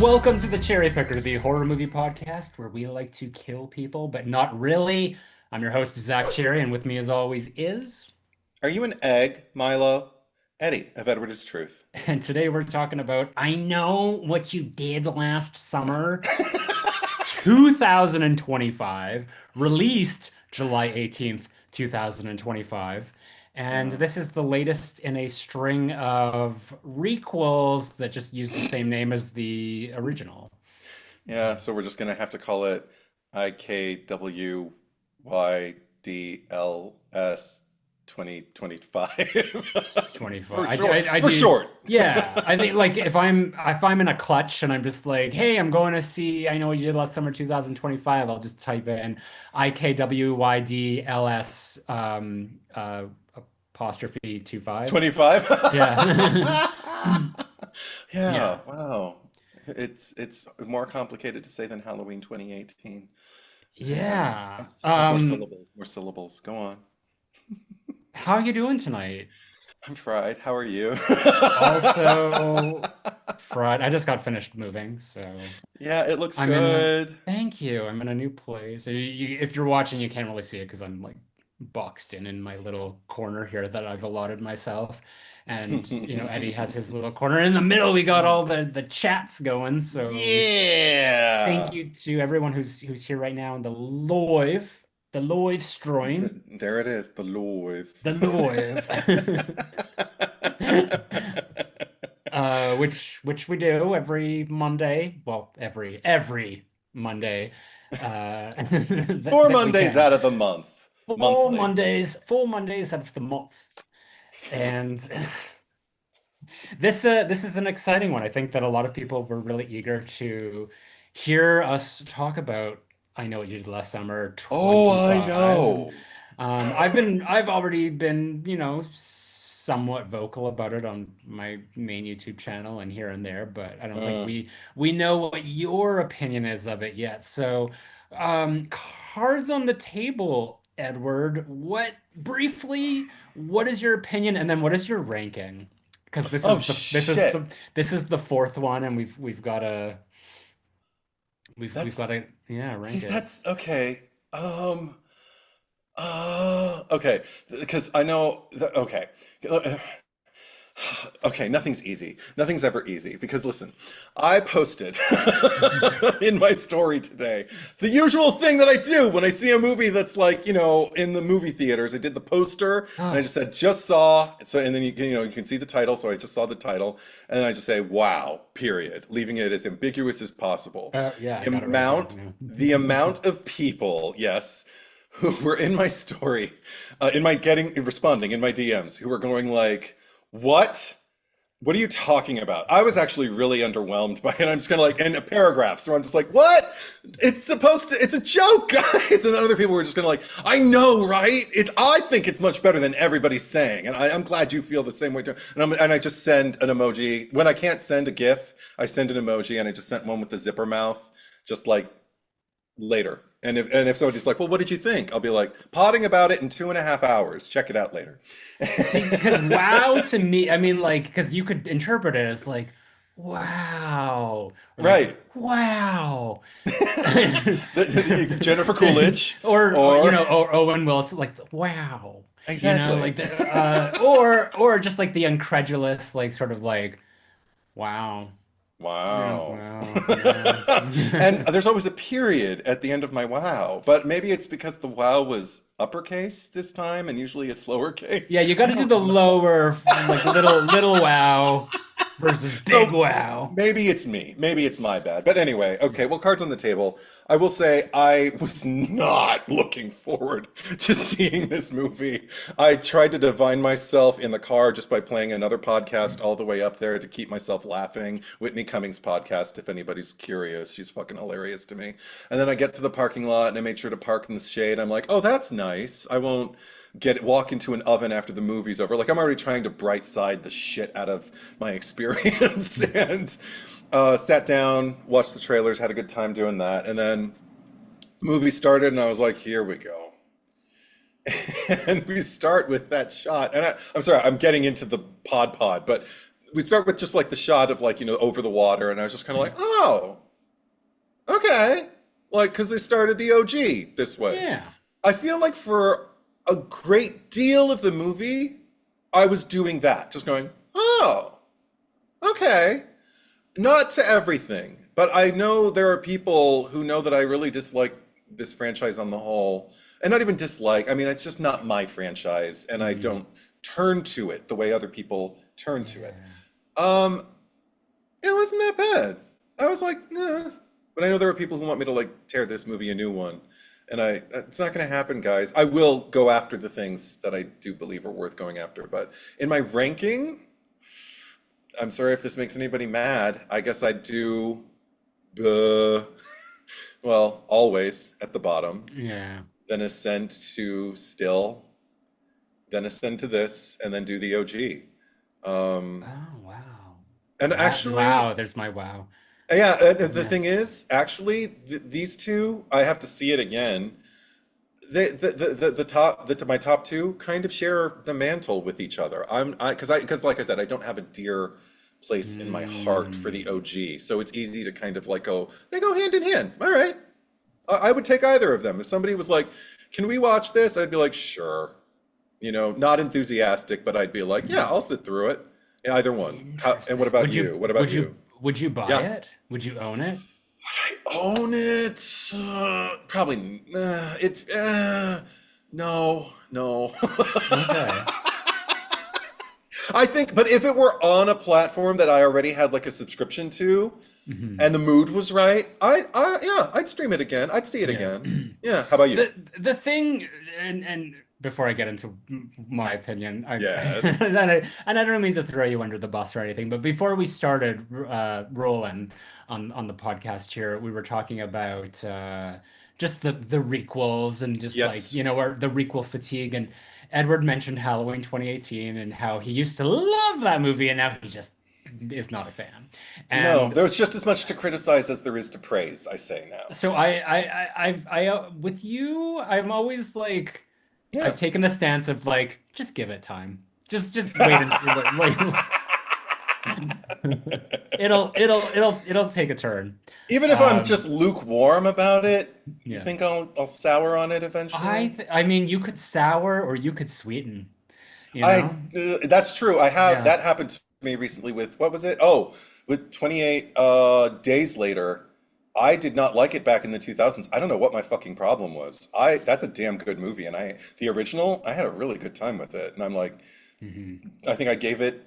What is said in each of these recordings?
Welcome to the Cherry Picker, the horror movie podcast where we like to kill people, but not really. I'm your host, Zach Cherry, and with me, as always, is. Are you an egg, Milo? Eddie of Edward is Truth. And today we're talking about I Know What You Did Last Summer, 2025, released July 18th, 2025. And Uh, this is the latest in a string of requels that just use the same name as the original. yeah, so we're just gonna have to call it IKWYDLS 2025 25. for short. I For do. short. Yeah, I think like if I'm in a clutch and I'm just like, hey, I'm going to see I Know What You Did Last Summer 2025, I'll just type in IKWYDLS apostrophe 25. 25. Yeah. Yeah, Yeah. wow. It's more complicated to say than Halloween 2018. It Yeah. has more syllables. More syllables. Go on. How are you doing tonight? I'm fried. How are you? Also, Friday. I just got finished moving, so Yeah, it looks I'm in a, good. thank you. I'm in a new place. If you're watching, you can't really see it because I'm like boxed in my little corner here that I've allotted myself. And, Eddie has his little corner. In the middle, we got all the chats going. So thank Yeah. you to everyone who's here right now in the live stream, There it is, the live. the live. Which we do every Monday. Well, every Monday that, Four that we Mondays can. out of the month, Full monthly. Mondays, full Mondays of the month. And this is an exciting one. I think that a lot of people were really eager to hear us talk about I Know What You Did Last Summer Oh, I 25. know. I've already been, somewhat vocal about it on my main YouTube channel and here and there, but I don't think Uh, we know what your opinion is of it yet. So, cards on the table, Edward. What is your opinion, and then what is your ranking? Because this oh is the this is shit. the this is the fourth one, and we've got to we've got That's to yeah see, rank it. that's okay. Okay, because I know okay. Okay, nothing's easy. Nothing's ever easy because listen, I posted in my story today the usual thing that I do when I see a movie that's like, in the movie theaters. I did the poster and I Oh, just said just saw so and then you can see the title, so I just saw the title and then I just say wow, period, leaving it as ambiguous as possible. yeah, I The got it right here. amount the Yeah. amount of people, yes, who were in my story, in my getting responding in my DMs who were going like what? What are you talking about? I was actually really underwhelmed by it. I'm just kind of like, in paragraphs where I'm just like, what? It's a joke, guys. And then other people were just kind of like, I know, right? I think it's much better than everybody's saying. And I'm glad you feel the same way too. And I just send an emoji. When I can't send a GIF, I send an emoji and I just sent one with the zipper mouth, just like later. And if somebody's like, well, what did you think? I'll be like, potting about it in 2.5 hours. Check it out later. See, because wow to me, I mean, like, because you could interpret it as like, wow, or like, Right. wow, Jennifer Coolidge, or or or Owen Wilson, like, wow, exactly. like or just like the incredulous, like, sort of like, wow, yeah, Wow. wow, yeah. And there's always a period at the end of my wow, but maybe it's because the wow was uppercase this time, and usually it's lowercase. Yeah, you got I to do don't the know. lower, like little wow versus big So wow. maybe it's me. Maybe it's my bad. But anyway, okay, well, cards on the table. I will say I was not looking forward to seeing this movie. I tried to divine myself in the car just by playing another podcast all the way up there to keep myself laughing. Whitney Cummings' podcast, if anybody's curious. She's fucking hilarious to me. And then I get to the parking lot and I made sure to park in the shade. I'm like, oh, that's nice. I won't walk into an oven after the movie's over. Like I'm already trying to bright side the shit out of my experience and sat down, watched the trailers, had a good time doing that, and then movie started, and I was like, here we go. And we start with that shot, and I'm sorry, I'm getting into the pod, but we start with just like the shot of like, over the water, and I was just kind of like, oh, okay. Like, because they started the OG this way. Yeah. I feel like for a great deal of the movie, I was doing that, just going, oh, okay. Not to everything, but I know there are people who know that I really dislike this franchise on the whole. And not even dislike, I mean, it's just not my franchise, and I Mm, don't turn to it the way other people turn to it. yeah. Um, it wasn't that bad. I was like, eh. But I know there are people who want me to like tear this movie a new one. And it's not going to happen, guys. I will go after the things that I do believe are worth going after. But in my ranking, I'm sorry if this makes anybody mad. I guess I'd do, uh, well, always at the bottom, Yeah. then ascend to still, then ascend to this, and then do the OG. Um, Oh, wow. and That, actually, wow, there's my wow. yeah, the Yeah. thing is, actually, these two, I have to see it again. My top two kind of share the mantle with each other. Because like I said, I don't have a dear place in my heart for the Mm, OG, so it's easy to kind of like go, they go hand in hand. All right, I would take either of them. If somebody was like, "Can we watch this?" I'd be like, "Sure." Not enthusiastic, but I'd be like, "Yeah, I'll sit through it." Either one. And what interesting. about you? What about you? Would you buy Yeah. it? Would you own it? I own it. Probably. No, no. Okay. I think, but if it were on a platform that I already had like a subscription to, Hmm. and the mood was right, yeah, I'd stream it again. I'd see it Yeah. again. Yeah. How about you? The thing, and before I get into my opinion, Yes. and I don't mean to throw you under the bus or anything, but before we started rolling on the podcast here, we were talking about just the requels and just like Yes. our the requel fatigue. And Edward mentioned Halloween 2018 and how he used to love that movie, and now he just is not a fan. No, And there's just as much to criticize as there is to praise, I say now. so with you, I'm always like, Yeah. I've taken the stance of like, just give it time. Just wait and see it'll take a turn. Even if I'm Um, just lukewarm about it, you yeah. think I'll sour on it eventually? I mean, you could sour or you could sweeten, you know? That's true. I have Yeah. that happened to me recently with what was it? Oh, with 28 days later. I did not like it back in the 2000s. I don't know what my fucking problem was. That's a damn good movie, and the original, I had a really good time with it. And I'm like, Hmm. I think I gave it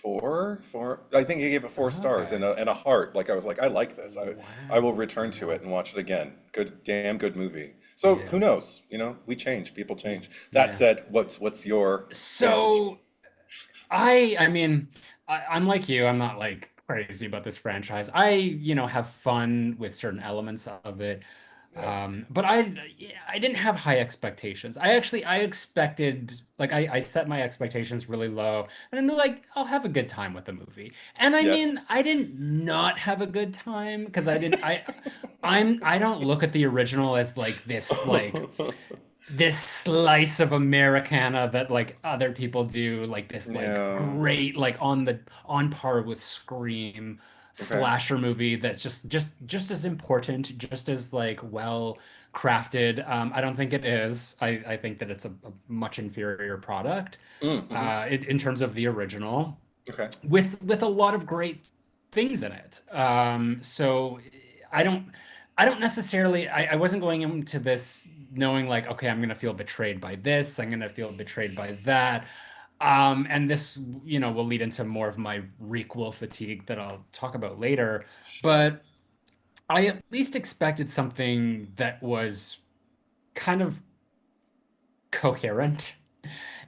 four. I think I gave it 4 stars and Okay. a heart. Like I was like, I like this. I will Wow. return to it and watch it again. Good, damn good movie. So who Yeah. knows? We change. People Yeah. change. That Yeah. said, what's your vantage? So I mean, I'm like you. I'm not like crazy about this franchise. I have fun with certain elements of it. Yeah. But I didn't have high expectations. I expected like I set my expectations really low, and I'm like, I'll have a good time with the movie. And I Yes. mean, I didn't not have a good time because I didn't I don't look at the original as like this slice of Americana that like other people do, like this like Yeah. great like on par with Scream Okay. slasher movie that's just as important, just as like well crafted. I don't think it is. I think that it's a much inferior product Mm-hmm. in terms of the original, Okay. with a lot of great things in it. So I don't I don't necessarily I wasn't going into this knowing like, okay, I'm gonna feel betrayed by this, I'm gonna feel betrayed by that. And this, will lead into more of my requel fatigue that I'll talk about later. Sure. But I at least expected something that was kind of coherent.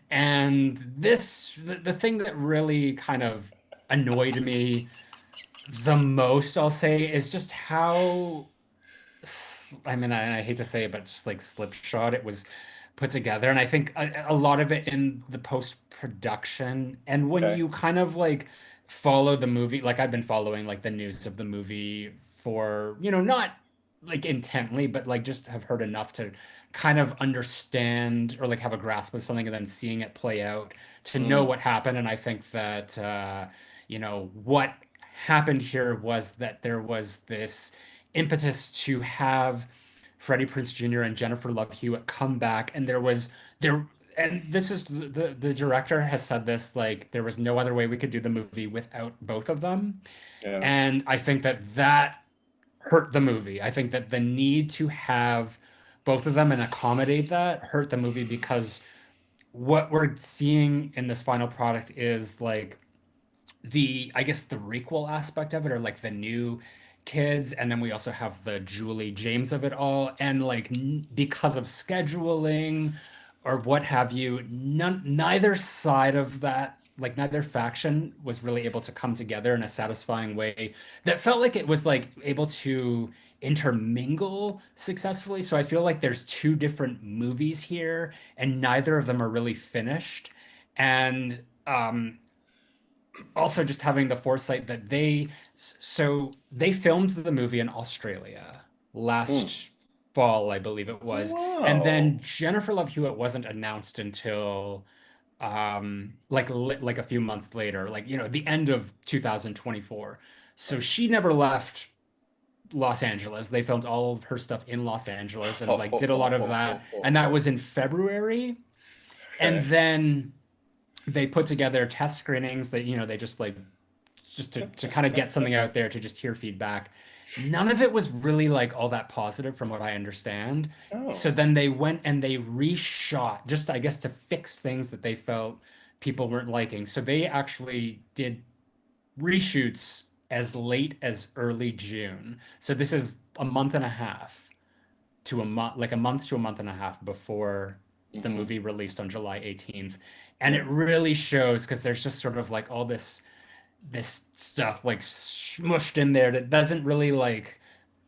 And the thing that really kind of annoyed me the most, I'll say, is just how, I mean, I hate to say it, but just like slipshod it was put together. And I think a lot of it in the post-production, and when Okay. you kind of like follow the movie, like I've been following like the news of the movie for, not like intently, but like just have heard enough to kind of understand or like have a grasp of something and then seeing it play out to know Mm, what happened. And I think that what happened here was that there was this impetus to have Freddie Prinze Jr. and Jennifer Love Hewitt come back, and there and this is the director has said this, like there was no other way we could do the movie without both of them. yeah. And I think that that hurt the movie. I think that the need to have both of them and accommodate that hurt the movie because what we're seeing in this final product is like I guess the requel aspect of it, or like the new kids, and then we also have the Julie James of it all, and like because of scheduling or what have you, neither side of that, like neither faction was really able to come together in a satisfying way that felt like it was like able to intermingle successfully. So I feel like there's two different movies here and neither of them are really finished. And also just having the foresight that they filmed the movie in Australia Mm. last fall, I believe it Oh, was. And wow. then Jennifer Love Hewitt wasn't announced until like a few months later, like the end of 2024. So she never left Los Angeles. They filmed all of her stuff in Los Angeles and like did a lot of that. And that was in February. And Okay. then they put together test screenings that they just like just to kind of get something out there to just hear feedback. None of it was really like all that positive from what I understand. So Oh. then they went and they reshot just I guess to fix things that they felt people weren't liking. So they actually did reshoots as late as early June. So this is a month and a half to a month, like a month to a month and a half before the Hmm. movie released on July 18th. And Yeah. it really shows because there's just sort of like all this stuff like smushed in there that doesn't really like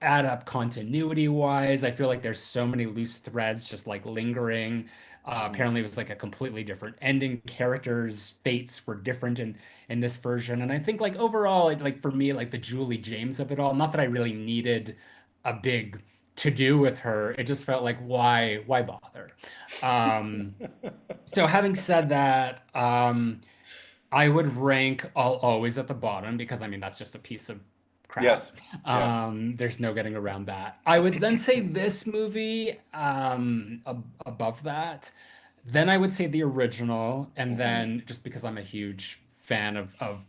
add up continuity wise. I feel like there's so many loose threads just like lingering. Mm. Apparently, it was like a completely different ending. Characters' fates were different in this version, and I think like overall, like for me, like the Julie James of it all. Not that I really needed a big to do with her. It just felt like why bother? Um, so having said that, I would rank All Always at the bottom because I mean that's just a piece of crap. Yes. Yes. There's no getting around that. I would then say this movie above that. Then I would say the original, and Hmm. then just because I'm a huge fan of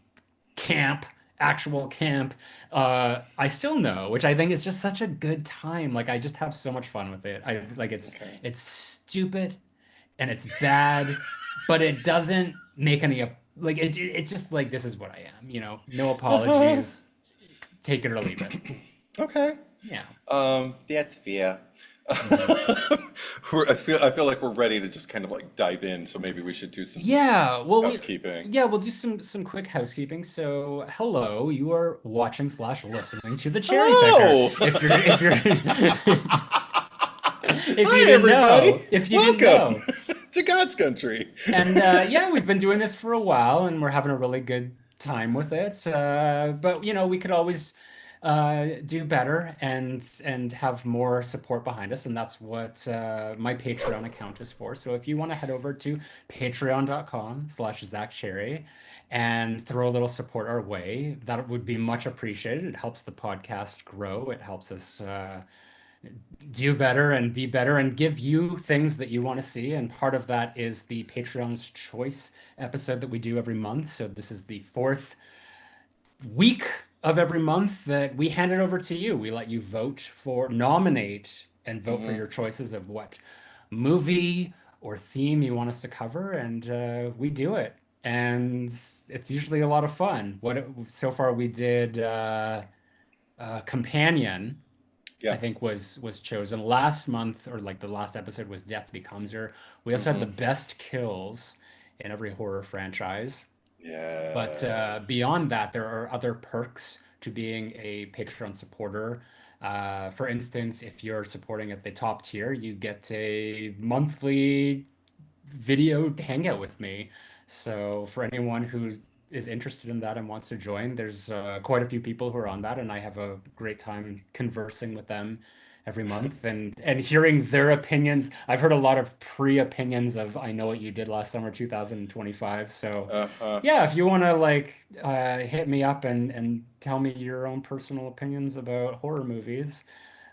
camp, actual camp, I Still Know, which I think is just such a good time. Like I just have so much fun with it. I like Okay. it's stupid and it's bad, but it doesn't make any like it's just like this is what I am, no apologies, take it or leave it. Okay. Yeah. That's fair. Mhm. I feel like we're ready to just kind of like dive in, so maybe we should do some Yeah, well housekeeping. we'll do some quick housekeeping. So, hello, you are watching slash listening to the Cherry Picker. Hello! If you're if you Hi, didn't everybody! know, if you didn't Welcome know. to God's country. And yeah, we've been doing this for a while and we're having a really good time with it. But we could always do better and have more support behind us. And that's what my Patreon account is for. So if you want to head over to patreon.com/Zack Cherry and throw a little support our way, that would be much appreciated. It helps the podcast grow. It helps us do better and be better and give you things that you want to see. And part of that is the Patreon's Choice episode that we do every month. So this is the fourth week of every month that we hand it over to you. We let you nominate and vote for Hmm. your choices of what movie or theme you want us to cover. And we do it. And it's usually a lot of fun. So far we did Companion. I Yeah. think was chosen last month, or like the last episode was Death Becomes Her. We also had the Hmm. best kills in every horror franchise. But Yes. beyond that, there are other perks to being a Patreon supporter. For instance, if you're supporting at the top tier, you get a monthly video hangout with me. So for anyone who is interested in that and wants to join, there's quite a few people who are on that, and I have a great time conversing with them every month, and hearing their opinions. I've heard a lot of pre-opinions of I Know What You Did Last Summer 2025. So Uh-huh. yeah, if you want to like hit me up and tell me your own personal opinions about horror movies,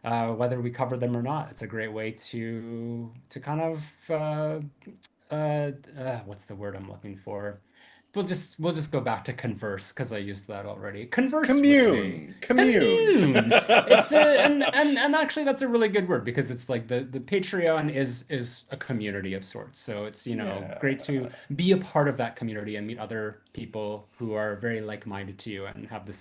whether we cover them or not, it's a great way to kind of what's the word I'm looking for? We'll just go back to converse because I used that already. Converse with me. Commune, commune. Commune. It's a and actually that's a really good word because it's like the Patreon is a community of sorts. So it's, great to Yeah. be a part of that community and meet other people who are very like-minded to you and have the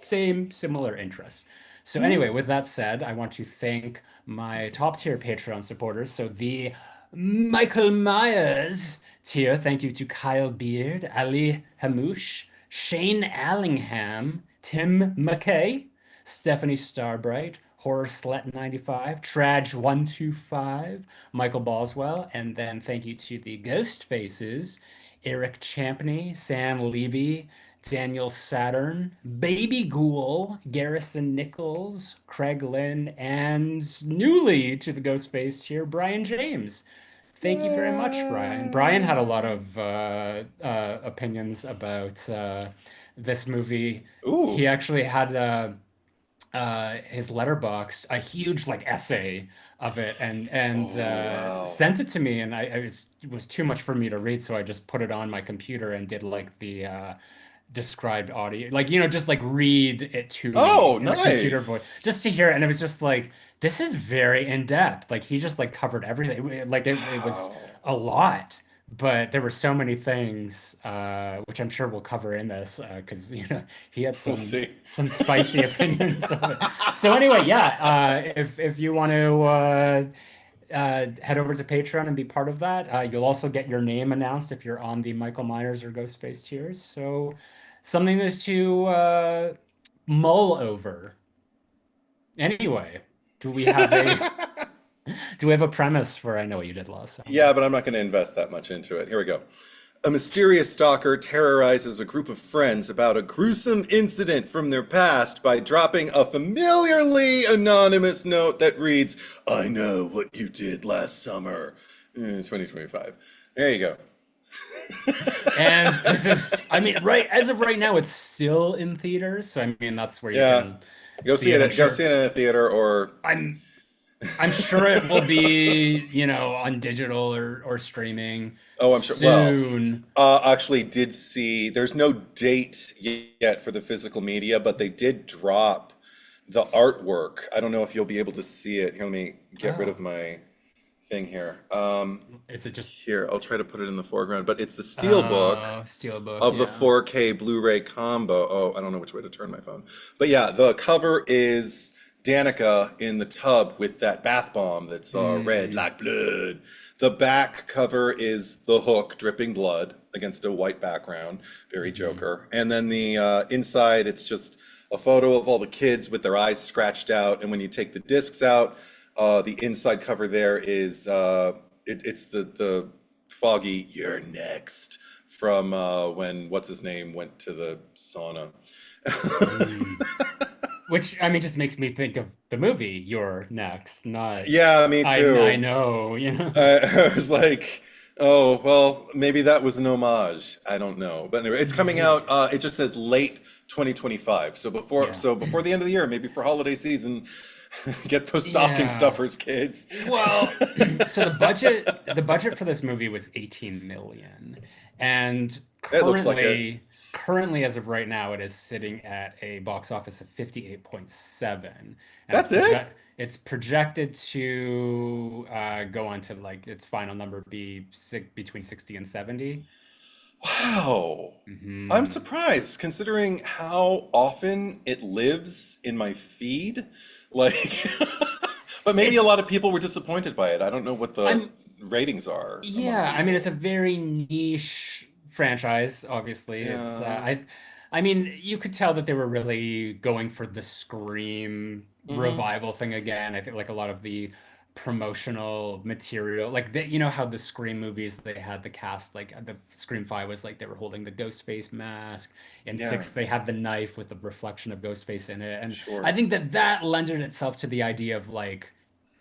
same similar interests. So Hmm. anyway, with that said, I want to thank my top tier Patreon supporters. So the Michael Myers tier, thank you to Kyle Beard, Ali Hamouche, Shane Allingham, Tim McKay, Stephanie Starbright, Horror Slet 95, Traj 125, Michael Boswell, and then thank you to the Ghost Faces, Eric Champney, Sam Levy, Daniel Saturn, Baby Ghoul, Garrison Nichols, Craig Lynn, and newly to the Ghost Face here, Brian James. Thank you very much, Brian. Brian had a lot Yay. of opinions about this movie. He Ooh. actually had his letterboxed a huge like essay of it and Oh, wow. sent it to me, and it was too much for me to read, so I just put it on my computer and did like the described audio, like just like read it to me Oh, in a computer voice nice. just to hear it, and it was just like this is very in depth. Like he just like covered everything. Like it was Wow. a lot, but there were so many things, which I'm sure we'll cover in this, because he had We'll see. some spicy opinions of it. So anyway, yeah, if you want to head over to Patreon and be part of that, you'll also get your name announced if you're on the Michael Myers or Ghostface tiers. So something that's to mull over. Anyway, do we have a do we have a premise for I Know What You Did Last Yeah, Summer? but I'm not going to invest that much into it. Here we go. A mysterious stalker terrorizes a group of friends about a gruesome incident from their past by dropping a familiarly anonymous note that reads, I know what you did last summer. 2025. There you go. And this is, I mean, right as of right now, it's still in theaters. So I mean, that's where you Yeah. can see it. Go see it in a theater or I'm I'm sure it will be, on digital or streaming oh, I'm sure. Well, soon. actually, did see. There's no date yet for the physical media, but they did drop the artwork. I don't know if you'll be able to see it. Here, let me get rid of Oh, my thing here. is it just Here, I'll try to put it in the foreground. But it's the steelbook Steelbook? of the Yeah. 4K Blu-ray combo. Oh, I don't know which way to turn my phone. But yeah, the cover is Danica in the tub with that bath bomb that's red Hmm. like blood. The back cover is the Hook dripping blood against a white background, very Hmm. Joker. And then the inside, it's just a photo of all the kids with their eyes scratched out. And when you take the discs out, the inside cover there is it's the foggy "You're next" from when what's his name went to the sauna. Hmm. Which I mean, just makes me think of the movie You're Next, not Yeah, me I too. know. I was like, oh, well, maybe that was an homage. I don't know. But anyway, it's coming out. It just says late 2025. Yeah. So before the end of the year, maybe for holiday season, get those stocking Yeah. stuffers, kids. Well, so the budget for this movie was 18 million. And It looks like it. currently as of right now, it is sitting at a box office of 58.7. And That's it? it's projected to go on to like its final number be between 60 and 70. Wow. I'm Hmm. surprised considering how often it lives in my feed. Like, but maybe a lot It's of people were disappointed by it. I don't know what the I'm ratings are among Yeah, I mean it's people. a very niche franchise, obviously. It's Yeah. I mean you could tell that they were really going for the Scream Hmm. revival thing again. I think like a lot of the promotional material. Like you know how the Scream movies they had the cast like the Scream 5 was like they were holding the ghost face mask. In Yeah, 6 they had the knife with the reflection of ghost face in it. And I sure. think that that lended itself to the idea of like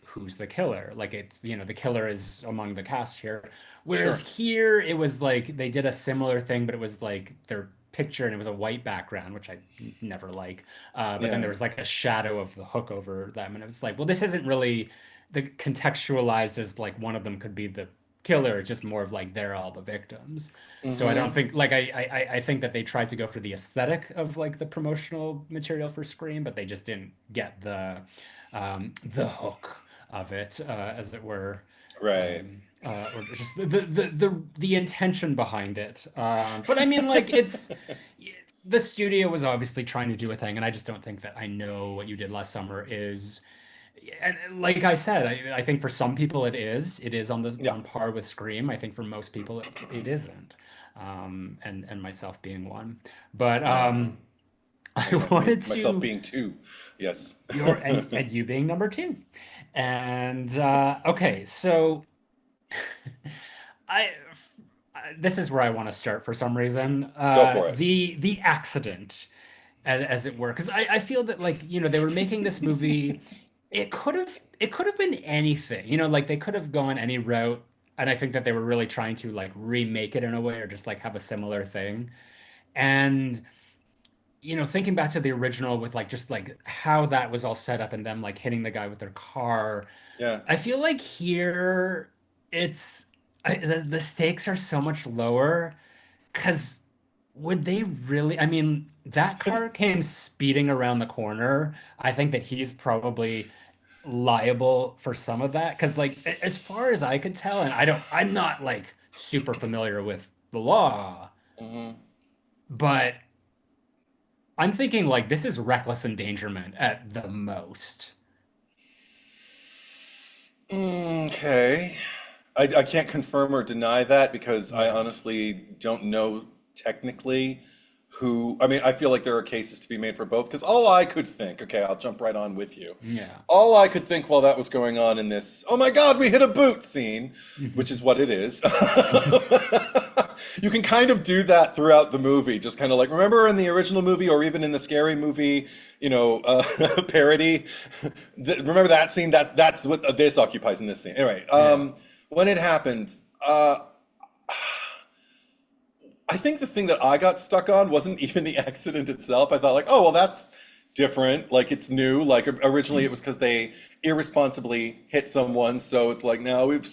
who's the killer? Like it's, the killer is among the cast here. Whereas Sure. here it was like they did a similar thing, but it was like their picture and it was a white background, which I never like. But then Yeah. there was like a shadow of the hook over them, and it was like, well, this isn't really the contextualized as like one of them could be the killer. It's just more of like they're all the victims. So I don't Mm-hmm. think like I think that they tried to go for the aesthetic of like the promotional material for Scream, but they just didn't get the hook of it, as it were, Right. or just the intention behind it. But I mean, like the studio was obviously trying to do a thing, and I just don't think that I know what you did last summer is. And like I said, I think for some people it is. It is Yeah. on par with Scream. I think for most people it isn't. And myself being one. But Yeah. I And me, wanted myself to being two. Yes. and you being number two. And okay, so I this is where I want to start for some reason. Go for it. The accident, as it were, because I feel that like they were making this movie. It could have been anything. Like they could have gone any route, and I think that they were really trying to like remake it in a way or just like have a similar thing. And thinking back to the original with like just like how that was all set up and them like hitting the guy with their car. Yeah. I feel like here it's the stakes are so much lower because would they really? I mean, that car came speeding around the corner. I think that he's probably liable for some of that because like as far as I could tell, and I'm not like super familiar with the law, Hmm. but I'm thinking like this is reckless endangerment at the most. Okay. I can't confirm or deny that because I Yeah. honestly don't know technically who. I mean, I feel like there are cases to be made for both because all I could think, okay, I'll jump right on with you. Yeah. All I could think while that was going on in this, oh my God, we hit a boot scene, which Mhm. is what it is. You can kind of do that throughout the movie, just kind of like, remember in the original movie or even in the scary movie, parody? Remember that scene? That's what this occupies in this scene. Anyway, Yeah. when it happened, uh, I think the thing that I got stuck on wasn't even the accident itself. I thought like, oh, well, that's different. Like it's new. Like originally it was because they irresponsibly hit someone. So it's like now we've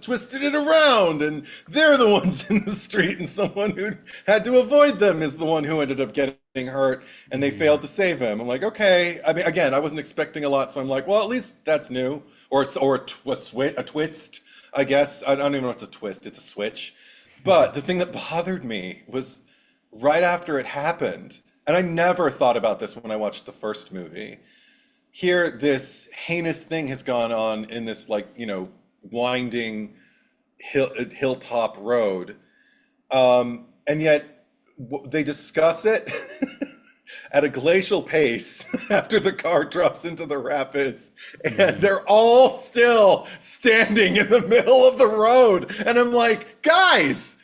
twisted it around and they're the ones in the street and someone who had to avoid them is the one who ended up getting hurt and they failed Mhm. to save him. I'm like, okay. I mean, again, I wasn't expecting a lot. So I'm like, well, at least that's new. Or a twist, I guess. I don't even know if it's a twist. It's a switch. But the thing that bothered me was right after it happened, and I never thought about this when I watched the first movie. Here, this heinous thing has gone on in this, like, winding hilltop road. And yet they discuss it at a glacial pace after the car drops into the rapids, and Mhm. they're all still standing in the middle of the road. And I'm like, guys,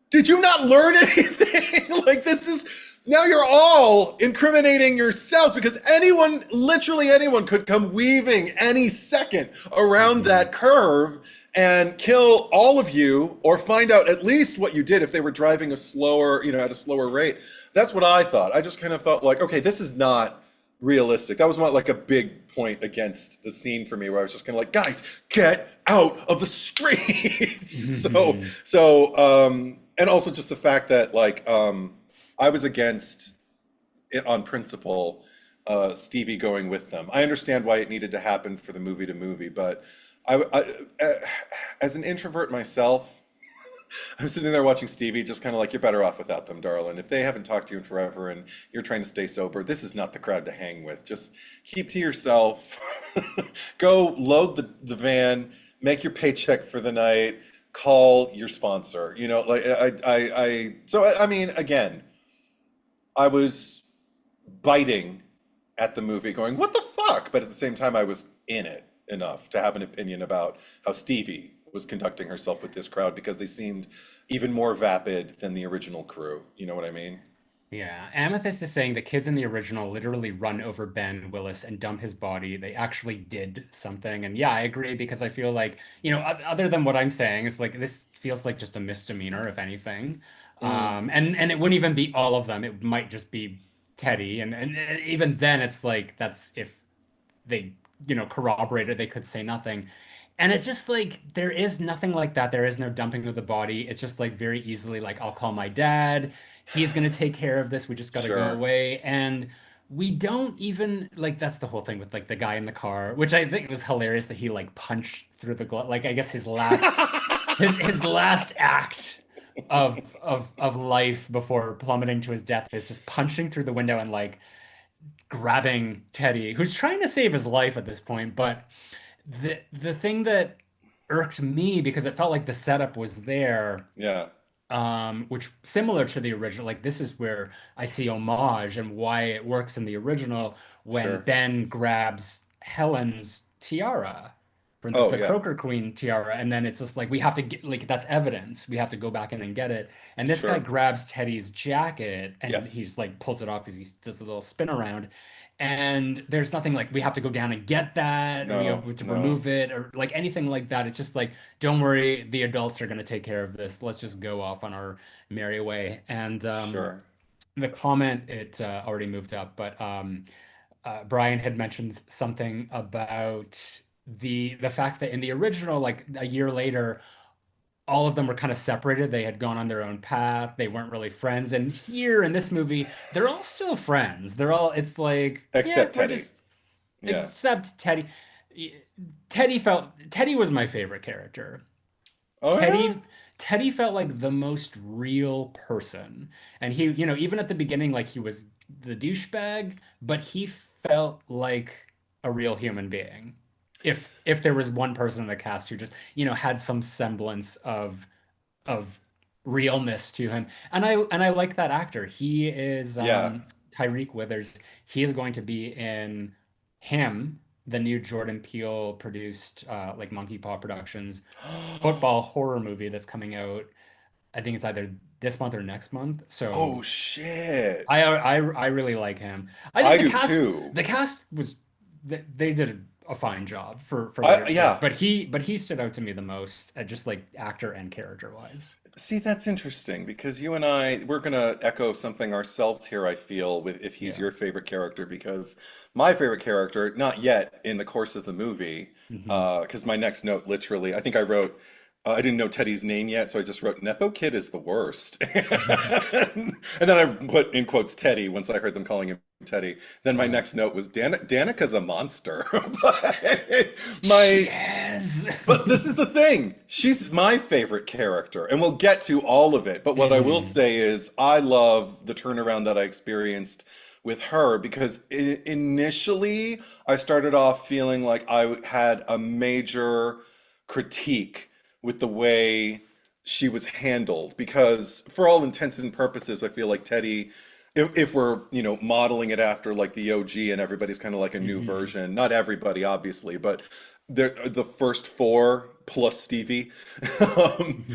did you not learn anything? Like, this is now you're all incriminating yourselves because anyone, literally anyone, could come weaving any second around Mhm. that curve and kill all of you or find out at least what you did if they were driving a slower, at a slower rate. That's what I thought. I just kind of thought like, okay, this is not realistic. That was not like a big point against the scene for me where I was just kind of like, guys, get out of the streets. so, Mhm. and also just the fact that like, I was against it on principle, Stevie going with them. I understand why it needed to happen for the movie to movie, but as an introvert myself, I'm sitting there watching Stevie, just kind of like, you're better off without them, darling. If they haven't talked to you in forever and you're trying to stay sober, this is not the crowd to hang with. Just keep to yourself. Go load the van, make your paycheck for the night, call your sponsor. Like I mean, again, I was biting at the movie, going, "What the fuck?" But at the same time, I was in it. enough to have an opinion about how Stevie was conducting herself with this crowd because they seemed even more vapid than the original crew. You know what I mean? Yeah, Amethyst is saying the kids in the original literally run over Ben Willis and dump his body. They actually did something. And yeah, I agree because I feel like, other than what I'm saying, is like this feels like just a misdemeanor, if anything. Mm, And it wouldn't even be all of them. It might just be Teddy. And even then, it's like that's if they, corroborated, they could say nothing. And it's just like there is nothing like that. There is no dumping of the body. It's just like very easily like I'll call my dad. He's gonna take care of this. We just gotta go sure. away. And we don't even like that's the whole thing with like the guy in the car, which I think was hilarious that he like punched through the glass. Like I guess his last act of life before plummeting to his death is just punching through the window and like grabbing Teddy, who's trying to save his life at this point. But the thing that irked me because it felt like the setup was there, Yeah, which similar to the original, like this is where I see homage and why it works in the original when sure. Ben grabs Helen's tiara from the, Oh, the yeah, Croaker Queen tiara, and then it's just like we have to get like that's evidence. We have to go back in and get it. And this guy sure. grabs Teddy's jacket and Yes. he's like pulls it off as he does a little spin around. And there's nothing like we have to go down and get that, or we No, have to no. remove it, or like anything like that. It's just like, don't worry, the adults are going to take care of this. Let's just go off on our merry way. And Sure. the comment, it already moved up, but Brian had mentioned something about the fact that in the original, like a year later, all of them were kind of separated. They had gone on their own path. They weren't really friends. And here in this movie, they're all still friends. It's like, yeah, Except we're Teddy. just, Yeah. except Teddy. Teddy was my favorite character. Oh, yeah? Teddy, Teddy felt like the most real person. And he, even at the beginning, like he was the douchebag, but he felt like a real human being. If there was one person in the cast who just, had some semblance of realness to him. And I like that actor. He is Yeah. Tyreek Withers. He is going to be in Him, the new Jordan Peele produced like Monkey Paw Productions football horror movie that's coming out. I think it's either this month or next month. Oh, So shit. I really like him. I think I the do cast too. the cast was they did a fine job for what it is, Yeah. but he stood out to me the most, just like actor and character wise. See, that's interesting because you and I, we're gonna echo something ourselves here, I feel, with if he's Yeah. your favorite character, because my favorite character, not yet in the course of the movie, Hmm. because my next note literally, I think I wrote, I didn't know Teddy's name yet, so I just wrote Nepo Kid is the worst. And then I put in quotes Teddy once I heard them calling him Teddy. Then my Yeah. next note was Danica's a monster. But She my is. but this is the thing. She's my favorite character, and we'll get to all of it. But what I will Hmm. say is, I love the turnaround that I experienced with her because initially I started off feeling like I had a major critique with the way she was handled. Because for all intents and purposes, I feel like Teddy, if we're, modeling it after like the OG and everybody's kind of like a new Hmm. version, not everybody, obviously, but the first four plus Stevie, um,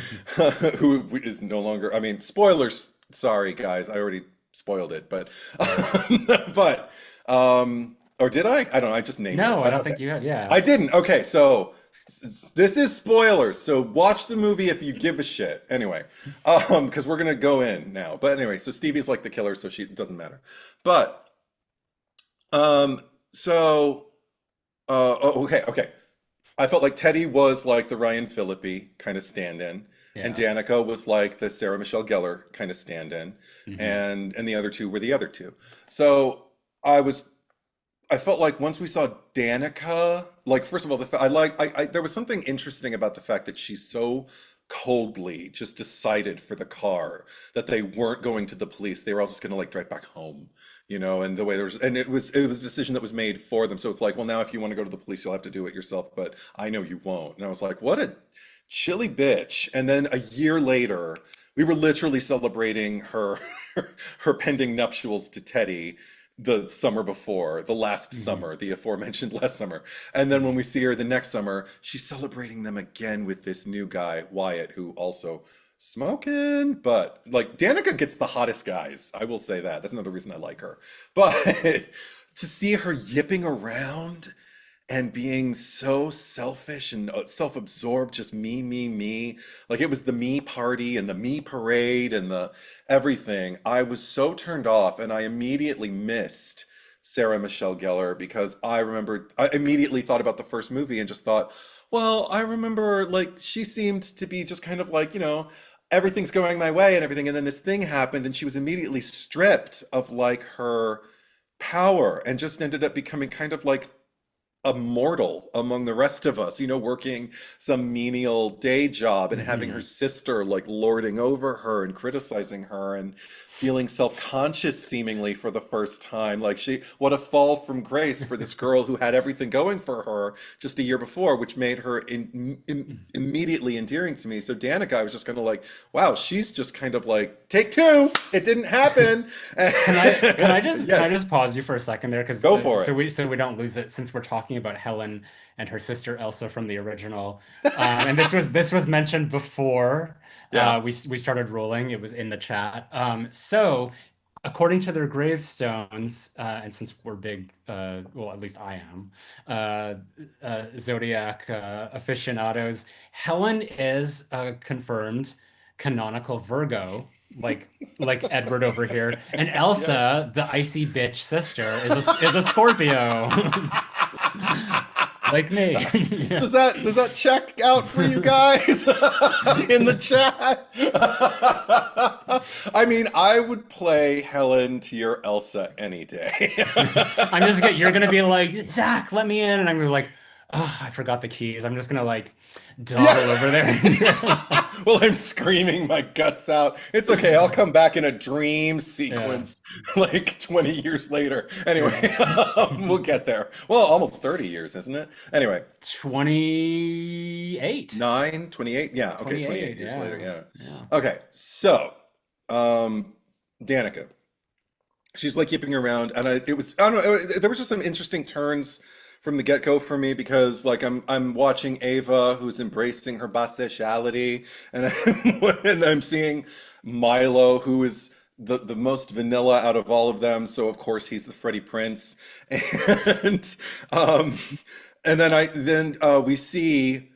who is no longer, I mean, spoilers, sorry guys, I already spoiled it, but, but, or did I? I don't know, I just named it, No, I but don't okay. think you have. Yeah. I didn't. Okay, so this is spoilers. So watch the movie if you give a shit. Anyway, because we're gonna go in now. But anyway, so Stevie's like the killer, so she it doesn't matter. But so oh, okay. I felt like Teddy was like the Ryan Phillippe kind of stand-in, and Yeah. Danica was like the Sarah Michelle Gellar kind of stand-in, Hmm. and the other two were the other two. So I was I felt like once we saw Danica, like first of all, there was something interesting about the fact that she so coldly just decided for the car that they weren't going to the police. They were all just gonna like drive back home, and the way there was, and it was a decision that was made for them. So it's like, well, now if you want to go to the police, you'll have to do it yourself, but I know you won't. And I was like, what a chilly bitch. And then a year later, we were literally celebrating her her pending nuptials to Teddy. the summer before, the last Hmm. summer, the aforementioned last summer. And then when we see her the next summer, she's celebrating them again with this new guy, Wyatt, who also smoking. But like Danica gets the hottest guys. I will say that. That's another reason I like her. But to see her yipping around and being so selfish and self-absorbed, just me. Like it was the me party and the me parade and the everything. I was so turned off, and I immediately missed Sarah Michelle Gellar because I immediately thought about the first movie and just thought, well, I remember like she seemed to be just kind of like, everything's going my way and everything, and then this thing happened, and she was immediately stripped of like her power and just ended up becoming kind of like a mortal among the rest of us, working some menial day job and having her Hmm. sister like lording over her and criticizing her and feeling self-conscious seemingly for the first time. Like what a fall from grace for this girl who had everything going for her just a year before, which made her immediately endearing to me. So Danica, I was just kind of like, wow, she's just kind of like, take two, it didn't happen. Can I Yes, just pause you for a second there, because go for so we don't lose it, since we're talking about Helen and her sister Elsa from the original. And this was mentioned before it. we started rolling. It was in the chat. So according to their gravestones, and since we're big, well, at least I am, uh, Zodiac aficionados, Helen is confirmed canonical Virgo, like Edward over here, and Yes. Elsa, the icy bitch sister, is a Scorpio, like me. Yeah. Does that check out for you guys in the chat? I mean, I would play Helen to your Elsa any day. You're gonna be like, Zach, let me in, and I'm gonna be like, oh, I forgot the keys. I'm just gonna like Yeah. dawdle over there. Well, I'm screaming my guts out. It's okay. I'll come back in a dream Yeah. sequence like 20 years later. Yeah. Anyway, we'll get there. Well, almost 30 years, isn't it? Anyway, 28. 28. Yeah. Okay. 28 28, years later. yeah. Yeah. Yeah. Okay. So, um, Danica. She's like yipping around, and I don't know, there was just some interesting turns from the get-go for me because like I'm watching Ava who's embracing her bisexuality, and I'm seeing Milo who is the most vanilla out of all of them, so of course he's the Freddie Prince, and um then we see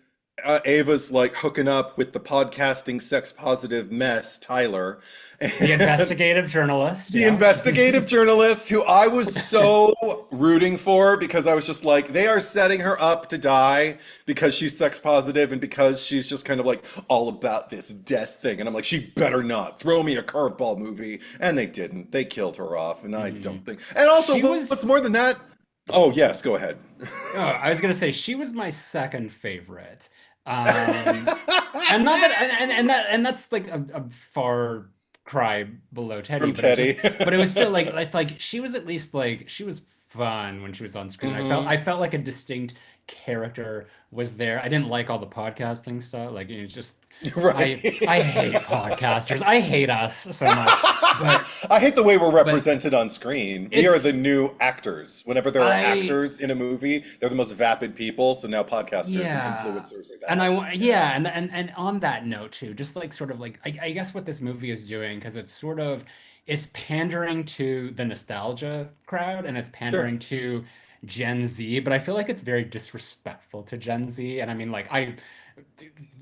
Ava's like hooking up with the podcasting sex positive mess Tyler, The and investigative journalist, the yeah. investigative journalist who I was so rooting for because I was just like, they are setting her up to die because she's sex positive and because she's just kind of like all about this death thing. And I'm like, she better not throw me a curveball movie. And they didn't. They killed her off. And I don't Mhm. think. And also, She what's more was than that? Oh, yes, go ahead. Oh, I was gonna say she was my second favorite. Um, and not that and that's like a far cry below Teddy, From but it's just Teddy. but it was still like she was at least like she was fun when she was on screen. I felt Hmm. I felt like a distinct character was there. I didn't like all the podcasting stuff. Like it's just Right. I hate podcasters. I hate us so much. But I hate the way we're but represented on screen. We are it's the new actors. Whenever there are I actors in a movie, they're the most vapid people. So now podcasters and Yeah. influencers are And that. Yeah. and on that note too, just like sort of like I guess what this movie is doing, because it's pandering to the nostalgia crowd and it's Sure. pandering to Gen Z, but I feel like it's very disrespectful to Gen Z. And I mean like I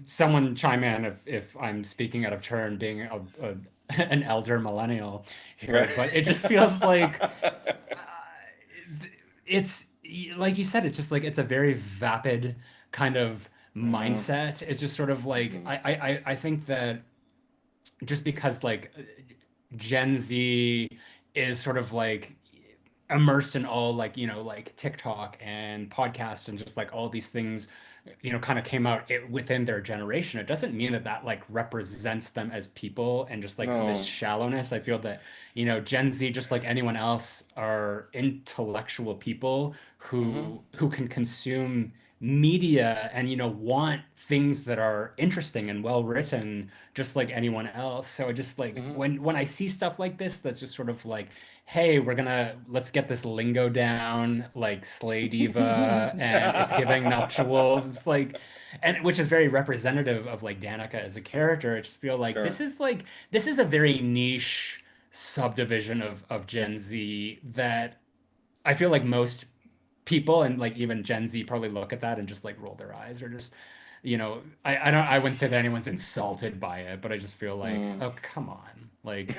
someone chime in if I'm speaking out of turn being an elder millennial here, Right. but it just feels like uh, it's like you said, it's just like it's a very vapid kind of Yeah. mindset. It's just sort of like Mhm. I think that just because like Gen Z is sort of like immersed in all like like TikTok and podcasts and just like all these things kind of came out within their generation. It doesn't mean that that like represents them as people, and just like this No. shallowness. I feel that Gen Z, just like anyone else, are intellectual people Hmm. who can consume media and want things that are interesting and well written just like anyone else. So I just like Hmm. when I see stuff like this that's just sort of like, hey, let's get this lingo down, like Slay Diva, and it's giving nuptials. It's like, and which is very representative of like Danica as a character. I just feel Sure. like this is a very niche subdivision of Gen Z that I feel like most people and like even Gen Z probably look at that and just like roll their eyes or just, I wouldn't say that anyone's insulted by it, but I just feel like, Mm. oh, come on. Like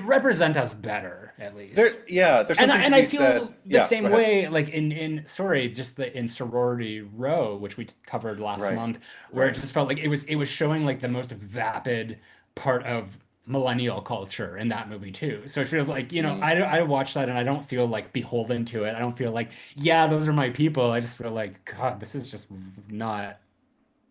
represent us better at least. Yeah, there's And I, something to and I be said. feel the Yeah, go same ahead. way like in sorry, just the in Sorority Row, which we covered last Right, month, where it right. just felt like it was showing like the most vapid part of millennial culture in that movie too. So it feels like, Mm. I watch that and I don't feel like beholden to it. I don't feel like, yeah, those are my people. I just feel like, God, this is just not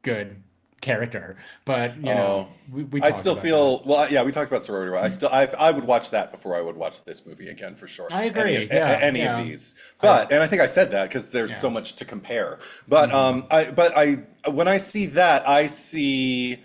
good character. But, Oh, we I talked still about that. feel, well, yeah, we talked about Sorority Row. I would watch that before I would watch this movie again for sure. I agree. Yeah, Any of yeah. these, I and I think I said that because there's so yeah. much to compare. But Hmm. when I see that, I see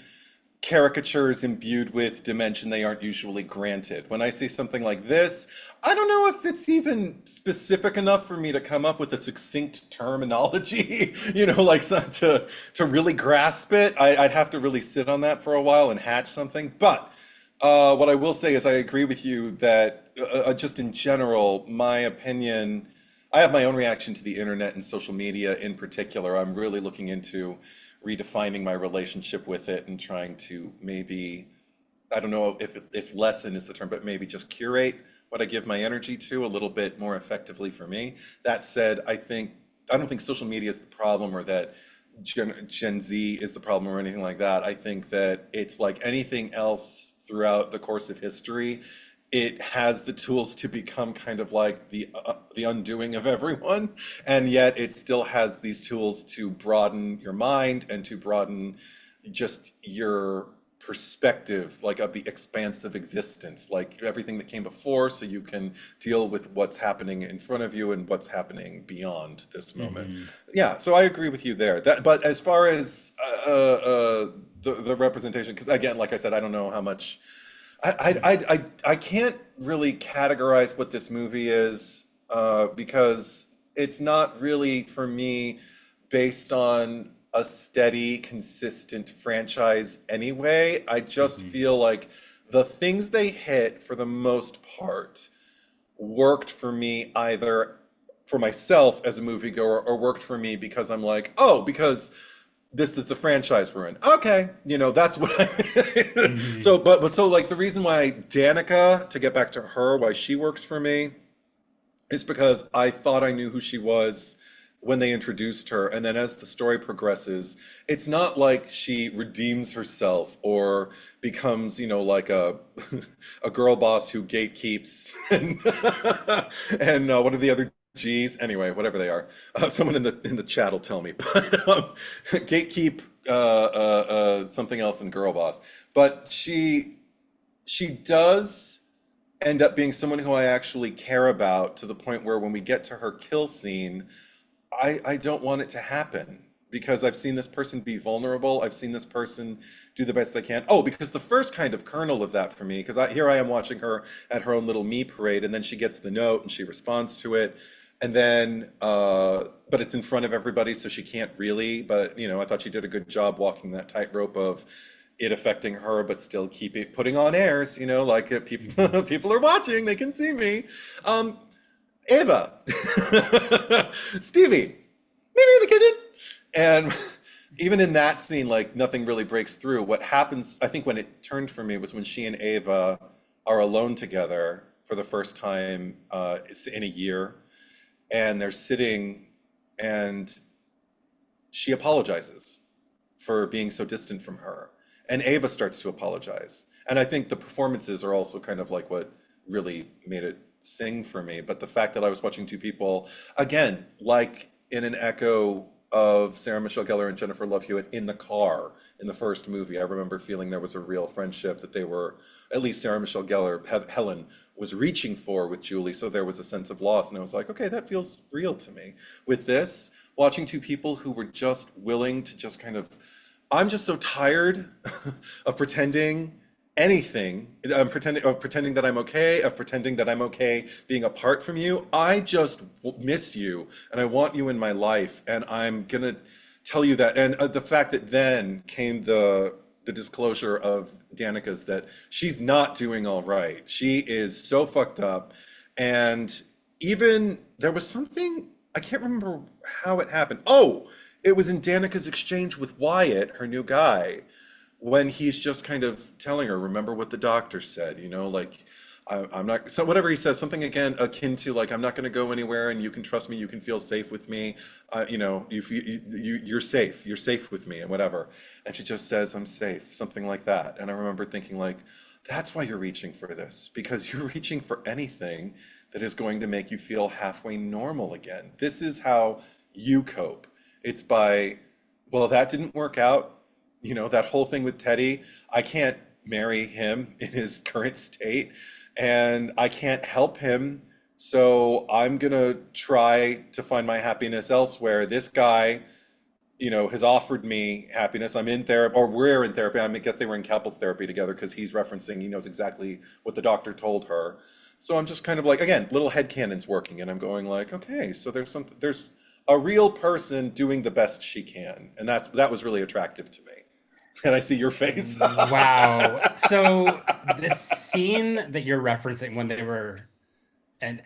caricatures imbued with dimension they aren't usually granted. When I see something like this, I don't know if it's even specific enough for me to come up with a succinct terminology, like to really grasp it. I'd have to really sit on that for a while and hatch something. But what I will say is I agree with you that just in general, my opinion, I have my own reaction to the internet and social media in particular. I'm really looking into redefining my relationship with it and trying to maybe, I don't know if lessen is the term, but maybe just curate what I give my energy to a little bit more effectively for me. That said, I don't think social media is the problem or that Gen Z is the problem or anything like that. I think that it's like anything else throughout the course of history. It has the tools to become kind of like the undoing of everyone, and yet it still has these tools to broaden your mind and to broaden just your perspective, like of the expanse of existence, like everything that came before, so you can deal with what's happening in front of you and what's happening beyond this moment. Hmm. Yeah, so I agree with you there. But as far as the representation, because again, like I said, I don't know how much. I can't really categorize what this movie is because it's not really for me based on a steady, consistent franchise anyway. I just Hmm. feel like the things they hit for the most part worked for me either for myself as a moviegoer or worked for me because I'm like, oh, because this is the franchise we're in. Okay, that's what I. Hmm. So like the reason why Danica, to get back to her, why she works for me is because I thought I knew who she was when they introduced her, and then as the story progresses, it's not like she redeems herself or becomes, like a a girl boss who gatekeeps and what are the other G's? Anyway, whatever they are. Someone in the chat will tell me. But gatekeep something else in girl boss. But she does end up being someone who I actually care about to the point where when we get to her kill scene, I don't want it to happen because I've seen this person be vulnerable. I've seen this person do the best they can. Oh, because the first kind of kernel of that for me, because here I am watching her at her own little me parade, and then she gets the note and she responds to it. And then, but it's in front of everybody, so she can't really. But, I thought she did a good job walking that tightrope of it affecting her, but still keeping putting on airs, like Hmm. people people are watching, they can see me. Um, Ava, Stevie, maybe in the kitchen. And even in that scene, like nothing really breaks through. What happens, I think, when it turned for me was when she and Ava are alone together for the first time in a year, and they're sitting, and she apologizes for being so distant from her, and Ava starts to apologize. And I think the performances are also kind of like what really made it sing for me. But the fact that I was watching two people, again, like in an echo of Sarah Michelle Gellar and Jennifer Love Hewitt in the car in the first movie. I remember feeling there was a real friendship that they were, at least Sarah Michelle Gellar, Helen was reaching for with Julie. So there was a sense of loss. And I was like, okay, that feels real to me. With this, watching two people who were just willing to just kind of, I'm just so tired of pretending anything. I'm pretending that I'm okay, of pretending that I'm okay being apart from you. I just miss you and I want you in my life. And I'm gonna tell you that. And the fact that then came the disclosure of Danica's that she's not doing all right. She is so fucked up. And even there was something, I can't remember how it happened. Oh, it was in Danica's exchange with Wyatt, her new guy, when he's just kind of telling her, remember what the doctor said, like, I'm not, so whatever he says, something again akin to like, I'm not going to go anywhere and you can trust me, you can feel safe with me. You're safe, you're safe with me and whatever. And she just says, I'm safe, something like that. And I remember thinking like, that's why you're reaching for this, because you're reaching for anything that is going to make you feel halfway normal again. This is how you cope. It's by, well, that didn't work out. That whole thing with Teddy, I can't marry him in his current state and I can't help him. So I'm gonna try to find my happiness elsewhere. This guy, has offered me happiness. I'm in therapy, or we're in therapy. I guess they were in couples therapy together because he's referencing, he knows exactly what the doctor told her. So I'm just kind of like, again, little headcanons working, and I'm going like, okay, so there's a real person doing the best she can, and that was really attractive to me. And I see your face. Wow. So the scene that you're referencing when they were, and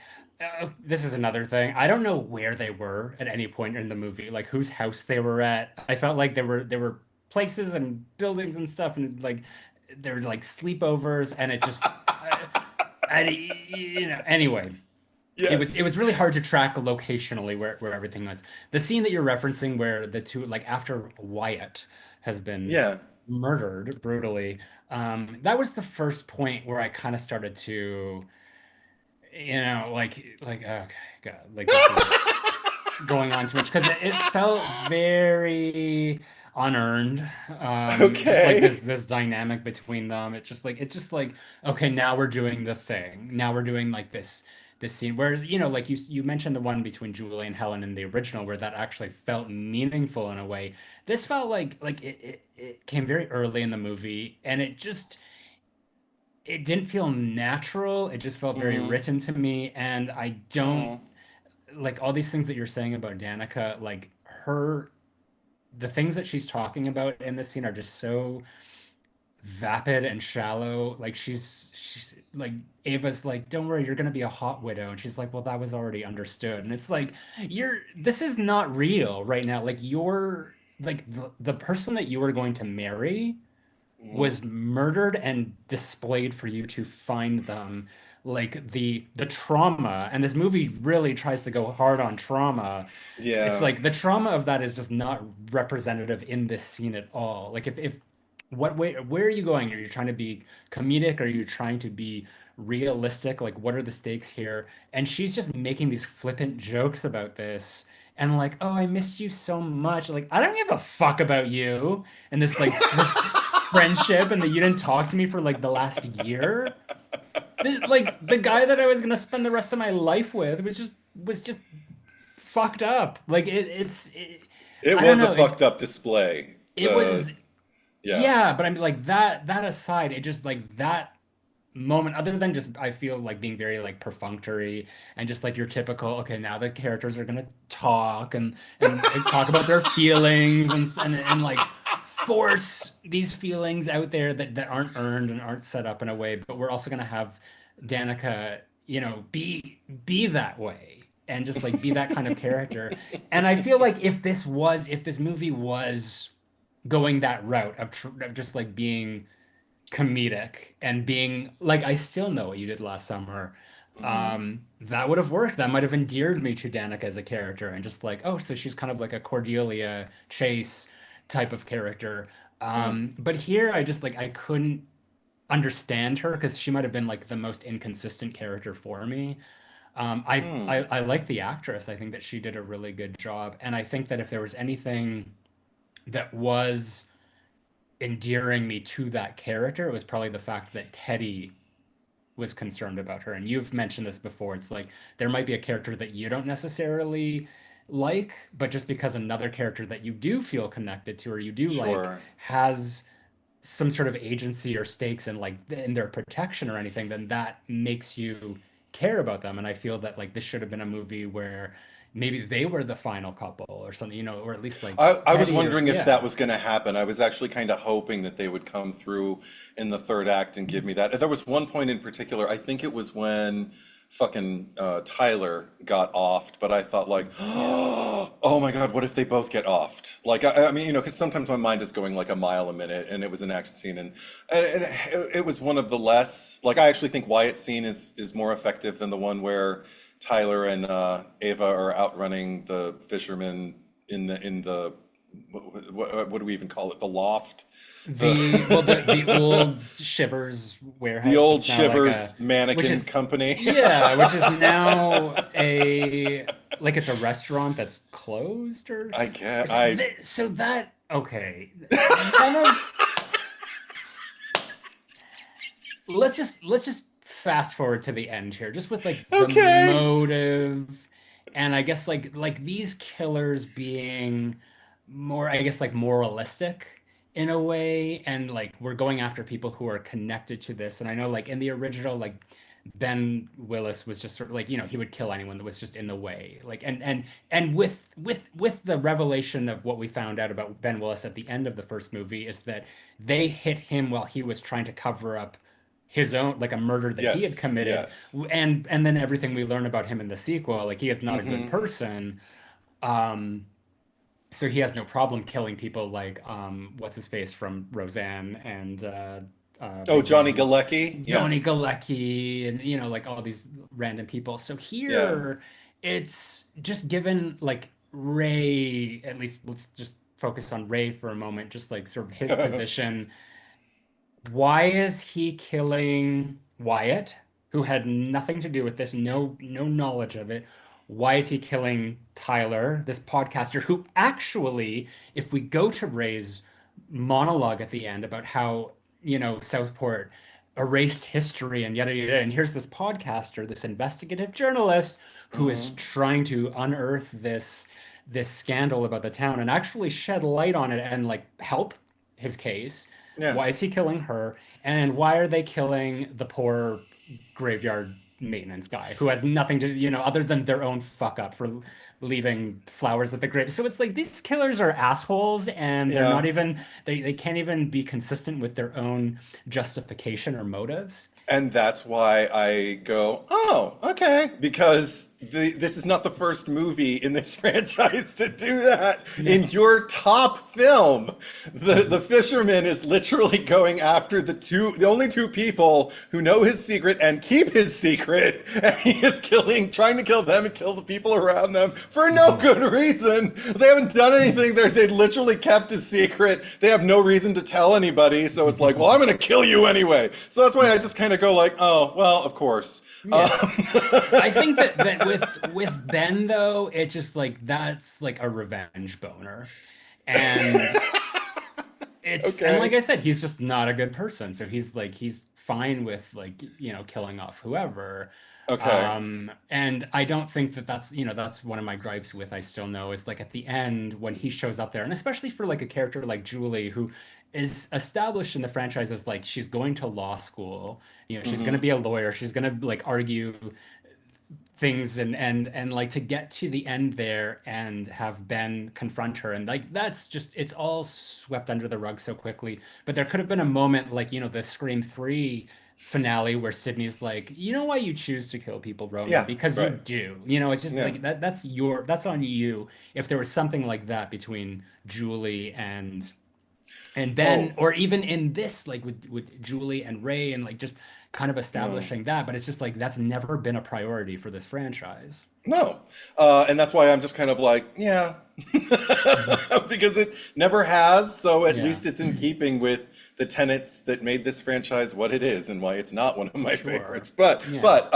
this is another thing. I don't know where they were at any point in the movie, like whose house they were at. I felt like there were places and buildings and stuff, and like there were like sleepovers, and it just, anyway. It Yes. was really hard to track locationally where everything was. The scene that you're referencing where the two like after Wyatt has been Yeah. murdered brutally, that was the first point where I kind of started to, like okay, God, like this is going on too much because it felt very unearned. Just like Okay. this dynamic between them. It's just like okay, now we're doing the thing. Now we're doing like this scene where like you mentioned the one between Julie and Helen in the original where that actually felt meaningful in a way. This felt like it came very early in the movie and it didn't feel natural. It just felt very Mm-hmm. written to me and I don't Oh, like all these things that you're saying about Danica, like the things that she's talking about in this scene are just so vapid and shallow. Like she's like Ava's like, don't worry, you're gonna be a hot widow. And she's like, well, that was already understood. And it's like, this is not real right now. Like you're like the person that you were going to marry mm-hmm. was murdered and displayed for you to find them like the trauma and this movie really tries to go hard on trauma. It's Yeah. like the trauma of that is just not representative in this scene at all. Like if what way where are you going? Are you trying to be comedic? Are you trying to be realistic? Like what are the stakes here? And she's just making these flippant jokes about this and like, oh, I missed you so much. Like, I don't give a fuck about you. And this friendship and that you didn't talk to me for like the last year. Like the guy that I was gonna spend the rest of my life with was just fucked up. Like It I don't was a know. fucked up display. It was Yeah. yeah, but I'm like that aside, it just like that moment other than just I feel like being very like perfunctory and just like your typical okay now the characters are gonna talk and talk about their feelings and like force these feelings out there that aren't earned and aren't set up in a way but we're also gonna have Danica be that way and just like be that kind of character and I feel like if this movie was going that route of just like being comedic and being like, I still know what you did last summer. Hmm. That would have worked. That might have endeared me to Danica as a character and just like, oh, so she's kind of like a Cordelia Chase type of character. Yeah. But here I just like I couldn't understand her because she might have been like the most inconsistent character for me. Hmm. I like the actress. I think that she did a really good job, and I think that if there was anything that was endearing me to that character, it was probably the fact that Teddy was concerned about her. And you've mentioned this before. It's like there might be a character that you don't necessarily like, but just because another character that you do feel connected to or you do like Sure. has some sort of agency or stakes in like in their protection or anything, then that makes you care about them. And I feel that like this should have been a movie where maybe they were the final couple or something, or at least like I was Teddy or wondering if that yeah. was going to happen. I was actually kind of hoping that they would come through in the third act and give me that. There was one point in particular, I think it was when fucking Tyler got offed, but I thought like, oh my God, what if they both get offed? Like, I mean, because sometimes my mind is going like a mile a minute, and it was an action scene, and it was one of the less, like, I actually think Wyatt's scene is more effective than the one where Tyler and Ava are outrunning the fishermen in the what do we even call it? The loft, The the old Shivers the warehouse old that's now like Shivers a which mannequin is company. yeah, which is now a like it's a restaurant that's closed I get or I so that okay. None of let's just fast forward to the end here, just with like the okay. motive, and I guess like these killers being more, I guess, like moralistic in a way, and like we're going after people who are connected to this. And I know like in the original, like Ben Willis was just sort of like, he would kill anyone that was just in the way. Like and with the revelation of what we found out about Ben Willis at the end of the first movie is that they hit him while he was trying to cover up his own like a murder that he had Yes, committed, yes. and then everything we learn about him in the sequel, like he is not a good Hmm. person. um so he has no problem killing people like what's his face from Roseanne and Oh, big Johnny name Galecki? Yeah. Johnny Galecki, and like all these random people. So Yeah. here it's just given like Ray, at least let's just focus on Ray for a moment, just like sort of his position. Why is he killing Wyatt, who had nothing to do with this, no knowledge of it? Why is he killing Tyler, this podcaster, who actually, if we go to Ray's monologue at the end about how, Southport erased history and yada yada, and here's this podcaster, this investigative journalist who is Hmm. trying to unearth this scandal about the town and actually shed light on it and like help his case. Yeah. Why is he killing her? And why are they killing the poor graveyard maintenance guy who has nothing to, other than their own fuck up for leaving flowers at the grave? So it's like these killers are assholes and they're Yeah. not even, they can't even be consistent with their own justification or motives. And that's why I go, oh, okay, because this is not the first movie in this franchise to do that. In No. your top film, the fisherman is literally going after the only two people who know his secret and keep his secret, and he is trying to kill them and kill the people around them for no Mhm. good reason. They haven't done anything. They literally kept his secret. They have no reason to tell anybody. So it's like, well, I'm going to kill you anyway. So that's why I Yeah. just kind of go like, oh, well, of course. Yeah. I think that with Ben though, it's just like that's like a revenge boner. And and like Okay. I said, he's just not a good person. So he's fine with like, killing off whoever. Okay. And I don't think that that's one of my gripes with I Still Know is like at the end when he shows up there, and especially for like a character like Julie who is established in the franchise as like she's going to law school, she's going to Hmm. be a lawyer, she's going to like argue things and like to get to the end there and have Ben confront her, and like that's just it's all swept under the rug so quickly. But there could have been a moment like, the Scream 3 finale where Sydney's like, you know why you choose to kill people, Roman? Yeah. Because you Right. do. It's just Yeah. like that's on you. If there was something like that between Julie and Ben, Oh, or even in this, like with Julie and Ray, and like just kind of no. establishing that. But it's just like that's never been a priority for this franchise. No. And that's why I'm just kind of like, yeah. Mhm. Because it never has, so at Yeah. least it's in keeping with the tenets that made this franchise what it is and why it's not one of my Sure. favorites. But Yeah. but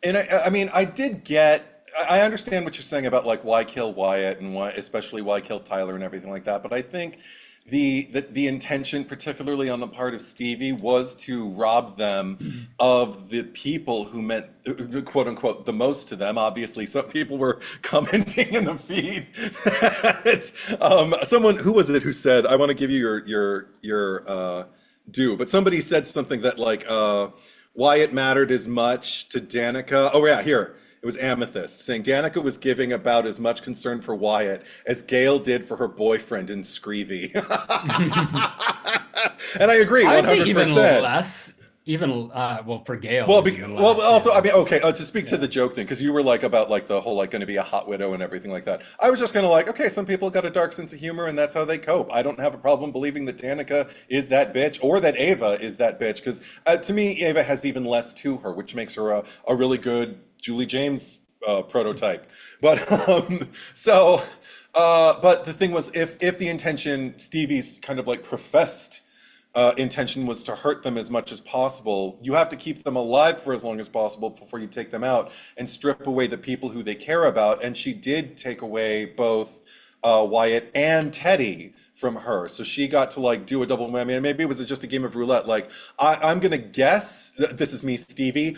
and I mean I did get. I understand what you're saying about like why kill Wyatt and why, especially why kill Tyler and everything like that. But I think the intention, particularly on the part of Stevie, was to rob them of the people who meant quote unquote the most to them. Obviously, some people were commenting in the feed. It's, someone who was it who said, "I want to give you your due," but somebody said something that like Wyatt mattered as much to Danica. Oh yeah, here. It was Amethyst saying Danica was giving about as much concern for Wyatt as Gail did for her boyfriend in Screevy. And I agree I would say even 100%. less, even well, for Gale, Well, it's even well, less. also, Yeah. I mean, okay, to speak to Yeah. the joke thing, because you were like about like the whole like going to be a hot widow and everything like that. I was just kind of like, okay, some people got a dark sense of humor and that's how they cope. I don't have a problem believing that Danica is that bitch or that Ava is that bitch, because to me, Ava has even less to her, which makes her a really good Julie James prototype. But but the thing was, if the intention, Stevie's kind of like professed intention was to hurt them as much as possible, you have to keep them alive for as long as possible before you take them out and strip away the people who they care about. And she did take away both Wyatt and Teddy from her. So she got to like do a double whammy. And maybe it was just a game of roulette. Like, I'm going to guess, this is me, Stevie.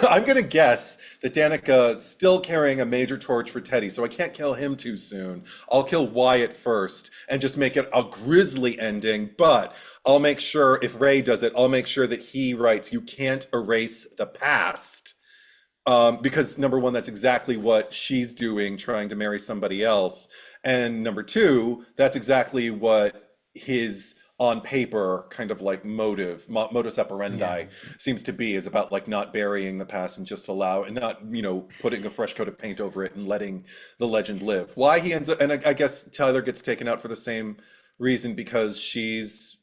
I'm going to guess that Danica's still carrying a major torch for Teddy. So I can't kill him too soon. I'll kill Wyatt first and just make it a grisly ending. But I'll make sure, if Ray does it, I'll make sure that he writes, "You can't erase the past." Because number one, that's exactly what she's doing, trying to marry somebody else. And number two, that's exactly what his on paper kind of like modus operandi Yeah. seems to be, is about like not burying the past and just allow and not, putting a fresh coat of paint over it and letting the legend live. Why he ends up, and I guess Tyler gets taken out for the same reason, because she's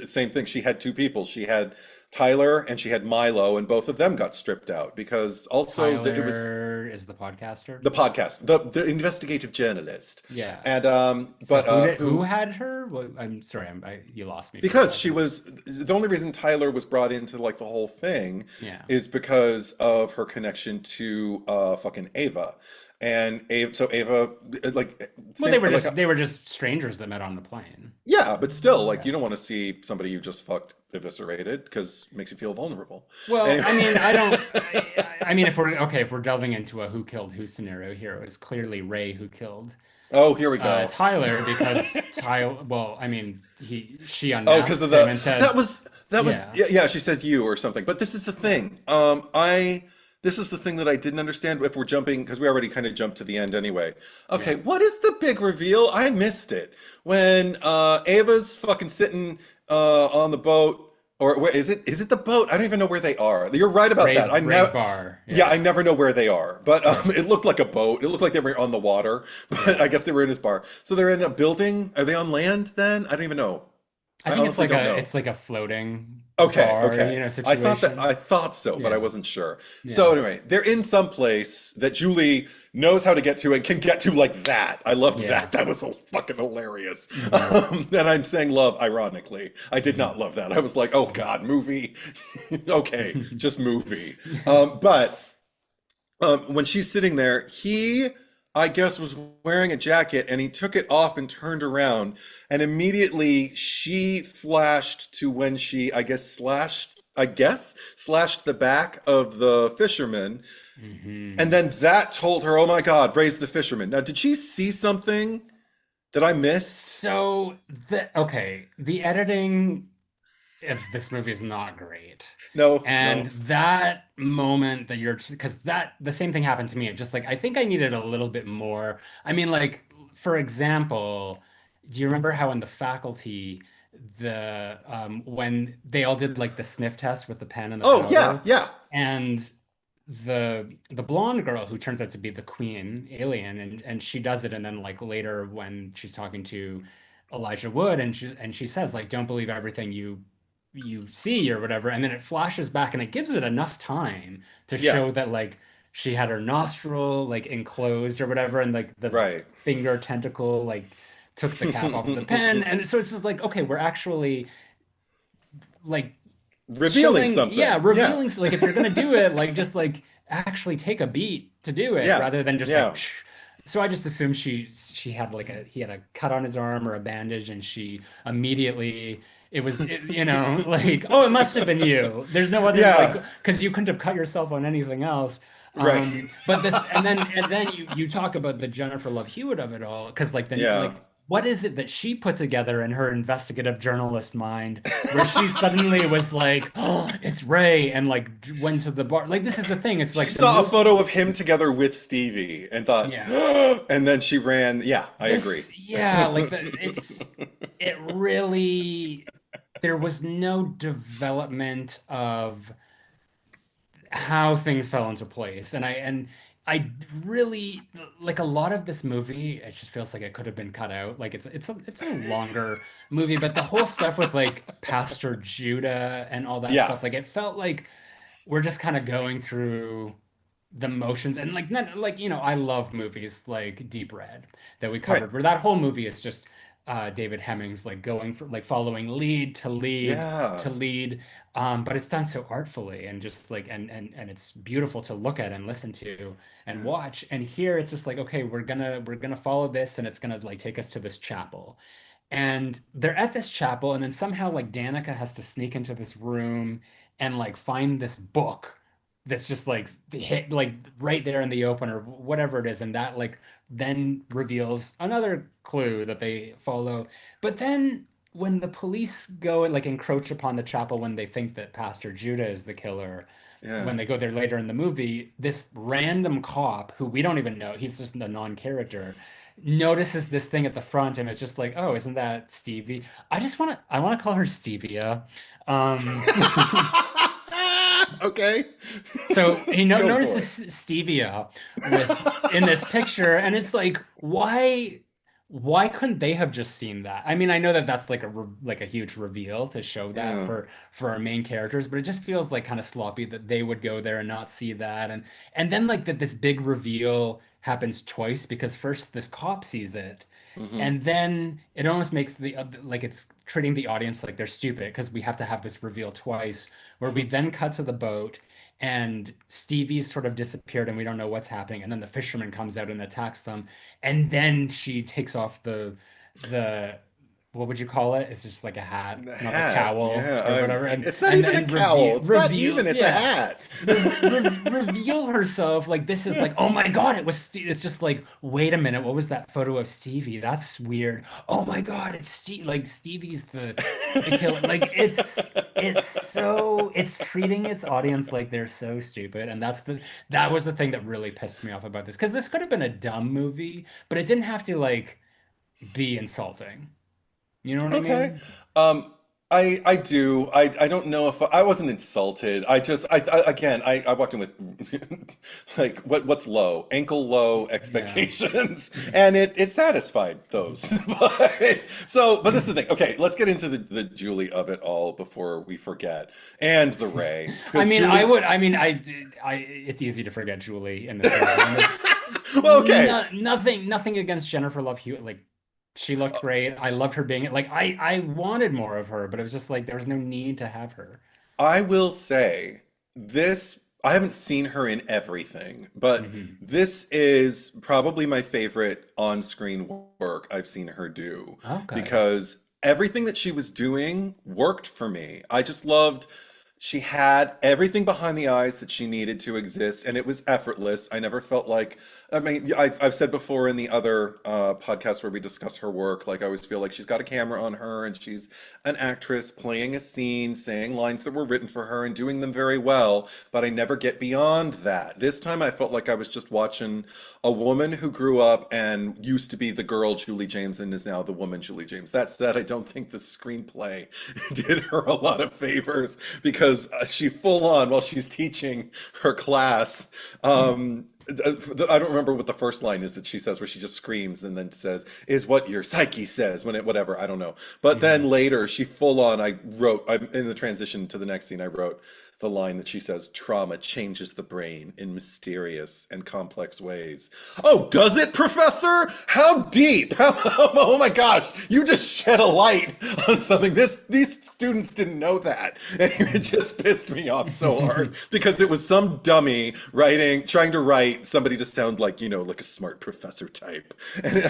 same thing. She had two people. She had Tyler and she had Milo, and both of them got stripped out because also it was Tyler is the podcaster. the podcast, the investigative journalist, Yeah. and So but who who had her? Well, I'm sorry, you lost me for a because she second. was the only reason Tyler was brought into like the whole thing Yeah. is because of her connection to fucking Ava. And Ava, so Ava, like, Well, same, like, they were just strangers that met on the plane. yeah, but still, like, Yeah. you don't want to see somebody you just fucked eviscerated because it makes you feel vulnerable. Well, Anyway. I mean, I don't. I mean, if we're delving into a who killed who scenario here, it was clearly Ray who killed Oh, here we go. Tyler because Tyler. Well, I mean, she Oh, because of unmasks him the and that says, was that was "Yeah, yeah, yeah, she said you or something. But this is the yeah, thing. This is the thing that I didn't understand if we're jumping, because we already kind of jumped to the end anyway. Okay, yeah." what is the big reveal? I missed it. When Ava's fucking sitting on the boat, or where is it the boat? I don't even know where they are. You're right about that. I Ray's never bar. Yeah, Yeah, I never know where they are. But yeah, it looked like a boat. It looked like they were on the water, but yeah. I guess they were in his bar. So they're in a building. Are they on land then? I don't even know. I I think it's honestly like don't a know. it's like a floating Okay, bar, okay. situation. I thought so, but I Yeah, wasn't sure. So yeah, anyway, they're in some place that Julie knows how to get to and can get to like that. I loved yeah. that. That was fucking hilarious. Hmm. And I'm saying love ironically. I did Hmm. not love that. I was like, oh God, movie. Okay, just movie. But when she's sitting there, he, I guess, was wearing a jacket and he took it off and turned around. And immediately she flashed to when she, slashed the back of the fisherman. And Hmm. then that told her, oh my God, raise the fisherman. Now, did she see something that I missed? So the editing of this movie is not great. No, And no. that moment that because that the same thing happened to me. Just like I think I needed a little bit more. I mean, like for example, do you remember how in the faculty the when they all did like the sniff test with the pen and the Oh, yeah, powder, yeah. and the blonde girl who turns out to be the queen alien, and she does it, and then like later when she's talking to Elijah Wood, and she says like don't believe everything you see or whatever, and then it flashes back and it gives it enough time to Yeah, show that like she had her nostril like enclosed or whatever, and like the right. finger tentacle like took the cap off of the pen, and so it's just like okay, we're actually like Revealing showing, yeah, something. Yeah. revealing, like if you're gonna do it, like just like actually take a beat to do it Yeah. rather than just like Yeah. psh. So I just assumed she had like he had a cut on his arm or a bandage, and she immediately like, oh, it must have been you. There's no other, like, Yeah. because you couldn't have cut yourself on anything else. Right. But this, and then you talk about the Jennifer Love Hewitt of it all, because like then Yeah. like what is it that she put together in her investigative journalist mind where she suddenly was like, oh, it's Ray, and like went to the bar. Like this is the thing. It's She like the saw a movie. photo of him together with Stevie and thought, Yeah. and then she ran. Yeah, I agree. This, yeah, like it really, there was no development of how things fell into place. And I really like a lot of this movie, it just feels like it could have been cut out. Like it's a longer movie, but the whole stuff with like Pastor Judah and all that Yeah. stuff, like it felt like we're just kind of going through the motions. And like not like, I love movies like Deep Red that we Right. covered, where that whole movie is just David Hemmings like going for like following lead to lead Yeah. to lead, but it's done so artfully and just like and it's beautiful to look at and listen to and Yeah. watch. And here it's just like, okay, we're gonna follow this, and it's gonna like take us to this chapel. And they're at this chapel, and then somehow like Danica has to sneak into this room and like find this book that's just like hit like right there in the open or whatever it is, and that like then reveals another clue that they follow. But then when the police go and like encroach upon the chapel when they think that Pastor Judah is the killer, Yeah. when they go there later in the movie, this random cop who we don't even know, he's just a non-character, notices this thing at the front, and it's just like, oh, isn't that Stevie? I want to call her Stevia. Um Okay. So he Go for it. notices stevia with in this picture, and it's like, why couldn't they have just seen that? I mean, I know that that's like like a huge reveal to show that Yeah. for our main characters, but it just feels like kind of sloppy that they would go there and not see that, and then like that this big reveal happens twice, because first this cop sees it. Hmm. And then it almost makes the like it's treating the audience like they're stupid because we have to have this reveal twice, where we then cut to the boat and Stevie's sort of disappeared and we don't know what's happening. And then the fisherman comes out and attacks them. And then she takes off the what would you call it? It's just like a hat, The not the hat. cowl Yeah. or whatever. And It's not and even a and cowl. It's not even. It's a yeah, hat. reveal herself like this is like, oh my God, it's just like, wait a minute, what was that photo of Stevie? That's weird. Oh my God, it's Steve, like Stevie's the killer. Like it's treating its audience like they're so stupid. And that was the thing that really pissed me off about this, because this could have been a dumb movie, but it didn't have to like be insulting. You know what I Okay. mean? Um, I do. I don't know if I wasn't insulted. I walked in with like what's low, ankle low Yeah. expectations, and it satisfied those. But this is the thing. Okay, let's get into the Julie of it all before we forget, and the Ray, I because mean, Julie. it's easy to forget Julie in this movie. And Well, okay. nothing against Jennifer Love Hewitt. Like, she looked great. I loved her being like, I wanted more of her, but it was just like there was no need to have her. I will say this, I haven't seen her in everything, but Hmm. this is probably my favorite on-screen work I've seen her do Okay. because everything that she was doing worked for me. I just loved she had everything behind the eyes that she needed to exist, and it was effortless. I never felt like, I mean, I've said before in the other podcast where we discuss her work, like I always feel like she's got a camera on her and she's an actress playing a scene, saying lines that were written for her and doing them very well, but I never get beyond that. This time I felt like I was just watching a woman who grew up and used to be the girl Julie James and is now the woman Julie James. That said, I don't think the screenplay did her a lot of favors because she full on while she's teaching her class. I don't remember what the first line is that she says, where she just screams and then says, "Is what your psyche says," when it whatever, I don't know. But Hmm. then later, she full on. I wrote. I'm in the transition to the next scene. I wrote, the line that she says, trauma changes the brain in mysterious and complex ways. Oh, does it, Professor? How deep? Oh my gosh, you just shed a light on something. These students didn't know that. And it just pissed me off so hard because it was some dummy trying to write somebody to sound like, like a smart professor type. And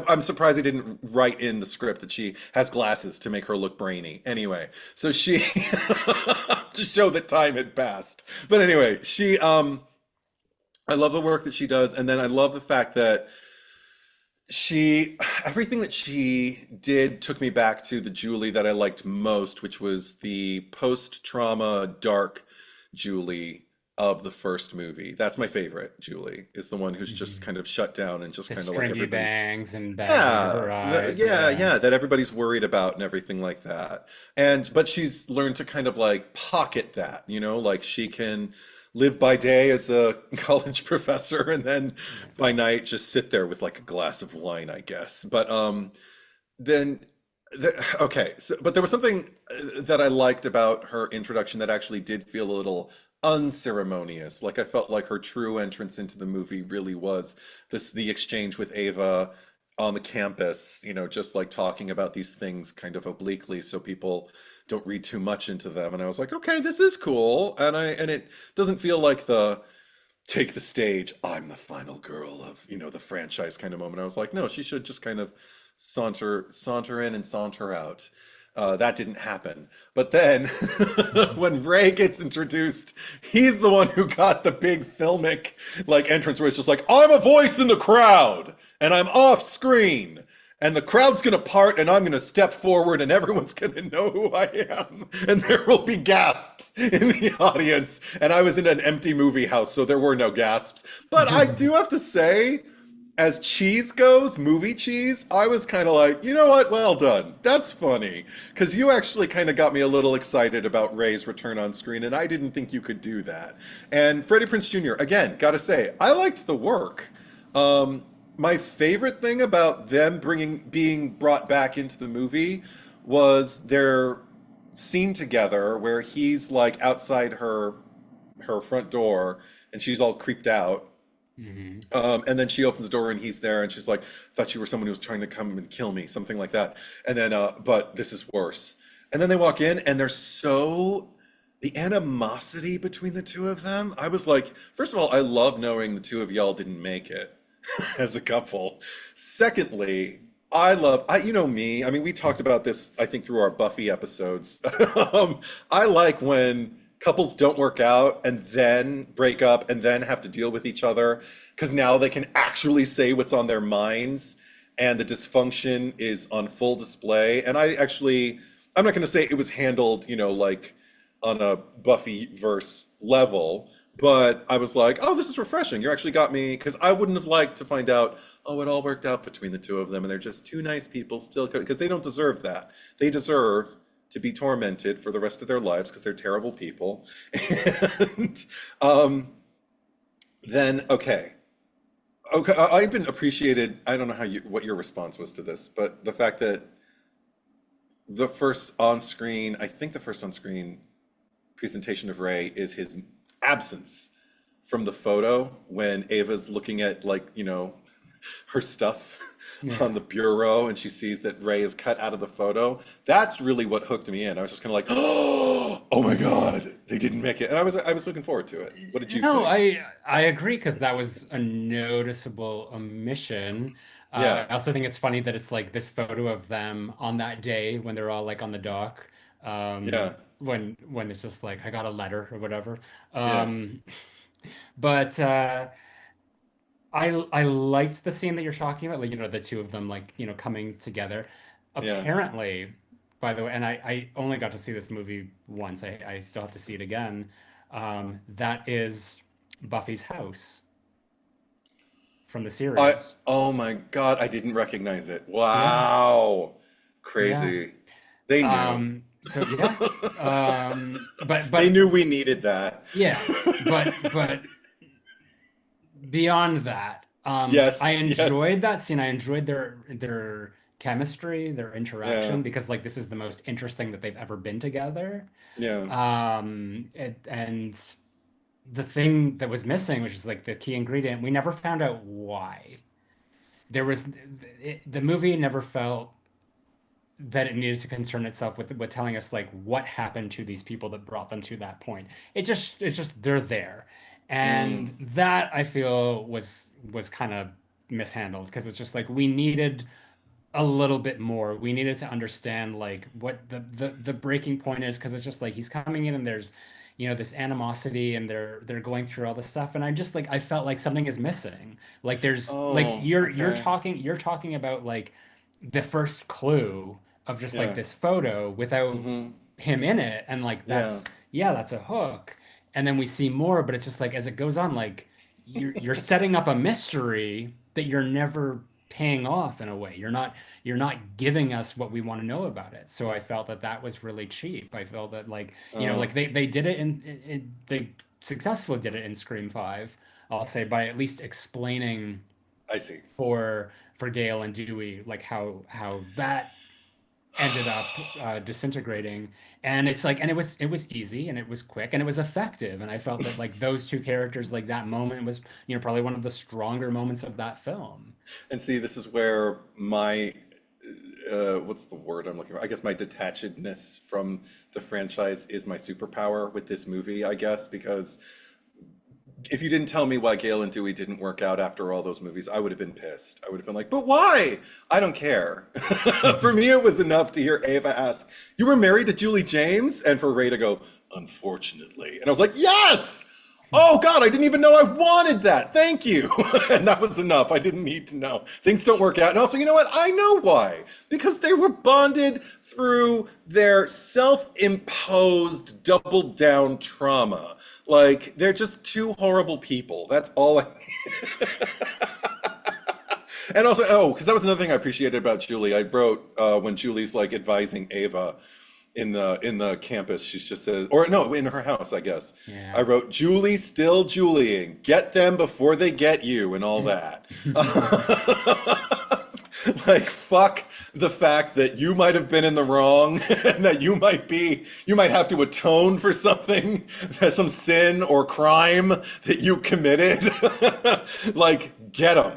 I'm surprised they didn't write in the script that she has glasses to make her look brainy. Anyway, so she, to show that time had passed. But anyway, I love the work that she does. And then I love the fact that everything that she did took me back to the Julie that I liked most, which was the post-trauma dark Julie of the first movie. That's my favorite Julie, is the one who's just kind of shut down and just The kind of like stringy everybody's, bangs and bags under her eyes. yeah, that everybody's worried about and everything like that. But she's learned to kind of like pocket that, like she can live by day as a college professor and then by night just sit there with like a glass of wine, I guess. But then okay, so but there was something that I liked about her introduction that actually did feel a little unceremonious. Like I felt like her true entrance into the movie really was the exchange with Ava on the campus, just like talking about these things kind of obliquely so people don't read too much into them. And I was like, okay, this is cool. And it doesn't feel like the take the stage, I'm the final girl of, the franchise kind of moment. I was like, no, she should just kind of saunter in and saunter out. That didn't happen. But then when Ray gets introduced, he's the one who got the big filmic like entrance where it's just like, I'm a voice in the crowd and I'm off screen. And the crowd's going to part and I'm going to step forward and everyone's going to know who I am. And there will be gasps in the audience. And I was in an empty movie house, so there were no gasps. But I do have to say, as cheese goes, movie cheese, I was kind of like, you know what? Well done. That's funny. Because you actually kind of got me a little excited about Ray's return on screen, and I didn't think you could do that. And Freddie Prinze Jr., again, gotta say, I liked the work. My favorite thing about them being brought back into the movie was their scene together where he's like outside her front door and she's all creeped out. And then she opens the door and he's there and she's like, thought you were someone who was trying to come and kill me, something like that. And then, but this is worse. And then they walk in and the animosity between the two of them. I was like, first of all, I love knowing the two of y'all didn't make it as a couple. Secondly, you know me, I mean, we talked about this, I think, through our Buffy episodes. I like when couples don't work out and then break up and then have to deal with each other because now they can actually say what's on their minds and the dysfunction is on full display. And I'm not going to say it was handled, like on a Buffy-verse level, but I was like, oh, this is refreshing. You actually got me, because I wouldn't have liked to find out, oh, it all worked out between the two of them and they're just two nice people still, because they don't deserve that. They deserve to be tormented for the rest of their lives because they're terrible people. And then, okay, I even appreciated, I don't know what your response was to this, but the fact that the first on-screen presentation of Ray is his absence from the photo when Ava's looking at her stuff on the bureau and she sees that Ray is cut out of the photo. That's really what hooked me in. I was just kind of like, oh my God, they didn't make it. And I was looking forward to it. What did you No, think? I agree because that was a noticeable omission. Yeah, I also think it's funny that it's like this photo of them on that day when they're all like on the dock, yeah, when it's just like I got a letter or whatever. yeah, Um, but I liked the scene that you're talking about, like the two of them like coming together. yeah. Apparently, by the way, and I only got to see this movie once. I still have to see it again. That is Buffy's house from the series. Oh my God, I didn't recognize it. Yeah, Wow. yeah. Crazy. They knew. So yeah. They But knew we needed that. yeah, but beyond that, I Yes, yes. enjoyed that scene. I enjoyed their chemistry, their Yeah. interaction, because like this is the most interesting that they've ever been together. Yeah. And the thing that was missing, which is like the key ingredient, we never found out why. There was the movie never felt that it needed to concern itself with telling us like what happened to these people that brought them to that point. It's just they're there. Mm. And that I feel was kind of mishandled because it's just like we needed a little bit more. We needed to understand like what the breaking point is because it's just like he's coming in and there's this animosity and they're going through all this stuff and I felt like something is missing. Like there's like Oh, you're okay. talking about like the first clue of just like Yeah. this photo without Mm-hmm. him in it and like Yeah. that's a hook. And then we see more, but it's just like as it goes on, like you're setting up a mystery that you're never paying off in a way. You're not giving us what we want to know about it. So I felt that that was really cheap. I felt that like Oh, like they did it they successfully did it in Scream 5. I'll say by at least explaining I see. for Gale and Dewey like how that ended up disintegrating. And it's like and it was easy and it was quick and it was effective and I felt that like those two characters like that moment was probably one of the stronger moments of that film. And see, this is where my what's the word I'm looking for? I guess my detachedness from the franchise is my superpower with this movie, I guess, because if you didn't tell me why Gale and Dewey didn't work out after all those movies, I would have been pissed. I would have been like, but why? I don't care. For me, it was enough to hear Ava ask, "You were married to Julie James?" And for Ray to go, "Unfortunately." And I was like, yes! Oh God, I didn't even know I wanted that. Thank you. And that was enough. I didn't need to know. Things don't work out. And also, you know what? I know why. Because they were bonded through their self-imposed double down trauma. Like, they're just two horrible people. That's all I. And also, oh, because that was another thing I appreciated about Julie. I wrote when Julie's like advising Ava in the campus, she just says, or no, in her house, I guess. I Yeah. wrote, Julie still Julieing. Get them before they get you, and all that. Like, fuck the fact that you might have been in the wrong and that you might have to atone for something, some sin or crime that you committed. Like, get them.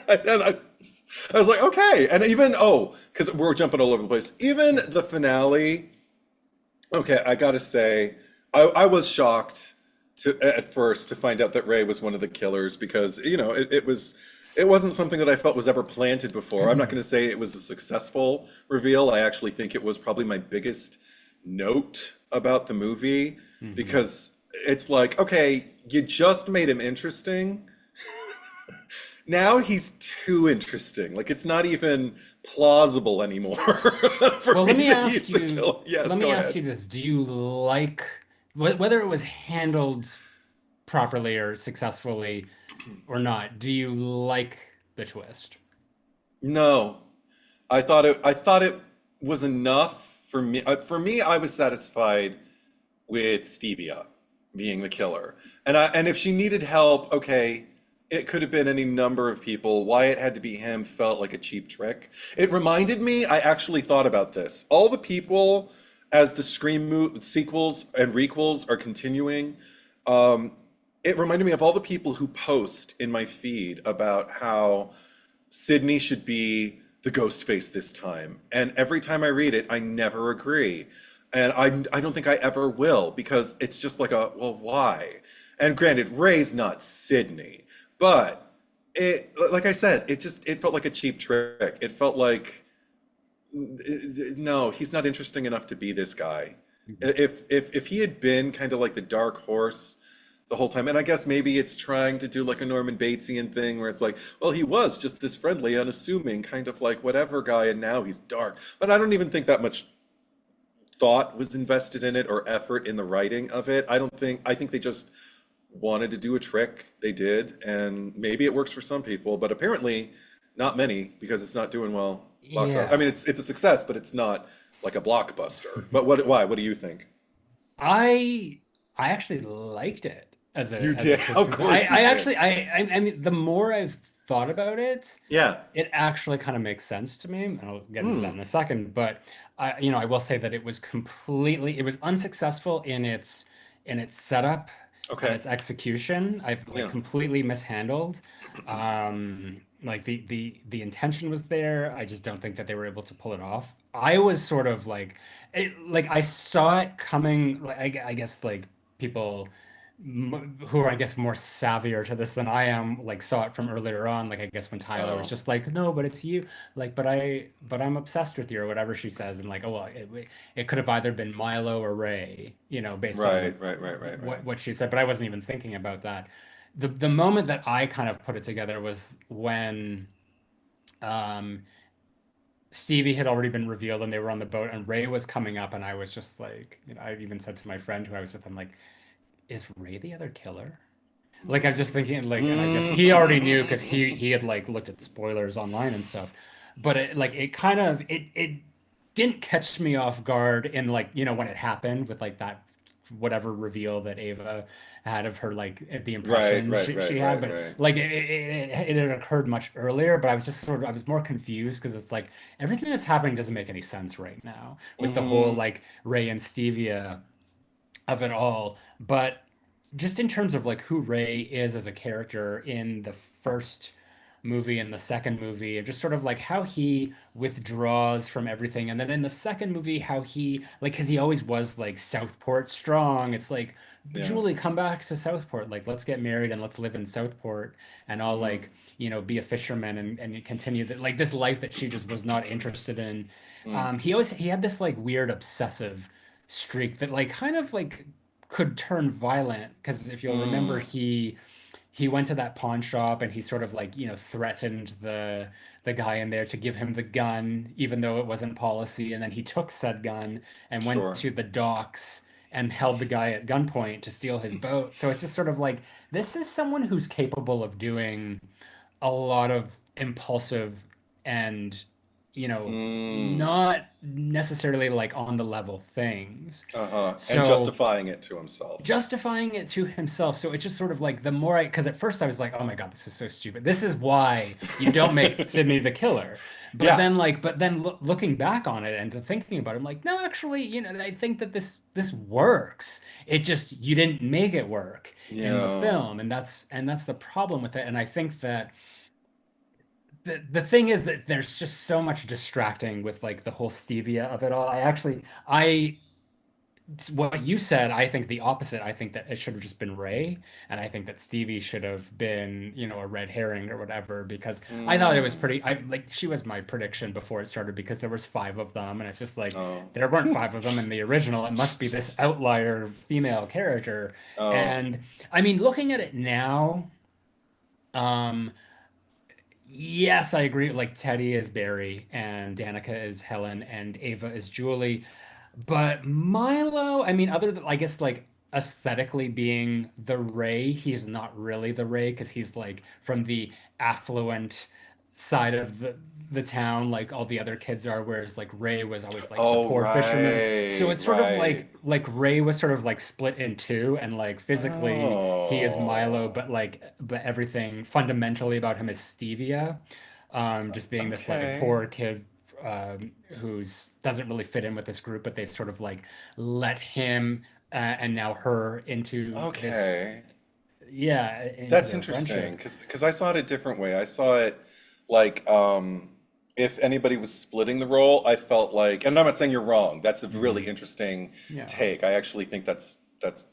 And I was like, okay. And even, oh, because we're jumping all over the place. Even the finale, okay, I gotta say, I was shocked at first to find out that Ray was one of the killers because, it wasn't something that I felt was ever planted before. I'm not gonna say it was a successful reveal. I actually think it was probably my biggest note about the movie Hmm. because it's like, okay, you just made him interesting. Now he's too interesting. Like it's not even plausible anymore for Well, me that he's the killer. let Yes, me go ask ahead. you this. Do you like whether it was handled properly or successfully or not, do you like the twist? No, I thought it was enough for me. For me, I was satisfied with Stevia being the killer. And if she needed help, okay, it could have been any number of people. Why it had to be him felt like a cheap trick. It reminded me, I actually thought about this. All the people as the sequels and requels are continuing, um, it reminded me of all the people who post in my feed about how Sydney should be the ghost face this time. And every time I read it, I never agree. And I don't think I ever will because it's just like a, well, why? And granted, Ray's not Sydney, but like I said, it felt like a cheap trick. It felt like, no, he's not interesting enough to be this guy. Mhm. If he had been kind of like the dark horse the whole time, and I guess maybe it's trying to do like a Norman Batesian thing where it's like, well, he was just this friendly, unassuming kind of like whatever guy, and now he's dark. But I don't even think that much thought was invested in it or effort in the writing of it. I think they just wanted to do a trick. They did, and maybe it works for some people, but apparently not many because it's not doing well box office. I mean, Yeah. it's a success, but it's not like a blockbuster. But why? What do you think? I actually liked it You as a did. twist. Of course you I did. actually I mean the more I've thought about it, Yeah. it actually kind of makes sense to me, and I'll get into that Hmm. in a second. But I will say that it was unsuccessful in its setup and Okay. its execution. I like Yeah. completely mishandled. Like the intention was there. I just don't think that they were able to pull it off. I was sort of like I saw it coming. Like I guess like people who are, I guess, more savvier to this than I am, like saw it from earlier on. Like I guess when Tyler was Oh. just like, "No, but it's you." Like, but I'm obsessed with you, or whatever she says, and like, oh well, it could have either been Milo or Ray, based on Right, right, right, right, right. what she said. But I wasn't even thinking about that. The moment that I kind of put it together was when um Stevie had already been revealed and they were on the boat and Ray was coming up, and I was just like, I even said to my friend who I was with, I'm like, is Ray the other killer? Like I was just thinking, like, and I guess he already knew because he had like looked at spoilers online and stuff. But it kind of it didn't catch me off guard in, like, when it happened with like that whatever reveal that Ava had of her, like the Right, impression right, she right, had. right, But right. like it had occurred much earlier. But I was more confused because it's like everything that's happening doesn't make any sense right now with the whole Mm, like Ray and Stevia of it all. But just in terms of like who Ray is as a character in the first movie and the second movie, and just sort of like how he withdraws from everything. And then in the second movie, how he, like, because he always was like Southport strong. It's like, yeah. Julie, come back to Southport. Like, let's get married and let's live in Southport. And I'll, Mm, like, be a fisherman and continue that, like, this life that she just was not interested in. mm, He had this like weird obsessive streak that like kind of like could turn violent, because if you'll remember, mm. he went to that pawn shop and he sort of like threatened the guy in there to give him the gun even though it wasn't policy, and then he took said gun and went Sure. to the docks and held the guy at gunpoint to steal his boat. So it's just sort of like, this is someone who's capable of doing a lot of impulsive and Mm. not necessarily like on the level things. Uh-huh. And So justifying it to himself. justifying it to himself. So it's just sort of like, the more because at first I was like, oh my God, this is so stupid. This is why you don't make Sydney the killer. Yeah. But then looking back on it and thinking about it, I'm like, no, actually, I think that this works. It just, you didn't make it work in the Yeah. film, and that's the problem with it. And I think that the thing is that there's just so much distracting with like the whole stevia of it all. I what you said, I think the opposite. I think that it should have just been Ray, and I think that Stevie should have been, a red herring or whatever, because I thought it was Mm. pretty, I like she was my prediction before it started, because there was five of them, and it's just like Oh. there weren't five of them in the original. It must be this outlier female character. Oh. And I mean, looking at it now, um, yes, I agree. Like Teddy is Barry, and Danica is Helen, and Ava is Julie. But Milo, I mean, other than, I guess, like aesthetically being the Ray, he's not really the Ray, because he's like from the affluent side of the town, like all the other kids are, whereas like Ray was always like the Oh, poor fisherman. So right, it's sort of right. like Ray was sort of like split in two, and like physically he is Milo, Oh. but everything fundamentally about him is Stevia. Just being this like Okay. poor kid, who's doesn't really fit in with this group, but they've sort of like let him, and now her into this, Okay. yeah, into That's their interesting friendship. because I saw it a different way. I saw it like if anybody was splitting the role, I felt like, and I'm not saying you're wrong. That's a really Hmm. interesting Yeah. take. I actually think that's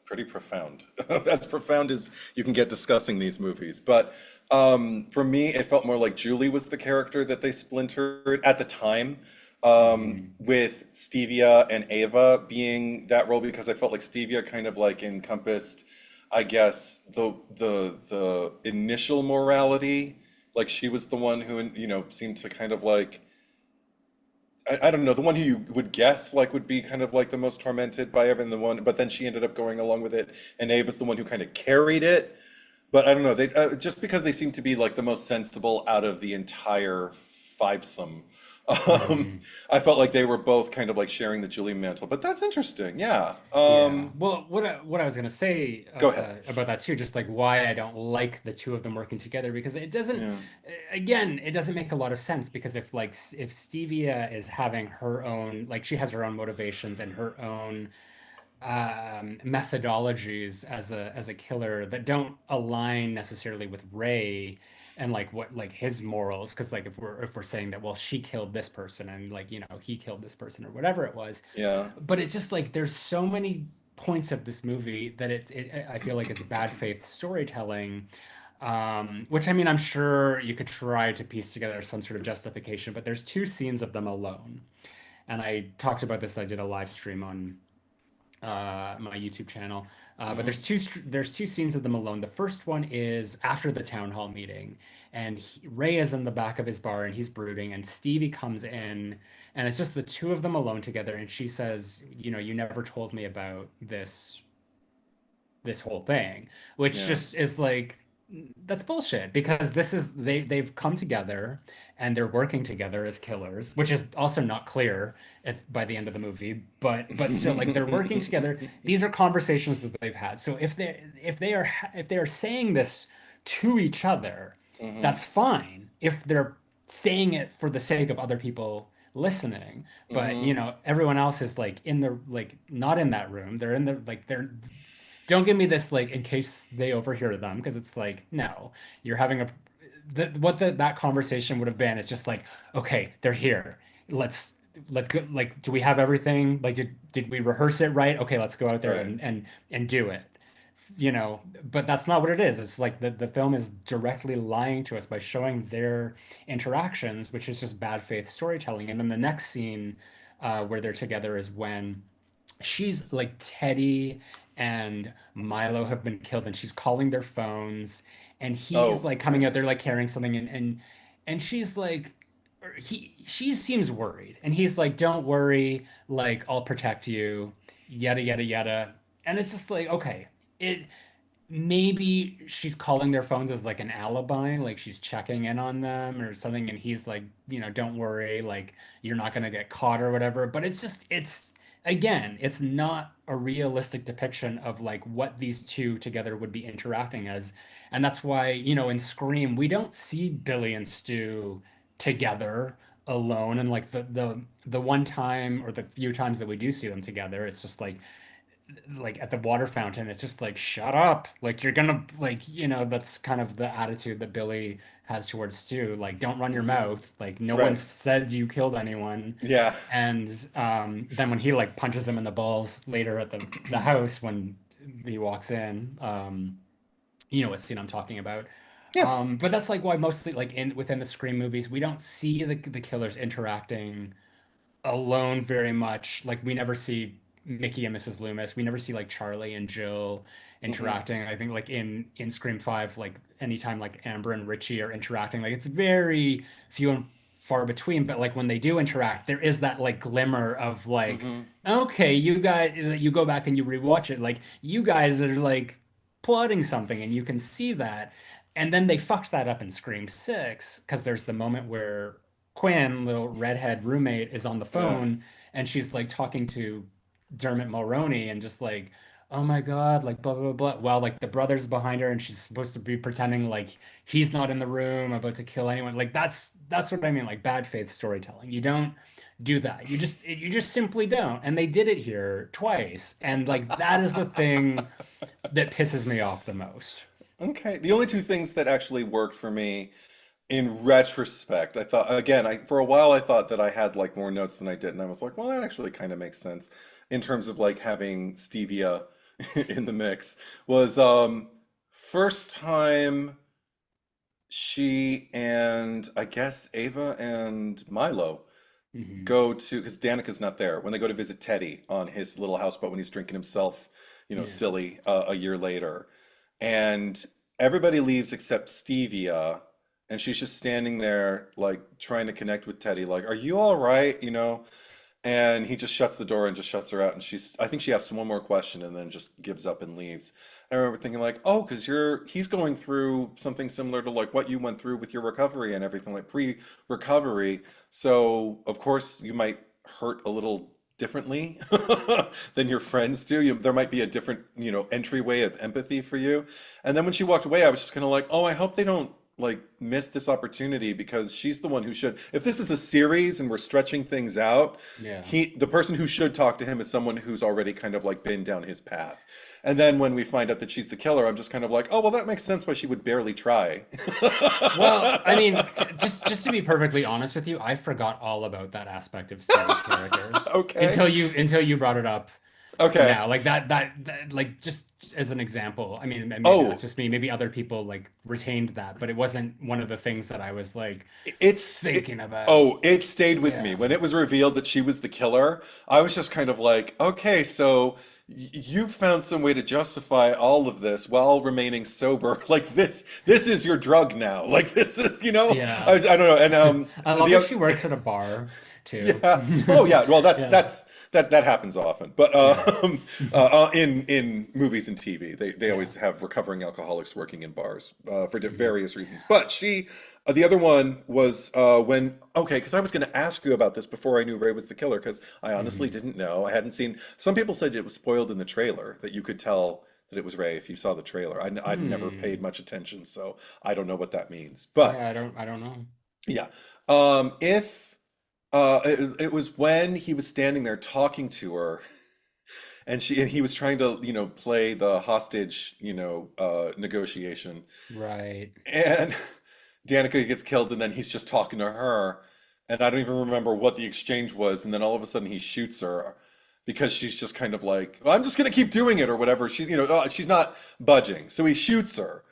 pretty profound. As profound as you can get discussing these movies. But for me, it felt more like Julie was the character that they splintered at the time. Hmm. With Stevia and Ava being that role because I felt like Stevia kind of like encompassed, I guess, the initial morality. Like she was the one who, seemed to kind of like I don't know, the one who you would guess like would be kind of like the most tormented by everything, the one, but then she ended up going along with it, and Ava's the one who kind of carried it. But I don't know, just because they seem to be like the most sensible out of the entire fivesome. Um, Mm. I felt like they were both kind of like sharing the Julie mantle, but that's interesting. Yeah. Yeah. Well, what I was gonna say Go ahead. about that too, just like why I don't like the two of them working together, because it doesn't, Yeah. again, it doesn't make a lot of sense. Because if like if Stevia is having her own, like she has her own motivations and her own methodologies as a killer that don't align necessarily with Ray and like what like his morals, because like if we're saying that, well, she killed this person and like he killed this person or whatever it was, Yeah. but it's just like there's so many points of this movie that I feel like it's bad faith storytelling, which I mean, I'm sure you could try to piece together some sort of justification, but there's two scenes of them alone. And I talked about this. I did a live stream on my YouTube channel. But Hmm. there's two scenes of them alone. The first one is after the town hall meeting, and Ray is in the back of his bar and he's brooding, and Stevie comes in, and it's just the two of them alone together, and she says, you never told me about this whole thing, which Yeah. just is like that's bullshit, because this is they've come together and they're working together as killers, which is also not clear by the end of the movie, but still, like, they're working together. These are conversations that they've had. So if they are saying this to each other, Hmm. that's fine if they're saying it for the sake of other people listening. But Hmm. everyone else is like in the like not in that room. They're in the like they're don't give me this like in case they overhear them, because it's like, no, you're having that conversation would have been, it's just like, okay, they're here, let's let's go, like, do we have everything, like, did we rehearse it right? Okay, let's go out there Right. and do it. But that's not what it is. It's like the film is directly lying to us by showing their interactions, which is just bad faith storytelling. And then the next scene, where they're together, is when she's like Teddy and Milo have been killed, and she's calling their phones, and he's Oh, like coming right. out there like carrying something, and she's like, she seems worried, and he's like, don't worry, like, I'll protect you, yada yada yada. And it's just like, okay, it maybe she's calling their phones as like an alibi, like she's checking in on them or something, and he's like, don't worry, like, you're not gonna get caught or whatever. But it's again, it's not a realistic depiction of like what these two together would be interacting as. And that's why, in Scream, we don't see Billy and Stu together alone. And like the one time or the few times that we do see them together, it's just like at the water fountain, it's just like, shut up, like, you're gonna, like, that's kind of the attitude that Billy has towards Stu, like, don't run your Hmm. mouth, like, no one Right. said you killed anyone. Yeah. And then when he like punches him in the balls later at the house when he walks in, you know what scene I'm talking about. Yeah. But that's like why mostly, like, in within the Scream movies, we don't see the killers interacting alone very much. Like, we never see Mickey and Mrs. Loomis. We never see like Charlie and Jill Hmm. interacting. I think like in Scream 5, like anytime like Amber and Richie are interacting, like, it's very few and far between. But like when they do interact, there is that like glimmer of like, Hmm. okay, you guys, you go back and you rewatch it, like, you guys are like plotting something, and you can see that. And then they fucked that up in Scream 6, because there's the moment where Quinn, little redhead roommate, is on the Yeah. phone, and she's like talking to Dermot Mulroney, and just like, oh my God, like, blah blah blah. Well, like, the brother's behind her, and she's supposed to be pretending like he's not in the room about to kill anyone. Like, that's what I mean, like, bad faith storytelling. You don't do that. You just simply don't. And they did it here twice. And like that is the thing that pisses me off the most. Okay. The only two things that actually worked for me in retrospect, I thought, again, for a while I thought that I had like more notes than I did, and I was like, well, that actually kind of makes sense in terms of like having stevia in the mix. Was first time she and I guess Ava and Milo Hmm. go to, because Danica's not there, when they go to visit Teddy on his little houseboat when he's drinking himself, Yeah. silly, a year later. And everybody leaves except Stevia, and she's just standing there, like trying to connect with Teddy, like, "Are you all right?" and he just shuts the door and just shuts her out. And I think she asks one more question and then just gives up and leaves. I remember thinking like, oh, because he's going through something similar to like what you went through with your recovery and everything, like pre-recovery. So of course you might hurt a little differently than your friends do. There might be a different, entryway of empathy for you. And then when she walked away, I was just kind of like, oh, I hope they don't like miss this opportunity because she's the one who should. If this is a series and we're stretching things out, Yeah. the person who should talk to him is someone who's already kind of like been down his path. And then when we find out that she's the killer, I'm just kind of like, oh, well, that makes sense why she would barely try. Well, I mean, just to be perfectly honest with you, I forgot all about that aspect of Steve's character Okay. until you brought it up Okay. now. Like that like just as an example. I mean, and maybe that's Oh, just me. Maybe other people like retained that, but it wasn't one of the things that I was like it's it, thinking about. oh, it stayed with me Yeah. when it was revealed that she was the killer. I was just kind of like, okay, so you found some way to justify all of this while remaining sober. Like this is your drug now. Like this is, Yeah. I don't know. And I love the that other, she works at a bar too. yeah. Oh yeah. Well, Yeah. that happens often, but Yeah. in movies and TV, they Yeah. always have recovering alcoholics working in bars for various reasons. But the other one was when okay, because I was going to ask you about this before I knew Ray was the killer, because I honestly Hmm. didn't know. I hadn't seen. Some people said it was spoiled in the trailer that you could tell that it was Ray if you saw the trailer. I'd never paid Hmm. much attention, so I don't know what that means. But Yeah, I don't know. yeah, if it was when he was standing there talking to her, and he was trying to, play the hostage, negotiation, Right. and Danica gets killed, and then he's just talking to her, and I don't even remember what the exchange was, and then all of a sudden he shoots her because she's just kind of like, "Well, I'm just gonna keep doing it or whatever. She's not budging, so he shoots her.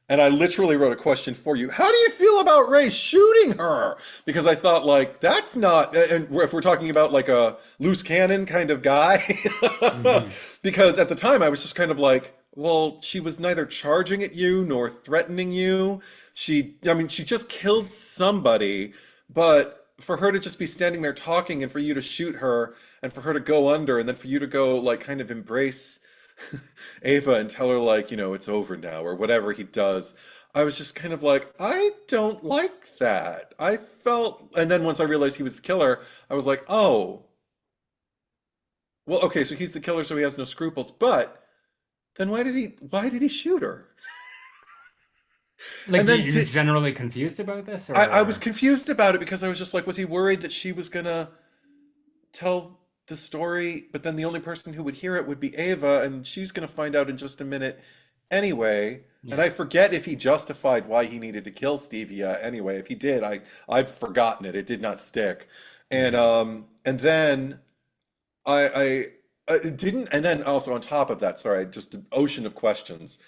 And I literally wrote a question for you. How do you feel about Ray shooting her? Because I thought, like, that's not, and if we're talking about like a loose cannon kind of guy, Hmm. because at the time I was just kind of like, well, she was neither charging at you nor threatening you. I mean, she just killed somebody, but for her to just be standing there talking and for you to shoot her and for her to go under and then for you to go, like, kind of embrace Ava and tell her like, it's over now or whatever he does. I was just kind of like, I don't like that. I felt, and then once I realized he was the killer, I was like, oh, well, okay, so he's the killer, so he has no scruples. But then why did he shoot her? Like And then you're generally confused about this, I was or confused about it because I was just like, was he worried that she was gonna tell the story, but then the only person who would hear it would be Ava, and she's going to find out in just a minute anyway. And I yeah. forget if he justified why he needed to kill Stevia anyway. If he did, I've forgotten it. It did not stick. And Hmm. and then I didn't. And then also on top of that, sorry, just an ocean of questions.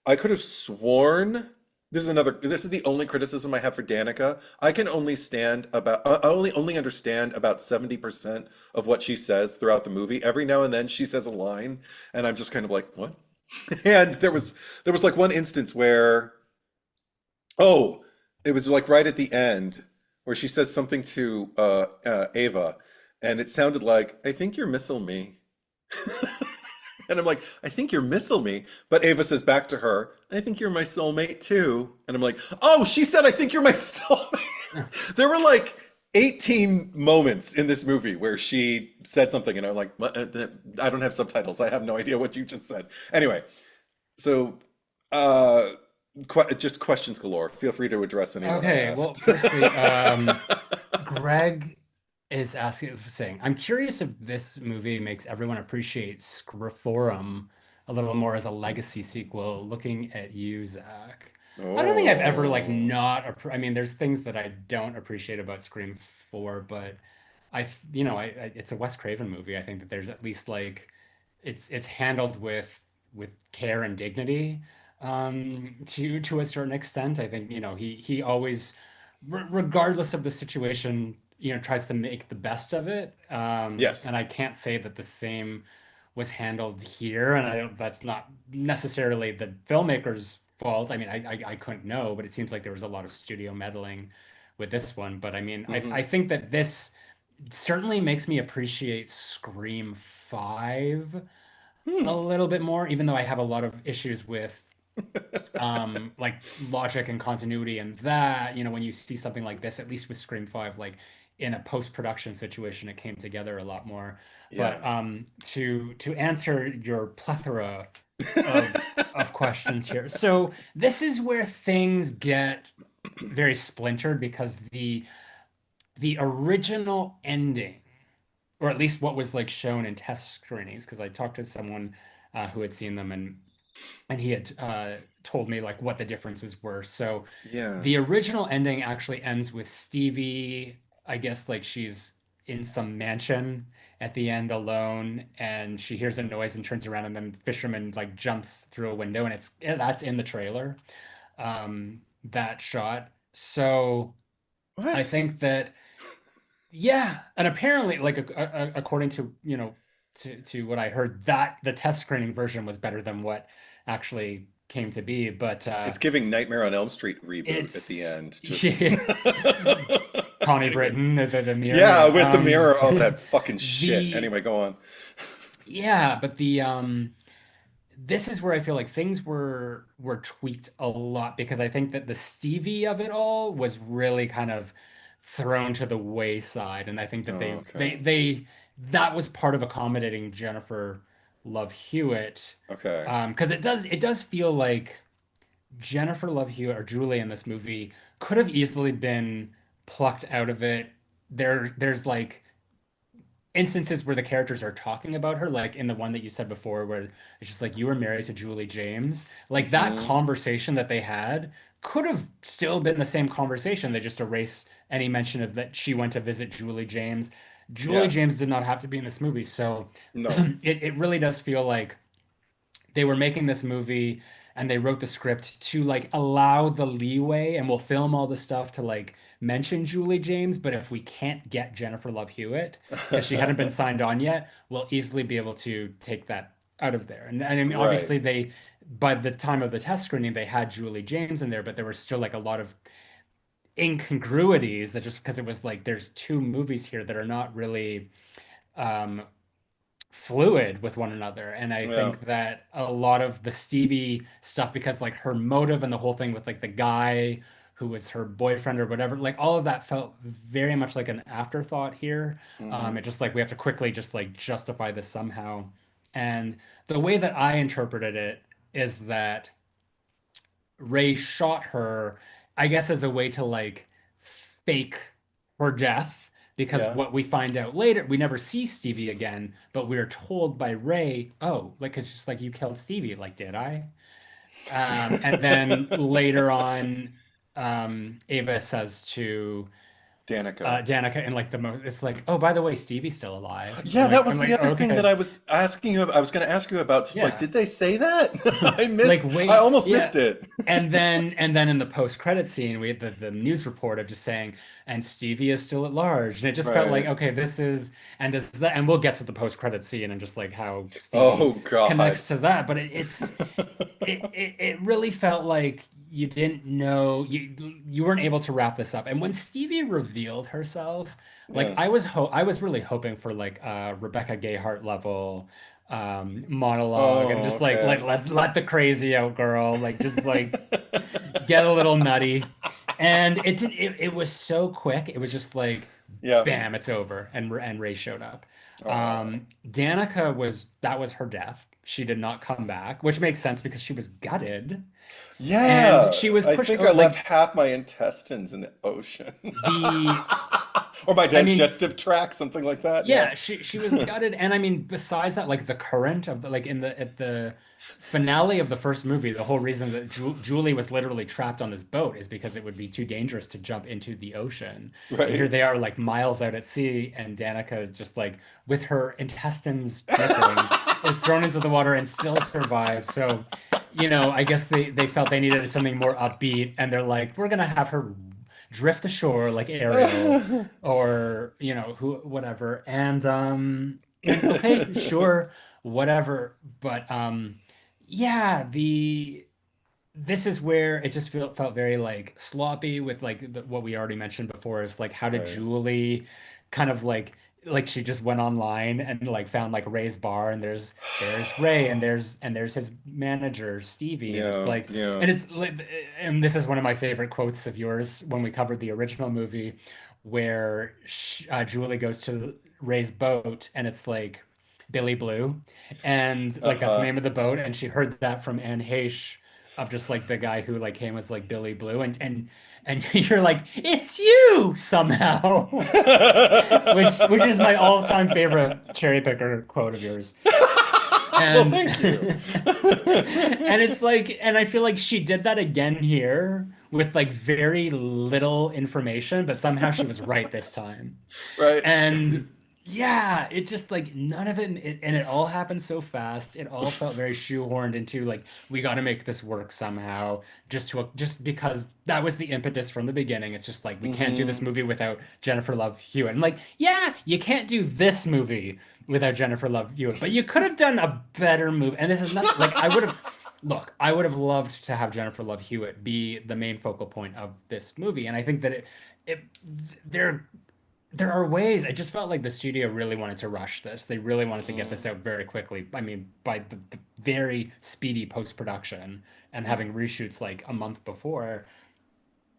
I could have sworn this is the only criticism I have for Danica. I can only stand about I only understand about 70% of what she says throughout the movie. Every now and then she says a line and I'm just kind of like, what? And there was like one instance where oh, it was like right at the end where she says something to Ava and it sounded like, I think you're missing me. And I'm like, I think you're missing me. But Ava says back to her, I think you're my soulmate too. And I'm like, oh, she said, I think you're my soulmate. There were like 18 moments in this movie where she said something, and I'm like, "What? I don't have subtitles. I have no idea what you just said. Anyway, so uh, just questions galore. Feel free to address anyone I Okay, well, asked. firstly, Greg is saying, I'm curious if this movie makes everyone appreciate Scriptorum a little more as a legacy sequel. Looking at you, Zach. I don't think I've ever like Oh, not. I mean, there's things that I don't appreciate about Scream 4, but it's a Wes Craven movie. I think that there's at least like it's handled with care and dignity to a certain extent. I think, he always regardless of the situation, tries to make the best of it. yes. And I can't say that the same was handled here, and I don't that's not necessarily the filmmaker's fault. I mean, I couldn't know, but it seems like there was a lot of studio meddling with this one. But I mean, I Hmm. I think that this certainly makes me appreciate Scream 5 a Hmm. little bit more, even though I have a lot of issues with like logic and continuity and that, when you see something like this, at least with Scream 5, like in a post-production situation, it came together a lot more. But Yeah. to answer your plethora of questions here. So this is where things get very splintered because the original ending, or at least what was like shown in test screenings, because I talked to someone who had seen them, and he had told me like what the differences were. So Yeah. the original ending actually ends with Stevie, I guess like she's in some mansion at the end alone, and she hears a noise and turns around, and then fisherman like jumps through a window, and that's in the trailer, that shot. So I What? think that, yeah, and apparently, like according to to what I heard, that the test screening version was better than what actually came to be. But It's giving Nightmare on Elm Street reboot at the it's end. Just yeah, Connie kidding. Britton, the mirror, Yeah, yeah. with the mirror. Oh, that fucking shit. The Anyway, go on. yeah, but the this is where I feel like things were tweaked a lot, because I think that the Stevie of it all was really kind of thrown to the wayside, and I think that Oh, okay. that was part of accommodating Jennifer Love Hewitt, Okay. because it does feel like Jennifer Love Hewitt or Julie in this movie could have easily been plucked out of it. There's like instances where the characters are talking about her, like in the one that you said before, where it's just like, you were married to Julie James. Like that Mm-hmm. conversation that they had could have still been the same conversation. They just erase any mention of that she went to visit Julie James. Julie Yeah. James did not have to be in this movie. So No. it really does feel like they were making this movie and they wrote the script to like allow the leeway, and we'll film all the stuff to like mention Julie James, but if we can't get Jennifer Love Hewitt because she hadn't been signed on yet, we'll easily be able to take that out of there. And I mean, Right. obviously they, by the time of the test screening, they had Julie James in there, but there was still like a lot of incongruities that, just because it was like there's two movies here that are not really um fluid with one another. And I Yeah. think that a lot of the Stevie stuff, because like her motive and the whole thing with like the guy who was her boyfriend or whatever, like all of that felt very much like an afterthought here. Mm-hmm. It just like we have to quickly just like justify this somehow. And the way that I interpreted it is that Ray shot her, I guess, as a way to like fake her death. Because Yeah. what we find out later, we never see Stevie again, but we're told by Ray, oh, like, it's just like, you killed Stevie. Like, did I? And then later on, Ava says to Danica. Danica in like the most, it's like, oh, by the way, Stevie's still alive. Yeah, that I'm was the like, other thing that okay, I was asking you. I was going to ask you about. Just like, yeah. did they say that? Like, I wait, almost yeah. missed it. And then in the post-credit scene, we had the news report of just saying, and Stevie is still at large. And it just felt like, Right. okay, this is, and this that, and we'll get to the post-credit scene and just like how Oh Stevie God. connects to that. But it really felt like you didn't know, you weren't able to wrap this up. And when Stevie revealed herself, like Yeah. I was really hoping for like Rebecca Gayheart level monologue, and Oh, just like okay. let the crazy out, girl, like just like get a little nutty. And it was so quick. It was just like Yeah. bam, it's over. And Ray showed up. Oh. Danica was, that was her death. She did not come back, which makes sense because she was gutted. And Yeah. she was I pushed think I left like half my intestines in the ocean. the Or my I mean, digestive tract, something like that. Yeah. yeah, she was gutted. And I mean, besides that, like the current of the, like in the at the finale of the first movie, the whole reason that Julie was literally trapped on this boat is because it would be too dangerous to jump into the ocean. And here Right. they are, like miles out at sea, and Danica is just like with her intestines missing, is thrown into the water and still survives. So, I guess they felt they needed something more upbeat, and they're like, we're gonna have her drift ashore like Ariel, or who, whatever. And okay, sure, whatever. But yeah, the this is where it just felt very like sloppy with like what we already mentioned before, is like, how did Right. Julie kind of like she just went online and like found like Ray's bar, and there's Ray, and there's his manager Stevie, and it's Yeah, like, yeah. and it's like, and this is one of my favorite quotes of yours when we covered the original movie, where Julie goes to Ray's boat, and it's like Billy Blue, and like that's the Uh-huh. name of the boat, and she heard that from Anne Heche, of just like the guy who like came with like Billy Blue, and you're like, it's you somehow. Which is my all-time favorite cherry picker quote of yours. Well, And thank you. and it's like, and I feel like she did that again here with like very little information, but somehow she was right this time. Right. And yeah, it just like none of it, and it all happened so fast. It all felt very shoehorned into like, we got to make this work somehow, just because that was the impetus from the beginning. It's just like, we can't do this Hmm. movie without Jennifer Love Hewitt. And like, yeah, you can't do this movie without Jennifer Love Hewitt, but you could have done a better movie. And this is not like, I would have loved to have Jennifer Love Hewitt be the main focal point of this movie. And I think that it there there are ways. I just felt like the studio really wanted to rush this. They really wanted to get this out very quickly. I mean, by the very speedy post-production and having reshoots like a month before.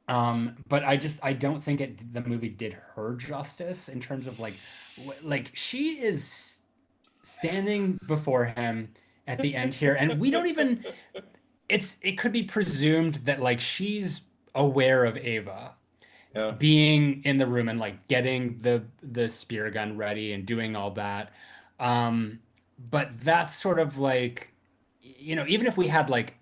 But I don't think the movie did her justice in terms of like like she is standing before him at the end here, and we don't even, it could be presumed that like she's aware of Ava Yeah. being in the room and like getting the spear gun ready and doing all that. Um, but that's sort of like, even if we had like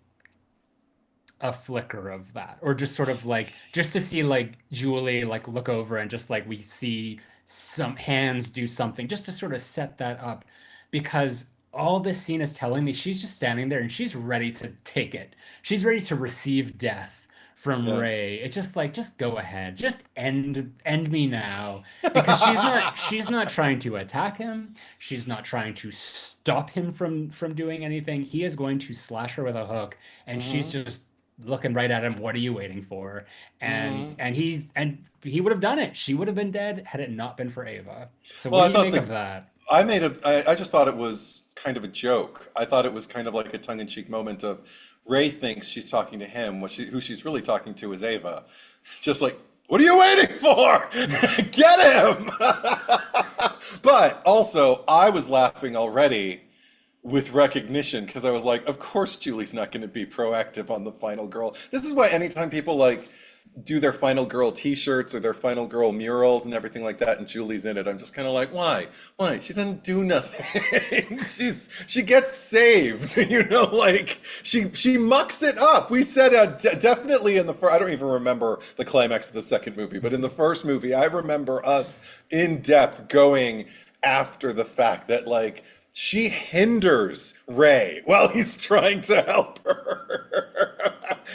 a flicker of that, or just sort of like just to see like Julie like look over and just like we see some hands do something just to sort of set that up, because all this scene is telling me she's just standing there and she's ready to take it. She's ready to receive death from Yeah. Ray. It's just like, just go ahead, just end me now, because she's not trying to attack him. She's not trying to stop him from doing anything. He is going to slash her with a hook, and she's Hmm. just looking right at him. What are you waiting for? And Hmm. he would have done it. She would have been dead had it not been for Ava. So Well, what I do you thought make of the that? I just thought it was kind of a joke. I thought it was kind of like a tongue-in-cheek moment of Ray thinks she's talking to him. Who she's really talking to is Ava. Just like, what are you waiting for? Get him! But also, I was laughing already with recognition because I was like, of course Julie's not going to be proactive on the final girl. This is why anytime people like do their final girl t-shirts or their final girl murals and everything like that and Julie's in it, I'm just kind of like, why? Why? She doesn't do nothing. She gets saved, like she mucks it up. We said definitely in the first, I don't even remember the climax of the second movie, but in the first movie, I remember us in depth going after the fact that like she hinders Ray while he's trying to help her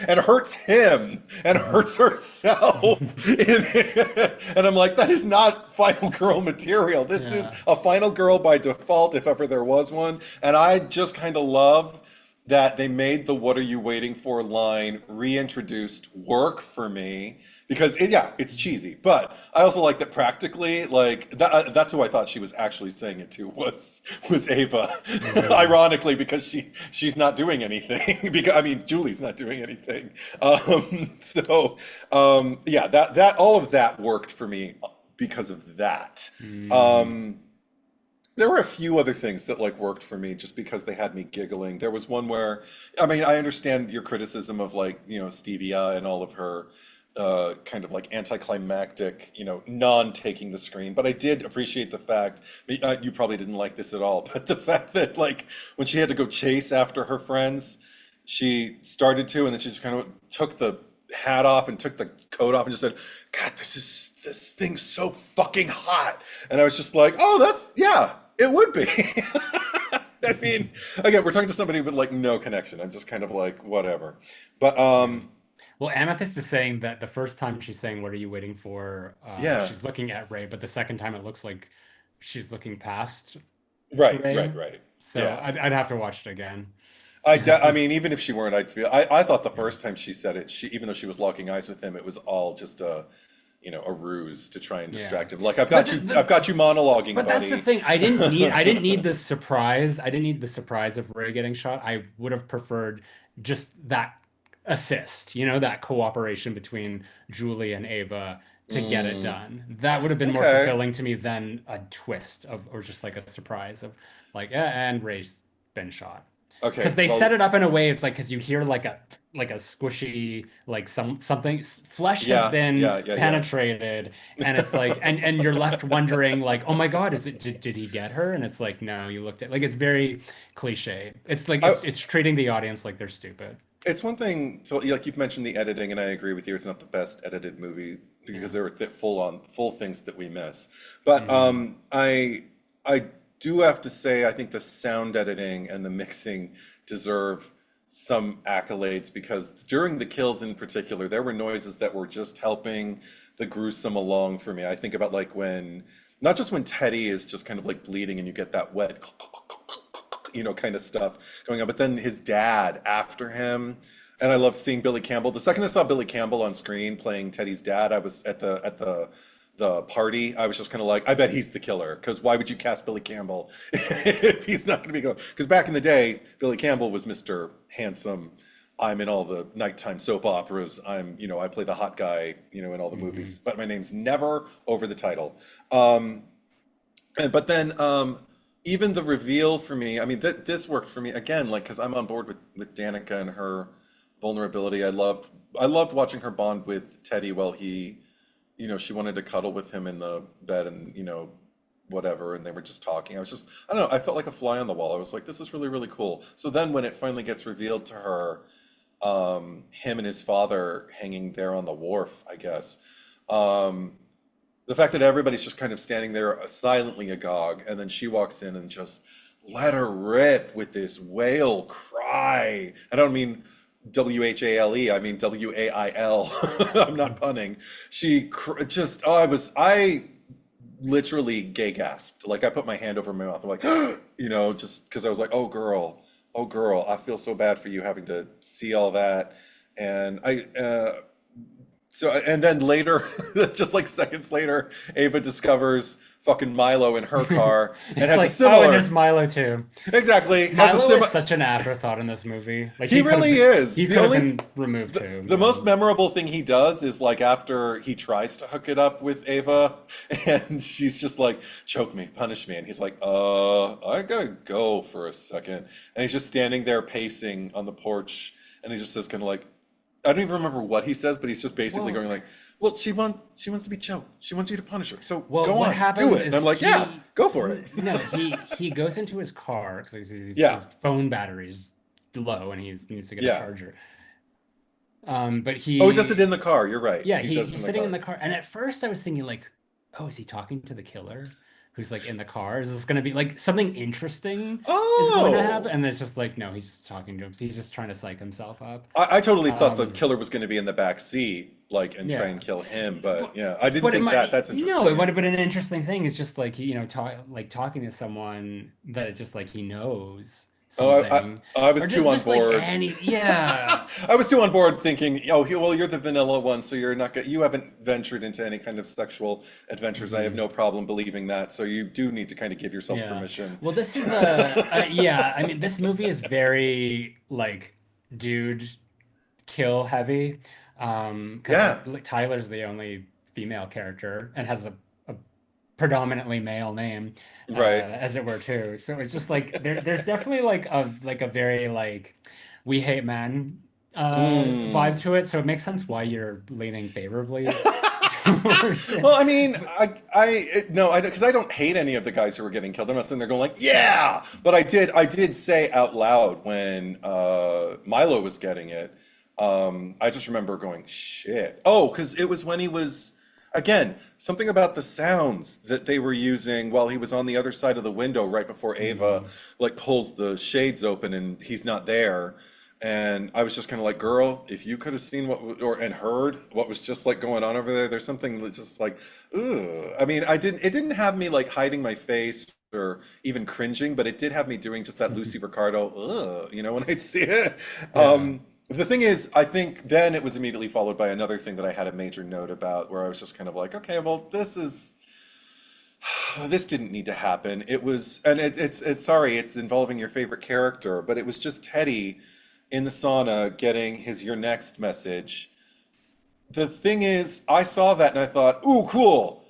and hurts him and hurts herself. And I'm like, that is not final girl material. This is Yeah. a final girl by default, if ever there was one. And I just kind of love that they made the "What are you waiting for" line reintroduced work for me because yeah, it's cheesy, but I also like that practically, like that's who I thought she was actually saying it to was Ava, Mhm. ironically because she's not doing anything because I mean Julie's not doing anything, yeah, that all of that worked for me because of that. Mhm. Um, there were a few other things that like worked for me just because they had me giggling. There was one where, I mean, I understand your criticism of like, Stevia and all of her kind of like anticlimactic, non-taking the screen. But I did appreciate the fact, you probably didn't like this at all, but the fact that like when she had to go chase after her friends, she started to, and then she just kind of took the hat off and took the coat off and just said, God, this thing's so fucking hot. And I was just like, oh, yeah, it would be. I mean, again, we're talking to somebody with like no connection. I'm just kind of like, whatever. But Yeah. Well, Amethyst is saying that the first time she's saying, "What are you waiting for?" yeah, She's looking at Ray, but the second time it looks like she's looking past right, Ray. right, right. So Yeah. I'd have to watch it again. I mean, even if she weren't, I thought the first time she said it, even though she was locking eyes with him, it was all just a a ruse to try and Yeah. distract him. Like But I've got you monologuing, but that's the buddy. thing. I didn't need the surprise. I didn't need the surprise of Ray getting shot. I would have preferred just that assist, that cooperation between Julie and Ava to get it Mm, done. That would have been more okay. fulfilling to me than a twist of or just like a surprise of like, and Ray's been shot. Because Okay. they set Well, it up in a way, like, because you hear like a squishy, like something flesh has yeah, been yeah, yeah, penetrated, and it's like, yeah. and you're left wondering, like, oh my God, did he get her? And it's like, no, you looked at, like, it's very cliche. It's like I, it's treating the audience like they're stupid. it's one thing to like you've mentioned the editing, and I agree with you. It's not the best edited movie because Yeah. there were full things that we miss. But Hmm. I do have to say I think the sound editing and the mixing deserve some accolades because during the kills in particular, there were noises that were just helping the gruesome along for me. I think about like when not just when Teddy is just kind of like bleeding and you get that wet kind of stuff going on. But then his dad after him, and I love seeing Billy Campbell. The second I saw Billy Campbell on screen playing Teddy's dad, I was at the party. I was just kind of like, I bet he's the killer. Because why would you cast Billy Campbell if he's not going to be going? Because back in the day, Billy Campbell was Mr. Handsome. I'm in all the nighttime soap operas. I play the hot guy, in all the Hmm. movies. But my name's never over the title. Um, but then even the reveal for me, I mean, this worked for me again, like because I'm on board with Danica and her vulnerability. I loved watching her bond with Teddy while she wanted to cuddle with him in the bed and whatever, and they were just talking. I don't know, I felt like a fly on the wall. I was like, this is really really cool. So then when it finally gets revealed to her, him and his father hanging there on the wharf, I guess. Um, the fact that everybody's just kind of standing there silently agog, and then she walks in and just let her rip with this wail cry. I don't mean WHALE, I mean WAIL. I'm not punning. Just, oh, I literally gay gasped. Like I put my hand over my mouth. I'm like, just because I was like, oh girl, I feel so bad for you having to see all that. And and then later, just like seconds later, Ava discovers fucking Milo in her car and It's has a like, oh, and there's similar, Milo too. exactly, has a Milo is similar, such an afterthought in this movie. Like he really is. he The could have only, been removed too. the most memorable thing he does is like after he tries to hook it up with Ava and she's just like, choke me, punish me. And he's like, I gotta go for a second. And he's just standing there pacing on the porch and he just says kind of like, I don't even remember what he says, but he's just basically Well, going like, well, she wants to be choked. She wants you to punish her. So well, go what on, do happens it. And I'm is like, yeah, go for it. no, he goes into his car because Yeah, his phone battery's low and he needs to get a yeah. charger. But Oh, he does it in the car. You're right. yeah, He does it he's in the sitting in car. the car, and at first I was thinking like, oh, is he talking to the killer who's like in the car? Is this going to be like something interesting is going to happen? Oh. And it's just like, no, he's just talking to him. He's just trying to psych himself up. I totally thought the Um, killer was going to be in the back seat, like, and try yeah. and kill him. But But, yeah, I didn't but it think that. might That's no, it interesting. would have been an interesting thing. It's just like talking to someone that it's just like he knows Oh, something, I or was too on just like board. any yeah. I was too on board thinking, oh, well, you're the vanilla one, so you haven't ventured into any kind of sexual adventures. I have Mhm. no problem believing that. So you do need to kind of give yourself Yeah. permission. Well, this is a yeah. I mean, this movie is very like dude kill heavy, because Yeah, like Tyler's the only female character and has a predominantly male name, right. as it were too. So it's just like there's definitely like a very like we hate men Mm. vibe to it. So it makes sense why you're leaning favorably towards it. Well, I mean, no, because I don't hate any of the guys who were getting killed. I'm not sitting there going like, yeah, but I did say out loud when Milo was getting it. I just remember going, shit. Oh, because it was when he was, again, something about the sounds that they were using while he was on the other side of the window right before Ava Mhm. like pulls the shades open and he's not there. And I was just kind of like, girl, if you could have seen and heard what was just like going on over there, there's something that's just like, ugh. I mean, it didn't have me like hiding my face or even cringing, but it did have me doing just that Lucy Ricardo, ugh, when I'd see it. Yeah. The thing is, I think then it was immediately followed by another thing that I had a major note about, where I was just kind of like, okay, well, this didn't need to happen. It was, and it's sorry, it's involving your favorite character, but it was just Teddy in the sauna getting his "Your next" message. The thing is, I saw that and I thought, ooh, cool.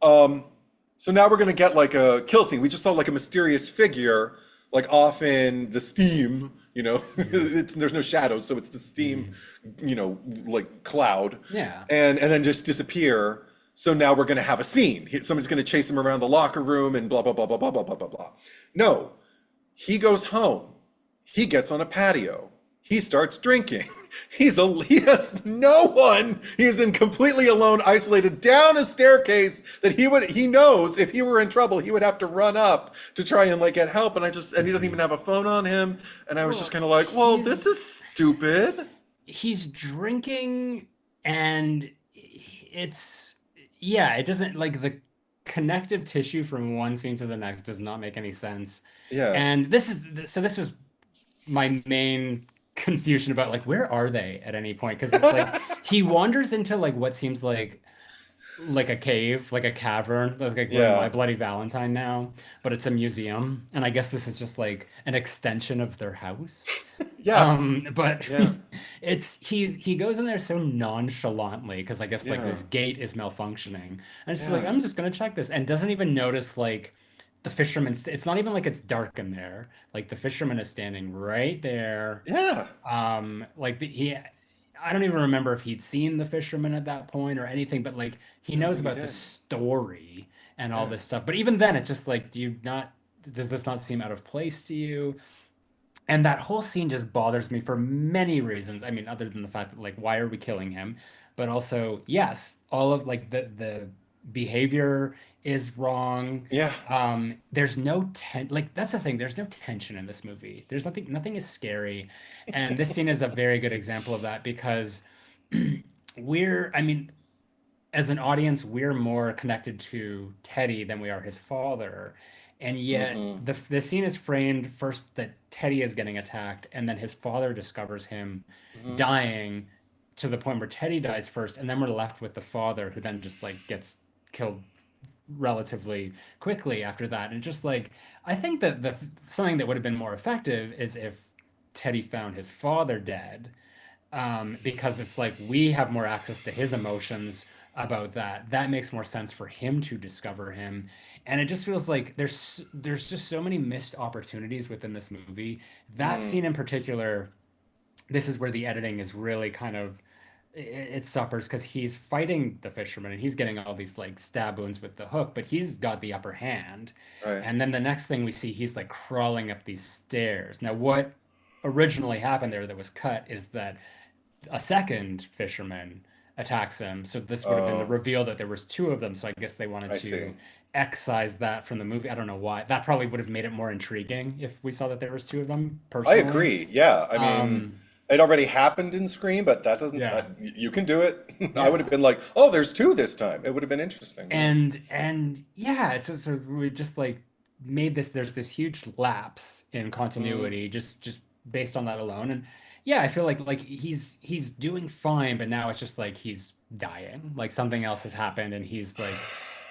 Um, so now we're gonna get like a kill scene. We just saw like a mysterious figure, like off in the steam. Mhm. There's no shadows, so it's the steam, Mhm. like cloud, Yeah. and then just disappear. So now we're gonna have a scene. Somebody's gonna chase him around the locker room and blah blah blah blah blah blah blah blah blah. No, he goes home. He gets on a patio. He starts drinking. He has no one. He is in completely alone, isolated down a staircase that he knows if he were in trouble, he would have to run up to try and like get help. And he doesn't even Mhm. have a phone on him. And I was just Well, kind of like, well, he's this is stupid. he's drinking and it's yeah, it doesn't like the connective tissue from one scene to the next does not make any sense. Yeah. And this was my main confusion about like where are they at any point? Because it's like he wanders into like what seems like a cave, like a cavern. Like we're in My Yeah. Bloody Valentine now, but it's a museum, and I guess this is just like an extension of their house. Yeah. But Yeah. he goes in there so nonchalantly because I guess like Yeah. this gate is malfunctioning, and it's just like Yeah. I'm just gonna check this, and doesn't even notice like the fisherman. It's not even like it's dark in there. Like the fisherman is standing right there. Yeah. Like I don't even remember if he'd seen the fisherman at that point or anything, but like he I don't knows think he about the did. story and all Yeah. this stuff. But even then, it's just like, does this not seem out of place to you? And that whole scene just bothers me for many reasons. I mean, other than the fact that like, why are we killing him? But also, yes, all of like the behavior is wrong. Yeah. There's no like that's the thing. There's no tension in this movie. Nothing is scary, and this scene is a very good example of that because I mean, as an audience, we're more connected to Teddy than we are his father. And yet Mm-hmm. the scene is framed first that Teddy is getting attacked, and then his father discovers him Mm-hmm. dying to the point where Teddy dies first, and then we're left with the father who then just like gets killed relatively quickly after that. And just like I think that the something that would have been more effective is if Teddy found his father dead, because it's like we have more access to his emotions about that. That makes more sense for him to discover him. And it just feels like there's just so many missed opportunities within this movie. That Mm. scene in particular, this is where the editing is really kind of it suffers because he's fighting the fisherman and he's getting all these like stab wounds with the hook, but he's got the upper hand. Right. And then the next thing we see, he's like crawling up these stairs. Now, what originally happened there that was cut is that a second fisherman attacks him. So this would have been the Oh, reveal that there was two of them. So I guess they wanted I see. to excise that from the movie. I don't know why. That probably would have made it more intriguing if we saw that there was two of them I personally. agree. Yeah. I mean, Um, it already happened in Scream, but that doesn't, yeah, you can do it. I would have yeah. been like, oh, there's two this time. It would have been interesting. Yeah. And yeah, it's just, so we just like made this there's this huge lapse in Mm. continuity just based on that alone. And yeah, I feel like he's doing fine, but now it's just like he's dying. Like something else has happened and he's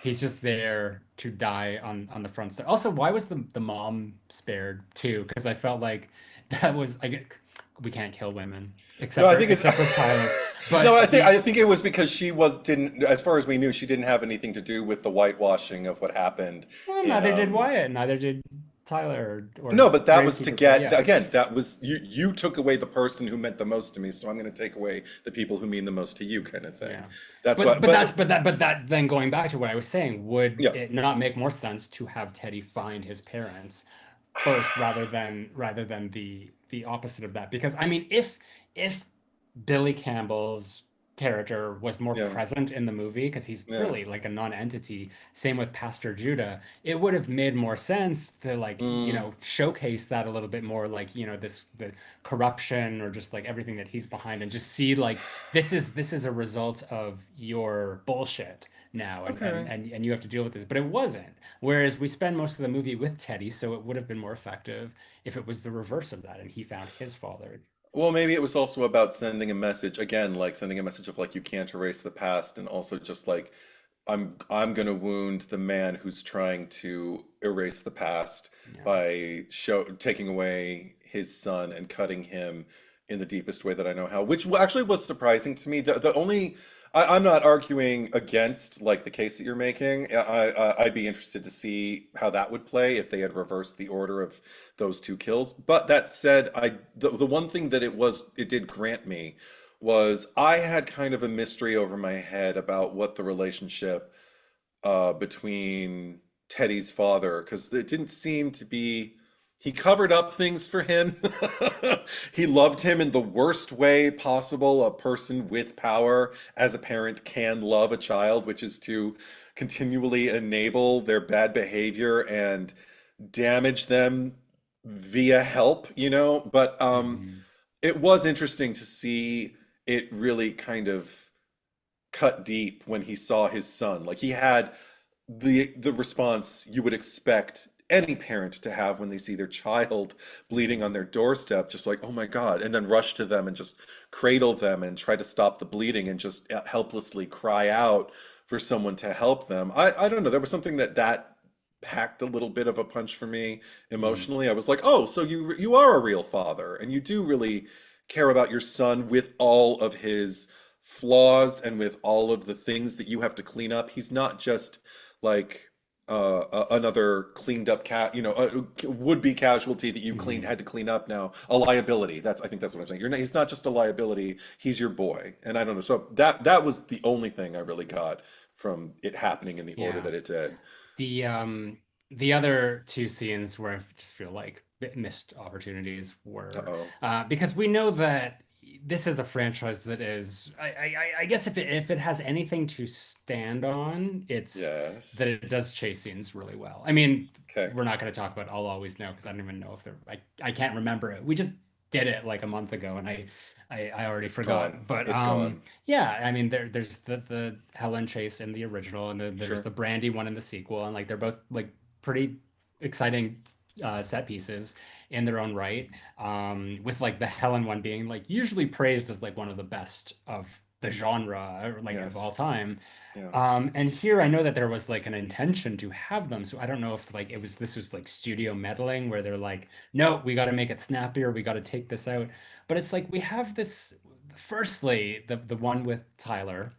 just there to die on the front step. Also, why was the mom spared too? Because I felt like that was I get we can't kill women No, I think it's except for Tyler. no, But I the think it was because she was didn't as far as we knew, she didn't have anything to do with the whitewashing of what happened Well, in neither did Wyatt, neither did Tyler or No, but that was to Gravekeeper. But get yeah, again, that was you took away the person who meant the most to me, so I'm going to take away the people who mean the most to you kind of thing. yeah. That's what But that then going back to what I was saying, would yeah. it not make more sense to have Teddy find his parents first rather than the opposite of that? Because I mean, if Billy Campbell's character was more Yeah. present in the movie because he's Yeah. really like a non-entity, same with Pastor Judah, it would have made more sense to like, Mm, showcase that a little bit more, like, the corruption or just like everything that he's behind, and just see like this is a result of your bullshit now, and and okay. and and you have to deal with this. But it wasn't. Whereas we spend most of the movie with Teddy, so it would have been more effective if it was the reverse of that and he found his father. Well, maybe it was also about sending a message again, like sending a message of like you can't erase the past, and also just like I'm gonna wound the man who's trying to erase the past Yeah. by taking away his son and cutting him in the deepest way that I know how, which actually was surprising to me. The only I'm not arguing against like the case that you're making. I'd be interested to see how that would play if they had reversed the order of those two kills. But that said, the one thing that it did grant me was I had kind of a mystery over my head about what the relationship between Teddy's father, because it didn't seem to be. He covered up things for him. He loved him in the worst way possible a person with power as a parent can love a child, which is to continually enable their bad behavior and damage them via help, you know? But Hmm. it was interesting to see it really kind of cut deep when he saw his son. Like he had the response you would expect any parent to have when they see their child bleeding on their doorstep, just like, oh my God, and then rush to them and just cradle them and try to stop the bleeding and just helplessly cry out for someone to help them. I don't know. There was something that packed a little bit of a punch for me Mm. emotionally. I was like, oh, so you are a real father and you do really care about your son with all of his flaws and with all of the things that you have to clean up. He's not just like another cleaned up cat, you know, a would-be casualty that you clean Hmm. had to clean up now, a liability. I think that's what I'm saying. He's not just a liability, he's your boy. And I don't know. So that was the only thing I really got from it happening in the order Yeah. that it did. The um the other two scenes where I just feel like missed opportunities were Uh-oh. because we know that this is a franchise that is I guess if it has anything to stand on, it's Yes. that it does chase scenes really well. I mean, Okay. we're not going to talk about I'll Always Know because I don't even know if I can't remember it. We just did it like a month ago and I already It's forgot. gone. But It's gone. yeah, I mean there's the Helen chase in the original and there's Sure. the Brandy one in the sequel and like they're both like pretty exciting set pieces in their own right. With like the Helen one being like usually praised as like one of the best of the genre or like of Yes. all time. Yeah. And here I know that there was like an intention to have them, so I don't know if like this was like studio meddling where they're like, no, we got to make it snappier, we got to take this out. But it's like we have this. Firstly, the one with Tyler,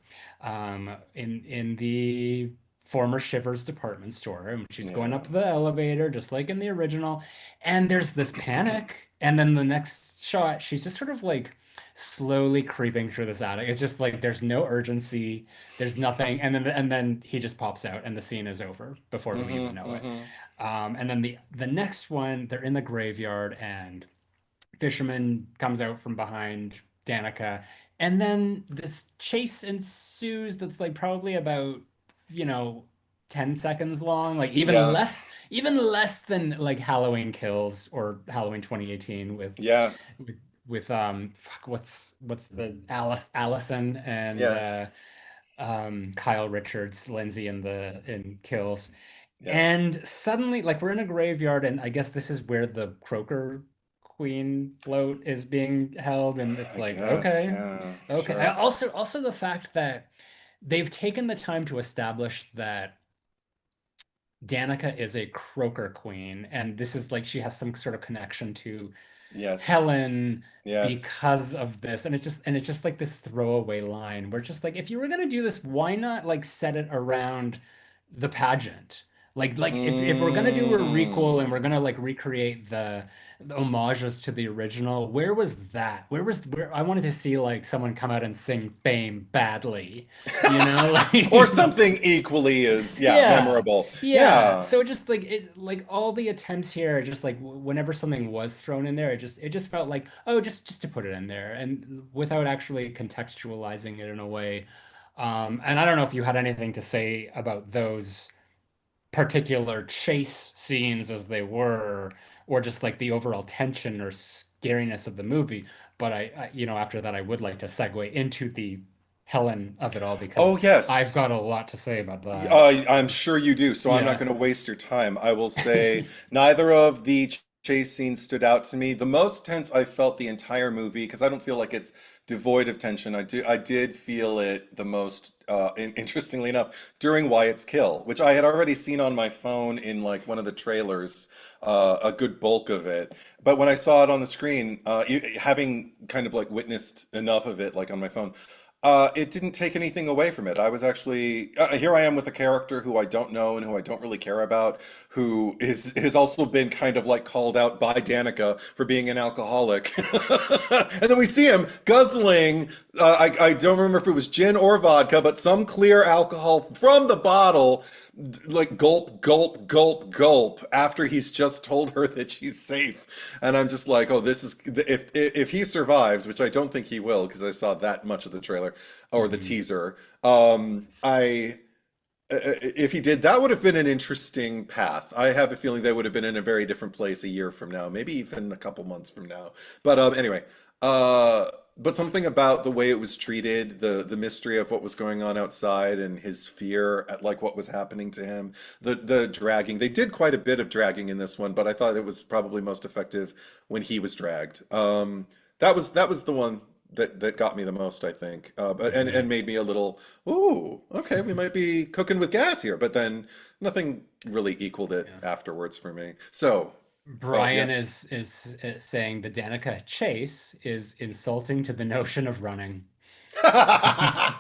in the former Shivers department store, and she's going Yeah. up the elevator just like in the original, and there's this panic, and then the next shot, she's just sort of like slowly creeping through this attic. It's just like there's no urgency. There's nothing, and then he just pops out, and the scene is over before we even Mm-hmm. know it. Mm-hmm. And then the next one, they're in the graveyard, and fisherman comes out from behind Danica, and then this chase ensues. That's like probably about you know 10 seconds long, like Yeah. even less than like Halloween Kills or Halloween 2018 Yeah. with fuck, what's the Allison and Yeah. Kyle Richards, Lindsay in Kills. Yeah. And suddenly, like we're in a graveyard, and I guess this is where the Croaker Queen float is being held, and it's I like, guess. okay, Yeah. okay. Sure. Also the fact that they've taken the time to establish that Danica is a Croaker Queen, and this is like she has some sort of connection to Yes. Helen Yes. because of this, and it's just like this throwaway line where just like if you were gonna do this, why not like set it around the pageant? Like if we're gonna do a requel and we're Mm. gonna like recreate the homages to the original, where was that? Where I wanted to see like someone come out and sing Fame badly, you know? Or Like something equally as, yeah, yeah. memorable. Yeah. Yeah. So just like it like all the attempts here just like whenever something was thrown in there it just felt like oh just to put it in there and without actually contextualizing it in a way. And I don't know if you had anything to say about those particular chase scenes as they were or just like the overall tension or scariness of the movie, but after that I would like to segue into the Helen of it all Oh, because I've yes. got a lot to say about that. I'm sure you do, so I'm not Yeah. going to waste your time. I will say neither of the chase scene stood out to me. The most tense I felt the entire movie, because I don't feel like it's devoid of tension. I did feel it the most, interestingly enough, during Wyatt's kill, which I had already seen on my phone in like one of the trailers, a good bulk of it. But when I saw it on the screen, having kind of like witnessed enough of it, like on my phone, it didn't take anything away from it. I was actually here. I am with a character who I don't know and who I don't really care about, who is has also been kind of like called out by Danica for being an alcoholic, and then we see him guzzling. I don't remember if it was gin or vodka, but some clear alcohol from the bottle, like gulp, gulp, gulp, gulp, after he's just told her that she's safe. And I'm just like, oh, this is if he survives, which I don't think he will, because I saw that much of the trailer or the Mhm. teaser. I if he did, that would have been an interesting path. I have a feeling they would have been in a very different place a year from now, maybe even a couple months from now. But anyway, but something about the way it was treated, the mystery of what was going on outside, and his fear at like what was happening to him, the dragging. They did quite a bit of dragging in this one, but I thought it was probably most effective when he was dragged. That was the one that got me the most, I think. But and Mhm. made me a little, ooh, okay, we might be cooking with gas here. But then nothing really equaled it Yeah. afterwards for me. So, oh Brian yes. is saying the Danica chase is insulting to the notion of running. I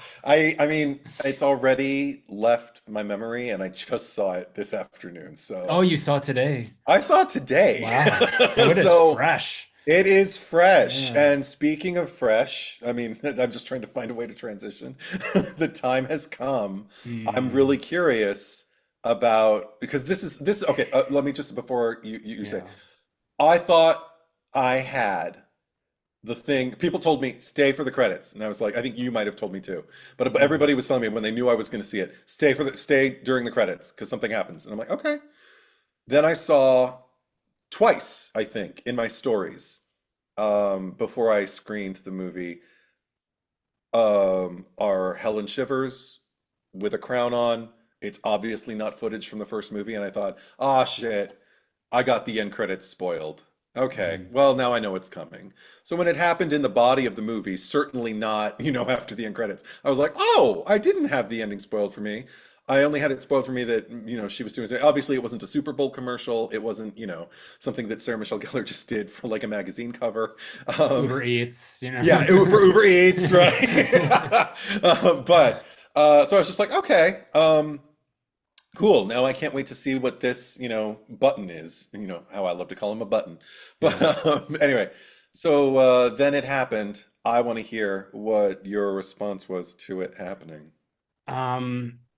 mean, it's already left my memory, and I just saw it this afternoon. Oh, So you saw it today. I saw it today. Wow. So it is So fresh. it is fresh. Yeah. And speaking of fresh, I mean, I'm just trying to find a way to transition. The time has come. I'm really Hmm. curious about because this okay, let me just before you say, Yeah. I thought I had the thing people told me stay for the credits, and I was like, I think you might have told me too, but Hmm. everybody was telling me when they knew I was going to see it, stay during the credits because something happens, and I'm like, okay. Then I saw twice, I think, in my stories, before I screened the movie, are Helen Shivers with a crown on. It's obviously not footage from the first movie, and I thought, ah, shit, I got the end credits spoiled. Okay, Hmm. well, now I know it's coming. So when it happened in the body of the movie, certainly not, after the end credits, I was like, oh, I didn't have the ending spoiled for me. I only had it spoiled for me that, she was doing. Obviously, it wasn't a Super Bowl commercial. It wasn't, something that Sarah Michelle Gellar just did for like a magazine cover. Um, Uber Eats, you yeah, know. For Uber Eats, right? But so I was just like, okay, cool. Now I can't wait to see what this, button is. You know how I love to call him a button. But Yeah. anyway, so then it happened. I want to hear what your response was to it happening.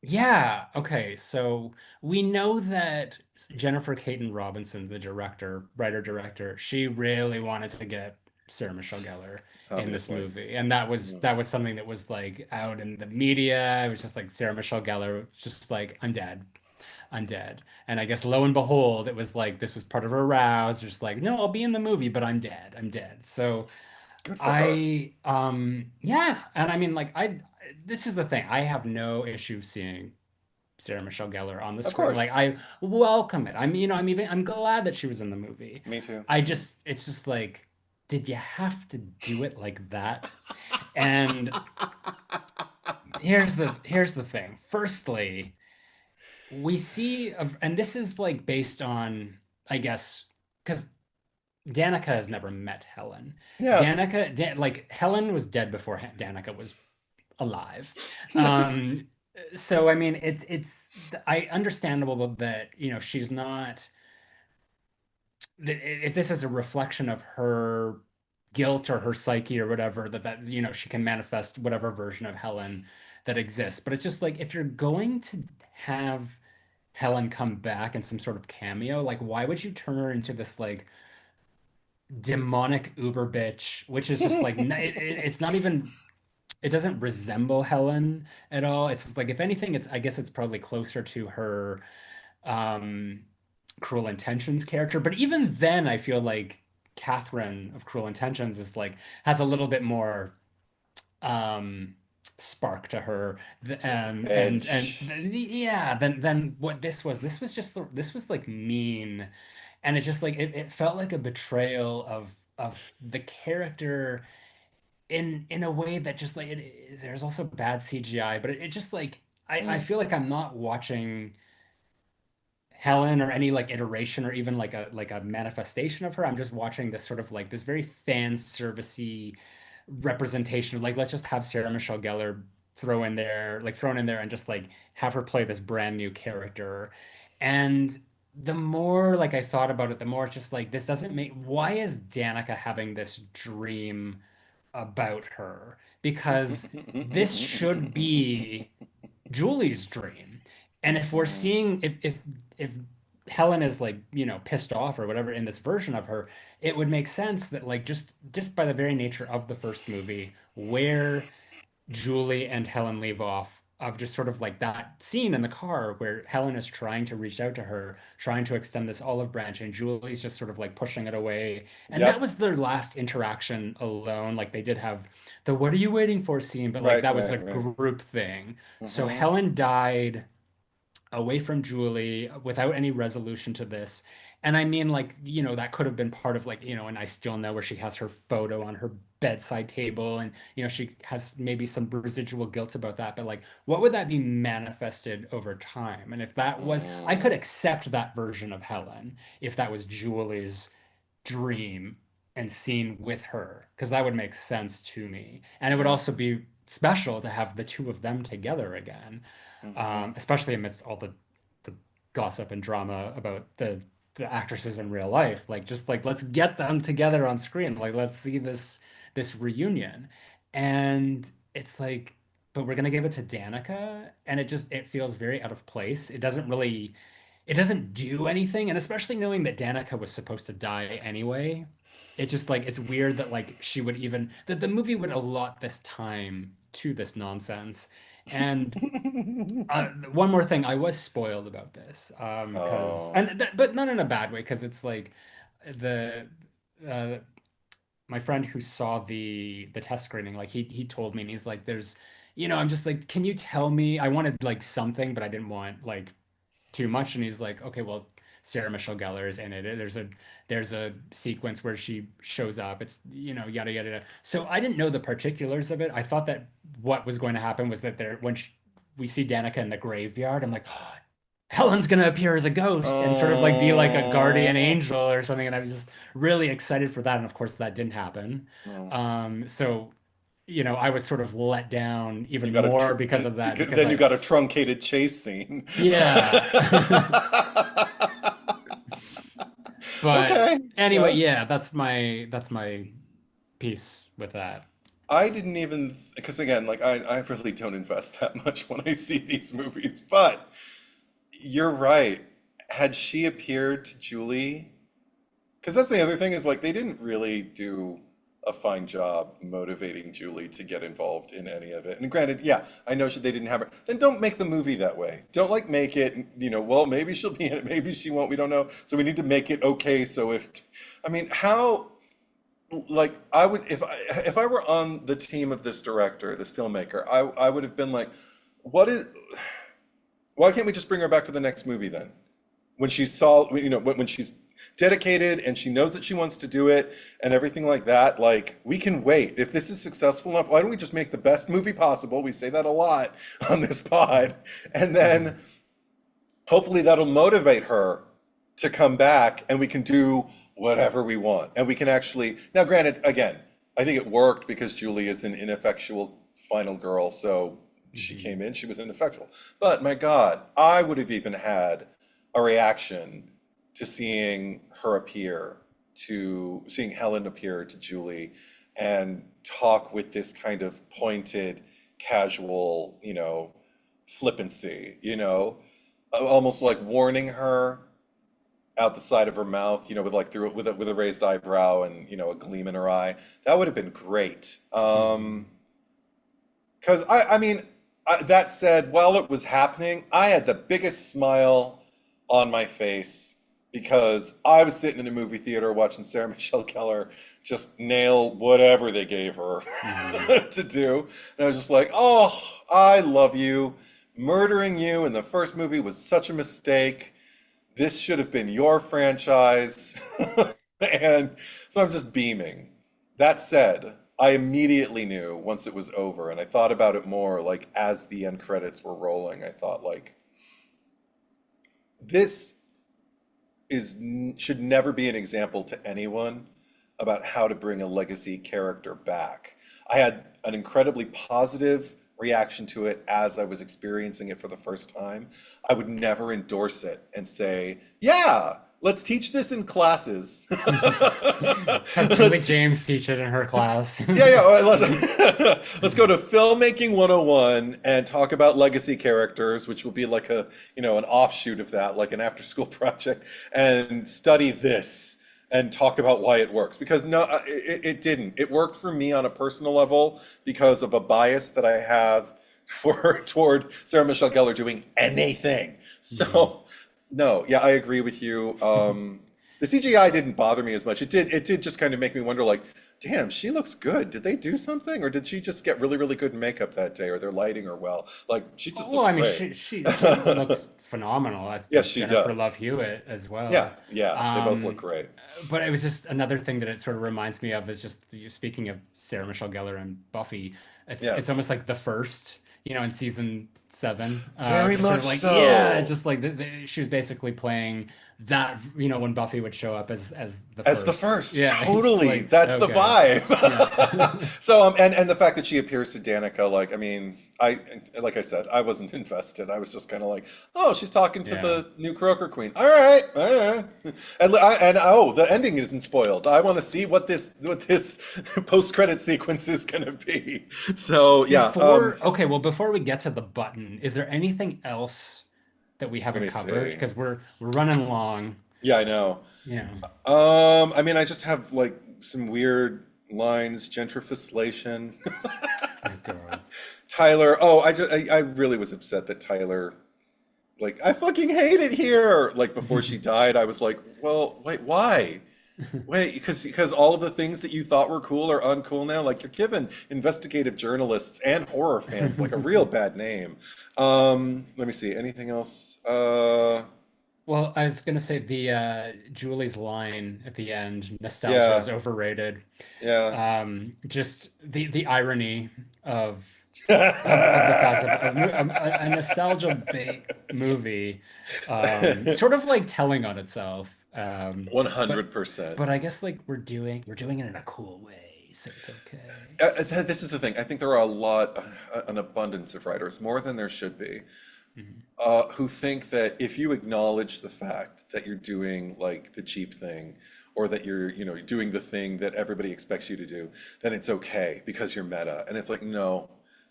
Yeah, okay. So we know that Jennifer Caton Robinson, the director, writer director, she really wanted to get Sarah Michelle Gellar in this Obviously. movie. And that was Yeah. that was something that was like out in the media. It was just like Sarah Michelle Gellar was just like, I'm dead. I'm dead. And I guess lo and behold, it was like this was part of her rouse, just like, no, I'll be in the movie, but I'm dead. I'm dead. So Good for her. yeah, and I mean like I this is the thing. I have no issue seeing Sarah Michelle Gellar on the Of screen. Like course. I welcome it. I'm glad that she was in the movie. Me too. I just it's just like did you have to do it like that? And here's the thing. Firstly, we see and this is like based on I guess because Danica has never met Helen. Yeah. Like Helen was dead before Danica was alive. Nice. Um, so I mean, it's I understandable that she's not that if this is a reflection of her guilt or her psyche or whatever that she can manifest whatever version of Helen that exists. But it's just like if you're going to have Helen come back in some sort of cameo, like why would you turn her into this like demonic uber bitch, which is just like it's not even it doesn't resemble Helen at all. It's like if anything, it's I guess it's probably closer to her um Cruel Intentions character. But even then, I feel like Catherine of Cruel Intentions is like has a little bit more um spark to her and Edge. yeah, then what this was. This was just this was like mean and it just like it felt like a betrayal of the character in a way that just like there's also bad CGI, but it just like I Mm. feel like I'm not watching Helen or any like iteration or even like a manifestation of her. I'm just watching this sort of like this very fan servicey representation of like let's just have Sarah Michelle Gellar thrown in there and just like have her play this brand new character. And the more like I thought about it, the more it's just like this doesn't make why is Danica having this dream about her? Because this should be Julie's dream. And if we're Mm. seeing if Helen is like, pissed off or whatever in this version of her, it would make sense that like just by the very nature of the first movie, where Julie and Helen leave off of just sort of like that scene in the car where Helen is trying to reach out to her, trying to extend this olive branch, and Julie's just sort of like pushing it away. And that Yep. was their last interaction alone. Like they did have the "What are you waiting for?" scene, but like Right, that was right, a right. group thing. So Hmm. Helen died away from Julie without any resolution to this. And I mean, like, that could have been part of like, and I still know where she has her photo on her bedside table and, she has maybe some residual guilt about that. But like, what would that be manifested over time? And if that was, I could Mm. accept that version of Helen if that was Julie's dream and scene with her, because that would make sense to me. And it would Yeah. also be special to have the two of them together again, Hmm. especially amidst all the gossip and drama about the actresses in real life. Like just like let's get them together on screen. Like let's see this reunion. And it's like, but we're gonna give it to Danica, and it feels very out of place. It doesn't do anything, and especially knowing that Danica was supposed to die anyway, it's just like it's weird that like she would even that the movie would allot this time to this nonsense. And one more thing, I was spoiled about this, because Oh. but not in a bad way, because it's like the uh, my friend who saw the test screening, like he told me, and he's like, "There's, I'm just like, can you tell me? I wanted like something, but I didn't want like too much." And he's like, okay, well, Sarah Michelle Gellar is in it. There's a sequence where she shows up. It's, yada yada yada. So I didn't know the particulars of it. I thought that what was going to happen was that we see Danica in the graveyard, I'm like, Helen's gonna appear as a ghost and sort of like be like a guardian Oh. angel or something. And I was just really excited for that. And of course, that didn't happen. Oh. So I was sort of let down You even got a more because and of that, because then you got a truncated chase scene. yeah. But Okay. anyway, Yeah. yeah, that's my piece with that. I didn't even, because again, like I really don't invest that much when I see these movies, but you're right. Had she appeared to Julie, because that's the other thing is like they didn't really do a fine job motivating Julie to get involved in any of it. And granted, yeah, I know they didn't have her. Then don't make the movie that way. Don't like make it, well, maybe she'll be in it, maybe she won't, we don't know. So we need to make it okay. So I mean, how, like, I would, if I were on the team of this director, this filmmaker, I would have been like, what is, why can't we just bring her back for the next movie then? When she's when she's dedicated and she knows that she wants to do it and everything like that, like we can wait. If this is successful enough, why don't we just make the best movie possible? We say that a lot on this pod, and Mhm. then hopefully that'll motivate her to come back and we can do whatever we want. And we can actually, now granted, again, I think it worked because Julie is an ineffectual final girl, so she Mhm. came in, she was ineffectual. But my God, I would have even had a reaction to seeing Helen appear to Julie and talk with this kind of pointed, casual, flippancy, almost like warning her out the side of her mouth, with like through with a raised eyebrow and a gleam in her eye. That would have been great. Mhm. Because I mean, that said, while it was happening, I had the biggest smile on my face because I was sitting in a movie theater watching Sarah Michelle Gellar just nail whatever they gave her Mhm. to do. And I was just like, oh, I love you. Murdering you in the first movie was such a mistake. this should have been your franchise. And so I'm just beaming. That said, I immediately knew once it was over, and I thought about it more like as the end credits were rolling. I thought like this should never be an example to anyone about how to bring a legacy character back. I had an incredibly positive reaction to it as I was experiencing it for the first time. I would never endorse it and say, "Yeah, let's teach this in classes." Have Julie Let's James teach it in her class. yeah, yeah. All right, let's go to filmmaking 101 and talk about legacy characters, which will be like a, an offshoot of that, like an after school project, and study this and talk about why it works. Because no, it didn't. It worked for me on a personal level because of a bias that I have toward Sarah Michelle Gellar doing anything. Mhm. So, no, yeah, I agree with you. The CGI didn't bother me as much. It did just kind of make me wonder, like, damn, she looks good. Did they do something, or did she just get really, really good makeup that day, or their lighting or well? Like, she just Well, looks I mean, great. she looks phenomenal, as Yes, does she Jennifer Love does. Hewitt as Yeah, well. yeah, they both look Um, great. but it was just another thing that it sort of reminds me of is just speaking of Sarah Michelle Gellar and Buffy. It's Yeah, it's almost like the first, in season seven. very Just sort much of like, yeah, it's so. just like she was basically playing that, when Buffy would show up as the As the first. first, Yeah, it's just totally. like, That's the okay, vibe. yeah. So and the fact that she appears to Danica, like, I mean, like I said, I wasn't invested. I was just kind of like, oh, she's talking to Yeah. the new Croaker Queen. All right, and oh, the ending isn't spoiled. I want to see what this post credit sequence is gonna be. So yeah, Before we get to the button, is there anything else that we let haven't me covered? see. Because we're running long. Yeah, I know. Yeah. I mean, I just have like some weird lines, gentrification. Oh God. Tyler, oh, I really was upset that Tyler, like, I fucking hate it here. Like before she died, I was like, well, wait, why? Wait, because all of the things that you thought were cool are uncool now. Like you're giving investigative journalists and horror fans like a real bad name. Let me see. Anything else? Well, I was gonna say the Julie's line at the end, nostalgia Yeah, is overrated. yeah. Just the irony of of the fact of a nostalgia bait movie, sort of like telling on itself. But 100%. I guess like we're doing it in a cool way, so it's okay. This is the thing. I think there are an abundance of writers, more than there should be, Mhm. who think that if you acknowledge the fact that you're doing like the cheap thing, or that you're, doing the thing that everybody expects you to do, then it's okay because you're meta. And it's like, no,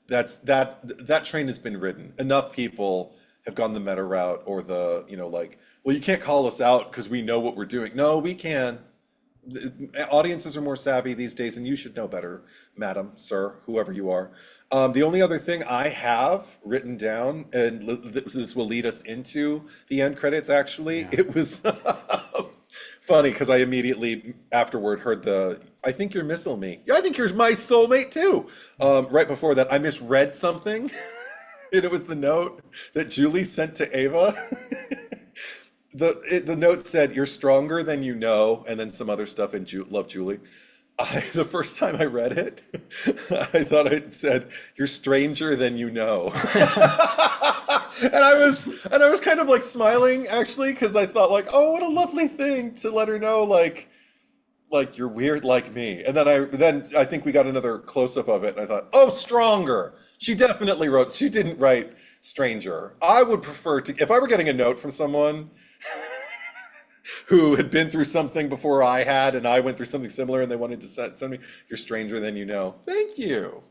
that train has been ridden. Enough people have gone the meta route, or the, like, well, you can't call us out because we know what we're doing. No, we can. Audiences are more savvy these days, and you should know better, madam, sir, whoever you are. The only other thing I have written down, and this will lead us into the end credits, actually, Yeah. it was funny because I immediately afterward heard I think you're missile me. Yeah, I think you're my soulmate too. Right before that, I misread something, and it was the note that Julie sent to Ava. The note said, "You're stronger than you know," and then some other stuff in Love Julie. The first time I read it, I thought it said, "You're stranger than you know," and I was kind of like smiling actually because I thought like, "Oh, what a lovely thing to let her know like you're weird like me." And then I think we got another close up of it, and I thought, "Oh, stronger." She definitely wrote. She didn't write stranger. I would prefer to, if I were getting a note from someone who had been through something before I had, and I went through something similar, and they wanted to send me, "You're stranger than you know." Thank you.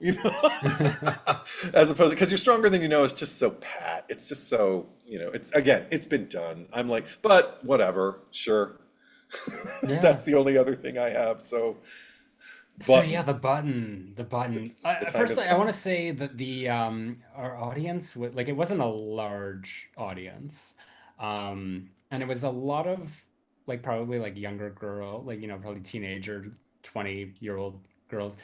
As opposed to, because "you're stronger than you know" is just so pat. It's just so, it's, again, it's been done. I'm like, but whatever, sure. Yeah. That's the only other thing I have. So, So yeah, button. the button. The time has Firstly, I want to come. say that the our audience like it wasn't a large audience, and it was a lot of like probably like younger girl, like probably teenager, 20-year-old girls.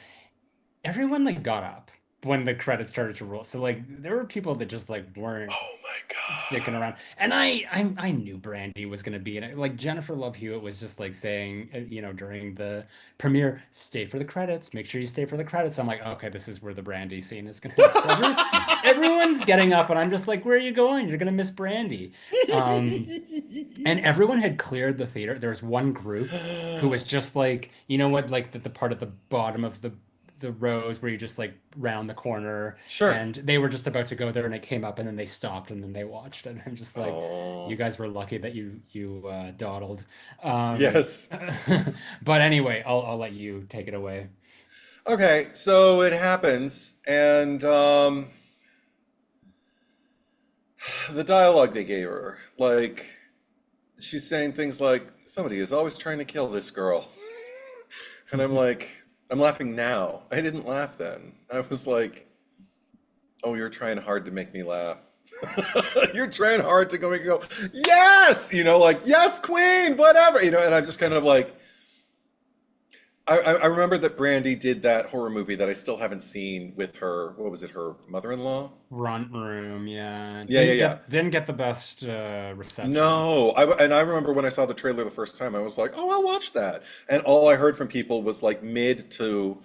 Everyone like got up. when the credits started to roll. So like there were people that just like weren't Oh my sticking God. around. And I knew Brandy was going to be in it. Like Jennifer Love Hewitt was just like saying, during the premiere, stay for the credits. Make sure you stay for the credits. I'm like, okay, this is where the Brandy scene is going to be. So everyone's getting up, and I'm just like, where are you going? You're going to miss Brandy. Um, and everyone had cleared the theater. There was one group who was just like, you know what, like the part at the bottom of the rows where you just like round the corner, Sure. and they were just about to go there, and it came up, and then they stopped, and then they watched it. And I'm just like, you Oh, guys were lucky that you dawdled. Um, yes. but anyway, I'll let you take it away. Okay, so it happens, and the dialogue they gave her, like, she's saying things like, somebody is always trying to kill this girl. And I'm like, I'm laughing now. I didn't laugh then. I was like, oh, you're trying hard to make me laugh. You're trying hard to go make me go, yes! Like, yes, queen, whatever. And I'm just kind of like, I remember that Brandy did that horror movie that I still haven't seen with her, what was it, her mother-in-law? Runt Room, yeah, Yeah, yeah, yeah. didn't get the best reception. No, and I remember when I saw the trailer the first time, I was like, "Oh, I'll watch that." And all I heard from people was like mid to,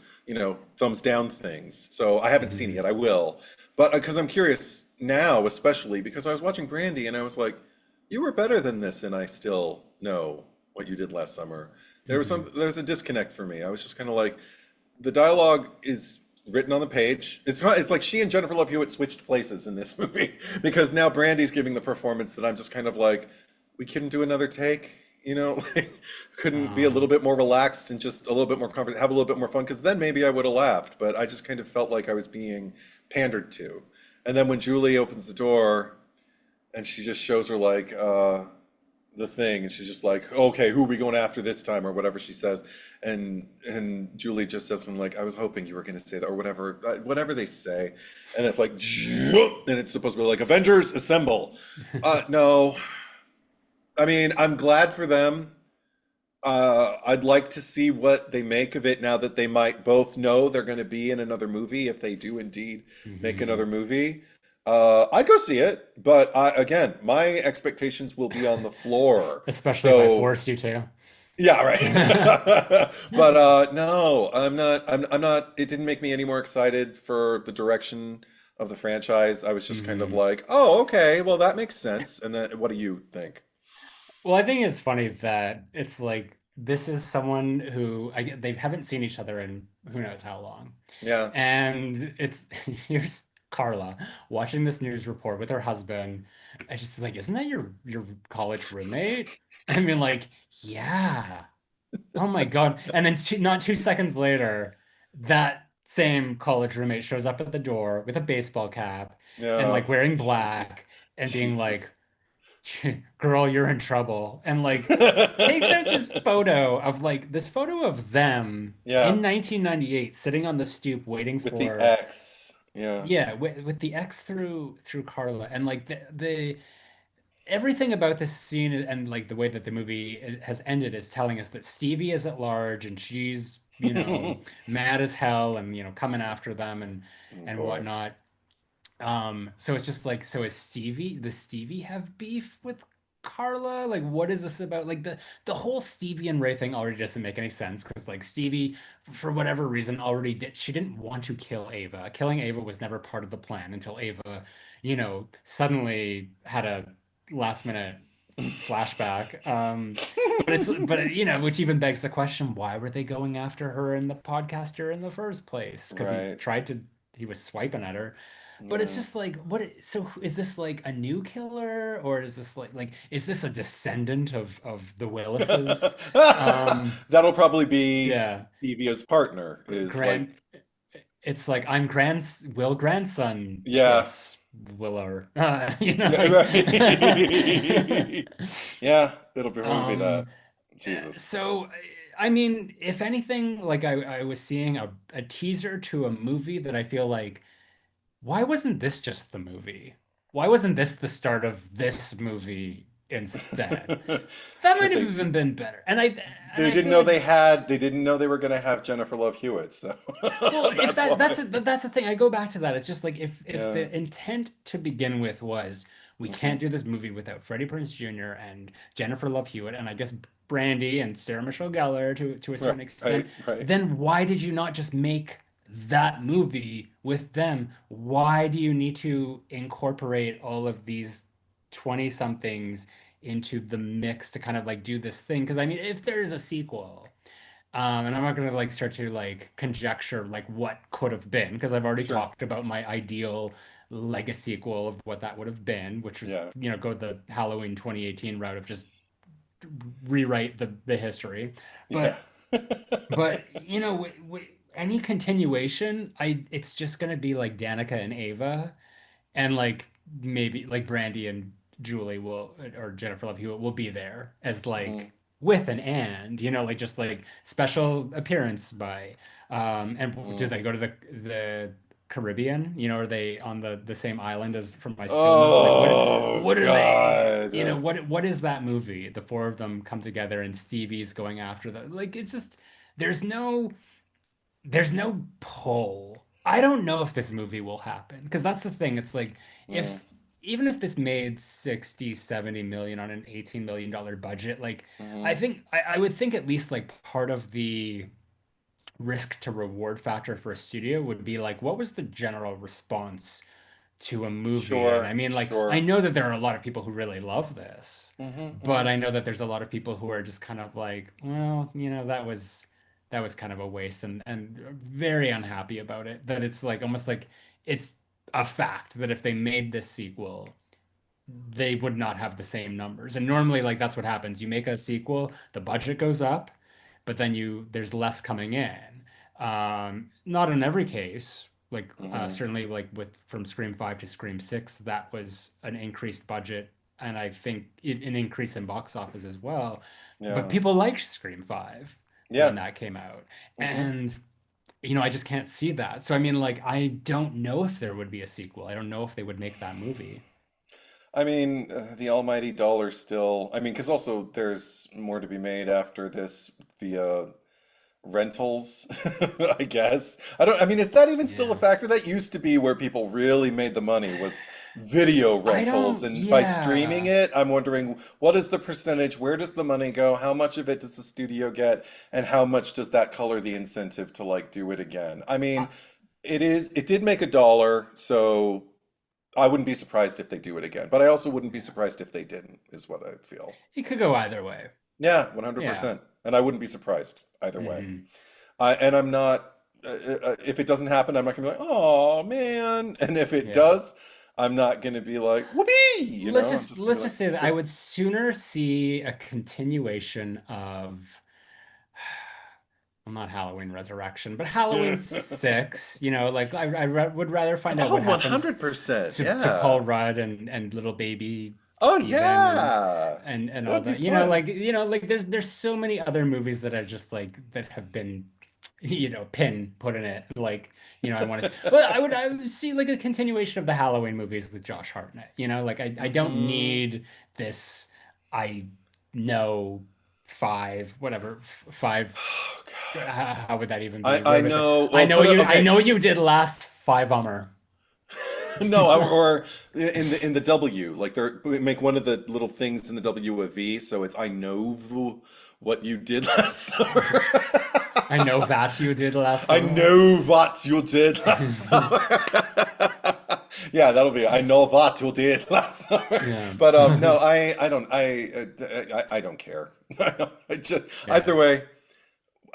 thumbs down things. So I haven't seen it Mhm. yet. I will, but because I'm curious now, especially because I was watching Brandy and I was like, "You were better than this," and I still know what you did last summer. Mhm. There was a disconnect for me. I was just kind of like, the dialogue is written on the page. It's like she and Jennifer Love Hewitt switched places in this movie because now Brandy's giving the performance that I'm just kind of like, we couldn't do another take, like couldn't be a little Oh. bit more relaxed and just a little bit more comfort, have a little bit more fun because then maybe I would have laughed, but I just kind of felt like I was being pandered to. And then when Julie opens the door and she just shows her like the thing and she's just like, okay, who are we going after this time or whatever she says, and Julie just says something like, I was hoping you were going to say that or whatever they say, and it's like and it's supposed to be like Avengers assemble. No, I mean, I'm glad for them. I'd like to see what they make of it now that they might both know they're going to be in another movie if they do indeed make another Mhm. movie. I'd go see it, but again, my expectations will be on the floor. Especially if I So force you to. yeah, right. But no, I'm not. I'm not. It didn't make me any more excited for the direction of the franchise. I was just kind of Mhm. like, oh, okay, well that makes sense. And then, what do you think? Well, I think it's funny that it's like this is someone who they haven't seen each other in who knows how long. Yeah. And it's here's Carla watching this news report with her husband. I just feel like, isn't that your college roommate? I mean, like, yeah. Oh my God. And then not 2 seconds later, that same college roommate shows up at the door with a baseball cap and Yeah. like wearing Jesus. black and being like, Jesus. girl, you're in trouble. And like takes out this photo of them Yeah, in 1998 sitting on the stoop waiting with the for, X. Yeah. yeah, with the X through Carla. And like the everything about this scene and like the way that the movie has ended is telling us that Stevie is at large and she's, mad as hell and coming after them Oh and boy. whatnot. So it's just like, so is does Stevie have beef with Carla? Like, what is this about? Like the whole Stevie and Ray thing already doesn't make any sense because like Stevie, for whatever reason, she didn't want to kill Ava. Killing Ava was never part of the plan until Ava, suddenly had a last minute flashback. Which even begs the question, why were they going after her in the podcaster in the first place? Because Right. he was swiping at her. But it's Yeah. just like, so is this like a new killer, or is this is this a descendant of the Willises? Um, That'll probably be yeah, Devia's partner, is like, grand. It's like I'm will grandson yeah. this Willer, Yeah, like. right. Yeah, it'll probably be that. Um, Jesus. so I mean, if anything, like I was seeing a teaser to a movie that I feel like, why wasn't this just the movie? Why wasn't this the start of this movie instead. That Because might have even been better. And they I didn't feel know like, they didn't know they were going to have Jennifer Love Hewitt, so well, if that's why. that's the thing. I go back to that. It's just like if Yeah. the intent to begin with was we Hmm. can't do this movie without Freddie Prinze Jr. and Jennifer Love Hewitt and I guess Brandy and Sarah Michelle Gellar to a certain extent, Right, right. then why did you not just make that movie with them? Why do you need to incorporate all of these 20 somethings into the mix to kind of like do this thing? Because I mean, if there is a sequel. And I'm not gonna like start to like conjecture like what could have been because I've already Sure. talked about my ideal legacy sequel of what that would have been, which was, Yeah. go the Halloween 2018 route of just rewrite the history. Yeah. But any continuation, I it's just gonna be like Danica and Ava, and like maybe like Brandy and Julie will or Jennifer Love Hewitt will be there as Hmm. like with like just like special appearance by and do Hmm. they go to the Caribbean? Are they on the same island as from My Skill Note? Like Oh what are they? God. What is that movie? The four of them come together and Stevie's going after them. Like it's just there's no there's no pull. I don't know if this movie will happen because that's the thing. It's like Mm, if even if this made 60, 70 million on an $18 million budget, like hmm. I would think at least like part of the risk to reward factor for a studio would be like what was the general response to a movie. And I Sure, mean, like, I sure. know that there are a lot of people who really love this, Hmm. but Hmm. I know that there's a lot of people who are just kind of like, well, that was kind of a waste and very unhappy about it. That it's like almost like it's a fact that if they made this sequel, they would not have the same numbers. And normally, like that's what happens. You make a sequel, the budget goes up, but then there's less coming in. Not in every case. Like Hmm. certainly, like with from Scream 5 to Scream 6, that was an increased budget, and I think an increase in box office as well. But Yeah. people liked Scream 5 when Yeah. that came out, Hmm. and I just can't see that. So I mean, like, I don't know if there would be a sequel. I don't know if they would make that movie. I mean, the almighty dollar still. I mean, because also there's more to be made after this via rentals, I guess. I don't, I mean, is that even still a Yeah. factor? That used to be where people really made the money was video I rentals. don't, And by streaming yeah. it, I'm wondering what is the percentage? Where does the money go? How much of it does the studio get? And how much does that color the incentive to like do it again? I Uh, mean, it did make a dollar, so I wouldn't be surprised if they do it again. But I also wouldn't be surprised if they didn't, is what I feel. It could go either way. Yeah, Yeah. 100%. And I wouldn't be surprised either way. Hmm. And I'm not, if it doesn't happen, I'm not gonna be like, oh man. And if it Yeah. does, I'm not gonna be like, whoopee, I'm just gonna be Let's like, just say that I cool. would sooner see a continuation of well, not Halloween Resurrection, but Halloween 6, like would rather find out Oh, what happens 100%. to Paul Yeah. Rudd and little baby Oh, Steven yeah. and all That'd be that. fun. Like there's so many other movies that are just like that have been pin put in it. Like, I want to well, I would see like a continuation of the Halloween movies with Josh Hartnett. Like I don't Hmm. need this I know five, whatever, five Oh, how would that even God. be I worded? know. I Well, know put it, I okay. know you did last five ummer. No, or in the W, like they make one of the little things in the W a V, so it's I know what you did last summer. I know that you did last I summer. know what you did last summer. Yeah, that'll be. I know what you did last summer. Yeah. But no, I don't. I don't care. I just Yeah. either way.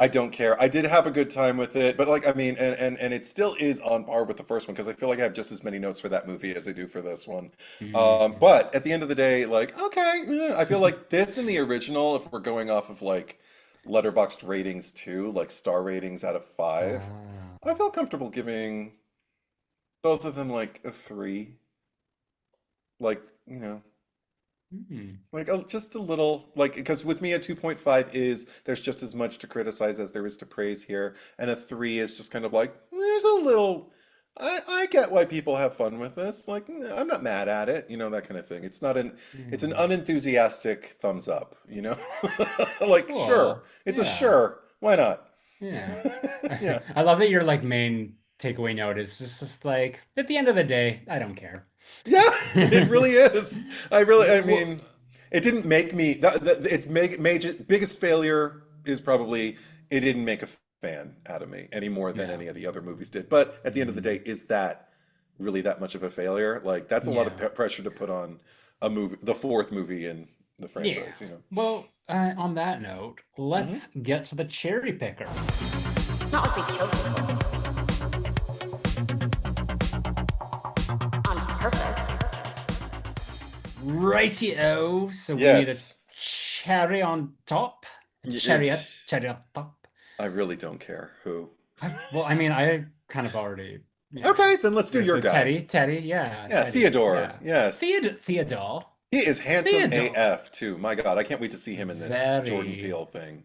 I don't care. I did have a good time with it, but like I mean, and it still is on par with the first one because I feel like I have just as many notes for that movie as I do for this one. Mm. But at the end of the day, like okay, I feel like this and the original, if we're going off of like letterboxed ratings too, like star ratings out of 5, I Ah. feel comfortable giving both of them like a 3. Like Mm. like just a little like because with me a 2.5 is there's just as much to criticize as there is to praise here, and a 3 is just kind of like there's I get why people have fun with this. Like, I'm not mad at it, that kind of thing. It's an Hmm. unenthusiastic thumbs up, you know? Like, sure. Cool. It's a Yeah. sure. Why not? Yeah. Yeah. I love that your like main takeaway note is just like at the end of the day, I don't care. Yeah, it really is. I Well, mean, it didn't make me, its major, biggest failure is probably it didn't make a fan out of me any more than yeah. any of the other movies did. But at the end of the Hmm. day, is that really that much of a failure? Like, that's a lot of Yeah. pressure to put on a movie, the fourth movie in the Yeah. franchise, you know? Well, on that note, Hmm. let's get to the cherry picker. It's not like we kill people on purpose. Righty-o. So we need a Yes. cherry on top. A It's, cherry on top. I really don't care who. Well, I mean, I kind of already, Okay, then let's do your the guy. Teddy, yeah, Yeah, Teddy, Theodore. yeah. Yes. Theodore. He is handsome Theodore. AF too. My God, I can't wait to see him in this Jordan Very. Peele thing.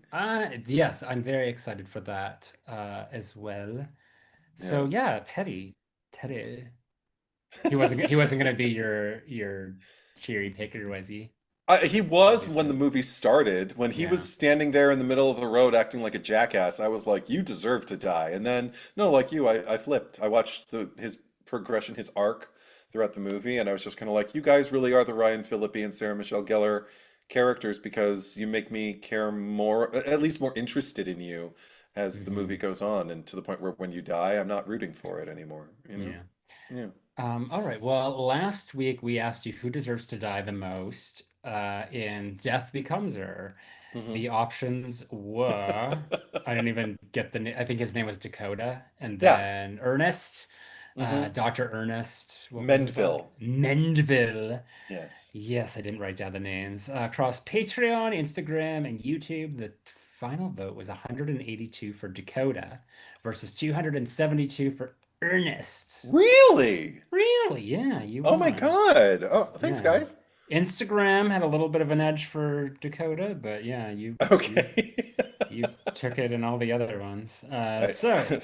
Yes, I'm very excited for that as well. So Yeah. yeah, Teddy. He wasn't gonna be your cherry picker, was he? He was when the Obviously. movie started. When he Yeah. was standing there in the middle of the road acting like a jackass, I was like, "You deserve to die." And then, no, like you, I flipped. I watched his progression, his arc throughout the movie, and I was just kind of like, "You guys really are the Ryan Phillippe and Sarah Michelle Gellar characters because you make me care more, at least more interested in you as the movie Hmm. goes on, and to the point where when you die, I'm not rooting for it anymore, you know?" Yeah. Yeah. All right. Well, last week we asked you who deserves to die the most in Death Becomes Her. Hmm. The options were, I didn't even get the name. I think his name was Dakota, and Yeah. then Ernest, Hmm. Dr. Ernest. What was it called? Mendville. Mendville. Yes. Yes, I didn't write down the names. Across Patreon, Instagram, and YouTube, the final vote was 182 for Dakota versus 272 for Ernest. Really? Really? Yeah, you Oh my won. God. Oh, thanks, Yeah. guys. Instagram had a little bit of an edge for Dakota, but yeah, you Okay. you took it in all the other ones. I, So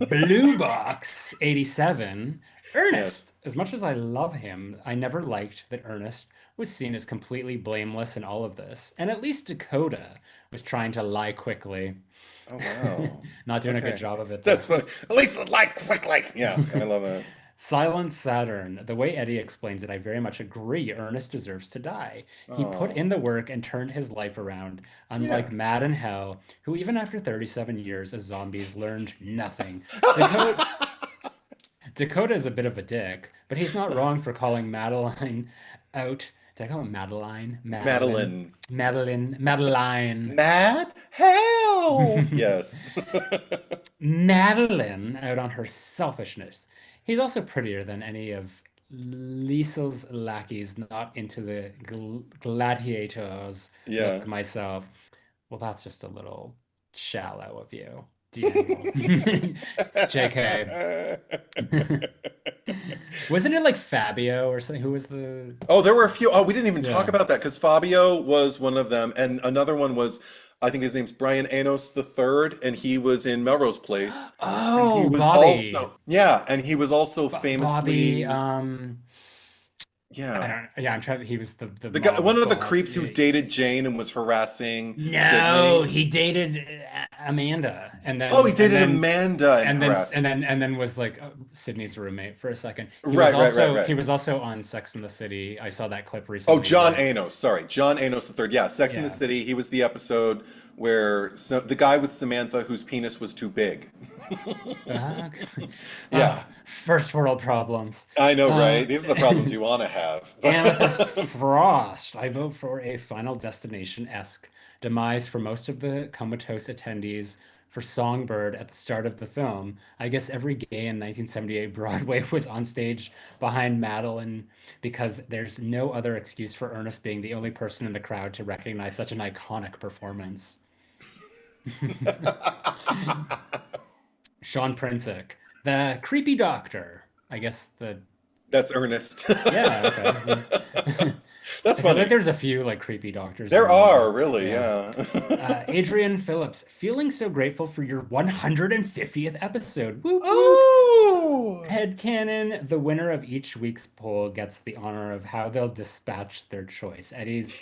Blue Box 87. yes. Ernest, as much as I love him, I never liked that Ernest was seen as completely blameless in all of this. And at least Dakota was trying to lie quickly. Oh wow. Not doing a good Okay. job of it though. That's funny. At least like quickly. Yeah, I love that. Silent Saturn. The way Eddie explains it, I very much agree. Ernest deserves to die. He put Oh. in the work and turned his life around, Yeah. unlike Matt and Hell, who even after 37 years as zombies learned nothing. Dakota, Dakota is a bit of a dick, but he's not wrong for calling Madeline out. Did I call him Madeline? Madeline. Madeline. Madeline. Madeline. Mad hell. Yes. Madeline out on her selfishness. He's also prettier than any of Liesl's lackeys, not into the gladiators Yeah. look myself. Well, that's just a little shallow of you, Daniel. JK. Wasn't it like Fabio or something? Who was the. Oh, there were a few. Oh, we didn't even talk Yeah. about that because Fabio was one of them, and another one was, I think his name's Brian Anos the third, and he was in Melrose Place, and he Oh, was Bobby. also, yeah, and he was also Bobby, famously, I yeah, don't, yeah, I'm trying, he was the the guy, one mob of the boss. creeps who dated Jane and was harassing No, Sydney. he dated Amanda, Oh, he dated Amanda and harassed. and then was like Sydney's roommate for a second. Right, right, right, He right. was also on Sex and the City. I saw that clip Oh, recently John where Anos. Sorry, John Anos the third. Yeah, Sex and the yeah. City. He was the episode where the guy with Samantha whose penis was too big. Uh, Yeah, first world problems. I know, Uh, right? These are the problems you want to have. Amethyst Frost. I vote for a Final Destination-esque demise for most of the comatose attendees for Songbird at the start of the film. I guess every gay in 1978 Broadway was on stage behind Madeline because there's no other excuse for Ernest being the only person in the crowd to recognize such an iconic performance. Sean Prince, the creepy doctor. I guess the That's Ernest. yeah, okay. Yeah. That's I feel like funny. there's a few like creepy doctors in There the movie. are, really, Yeah. yeah. Adrian Phillips, feeling so grateful for your 150th episode. Woot woot. Oh, headcanon, the winner of each week's poll gets the honor of how they'll dispatch their choice. Eddie's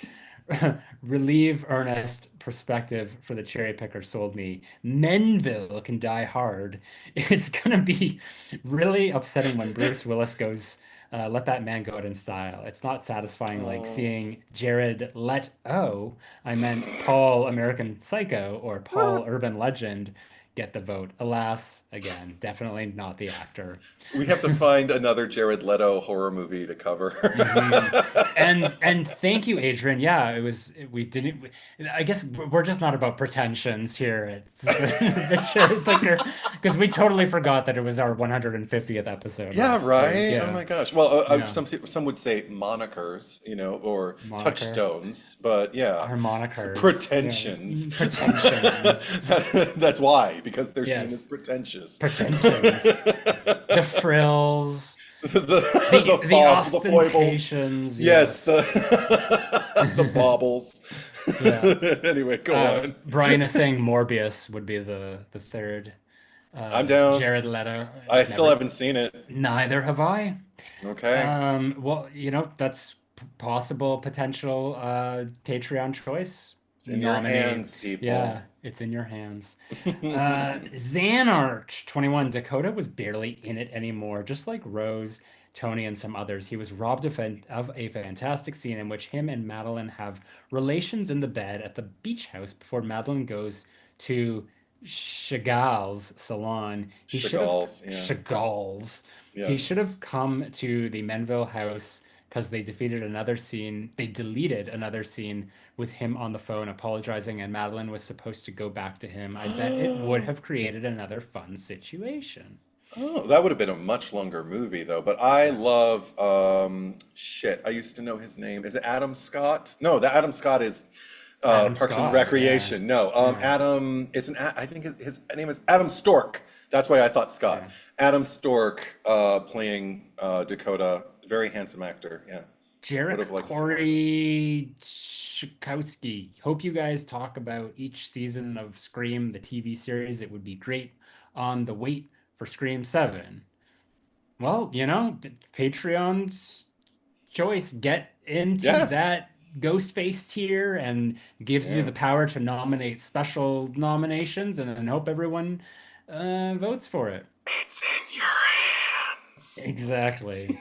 relieve earnest perspective for the cherry picker sold me. Menville can die hard. It's gonna be really upsetting when Bruce Willis goes, let that man go out in style. It's not satisfying like Oh. seeing Jared I meant Paul American Psycho or Paul Urban Legend get the vote. Alas, again, definitely not the actor. We have to find another Jared Leto horror movie to cover. hmm and thank you, Adrian. Yeah, it was we didn't. I guess we're just not about pretensions here. It's the cherry picker because we totally forgot that it was our 150th episode Yeah, last week. right. Oh Yeah, my gosh. Well, yeah, some would say monikers, or moniker, touchstones, but yeah, our monikers. Yeah, pretensions. pretensions. That's why, because they're seen as Yes, pretentious. pretensions. The frills, the The foibles. ostentations. Yes, Yes. the baubles. Yeah. Anyway, go on. Brian is saying Morbius would be the third. I'm down. Jared Leto. I still Never. haven't seen it. Neither have I. Okay. Well, that's possible potential Patreon choice. It's in your Nominate. hands, people. Yeah, it's in your hands. Xanarch 21. Dakota was barely in it anymore, just like Rose, Tony, and some others. He was robbed of a fantastic scene in which him and Madeline have relations in the bed at the beach house before Madeline goes to Chagall's salon. Chagall's, yeah. Chagall's. Yeah. He should have come to the Menville house because they defeated another scene. They deleted another scene with him on the phone apologizing, and Madeline was supposed to go back to him. I bet it would have created another fun situation. Oh, that would have been a much longer movie though. But I Yeah. love shit. I used to know his name. Is it Adam Scott? No, that Adam Scott is Adam Parks and Scott, yeah. Recreation. No, Yeah. Adam. I think his name is Adam Stork. That's why I thought Scott. Yeah. Adam Stork playing Dakota. Very handsome actor. Yeah, would have Jarek liked to see more of him. Corey Chakowski. Hope you guys talk about each season of Scream, the TV series. It would be great on the wait for Scream 7. Well, Patreon's choice. Get into Yeah, that Ghostface tier and gives you yeah. the power to nominate special nominations and then hope everyone votes for it. It's in your hands. Exactly.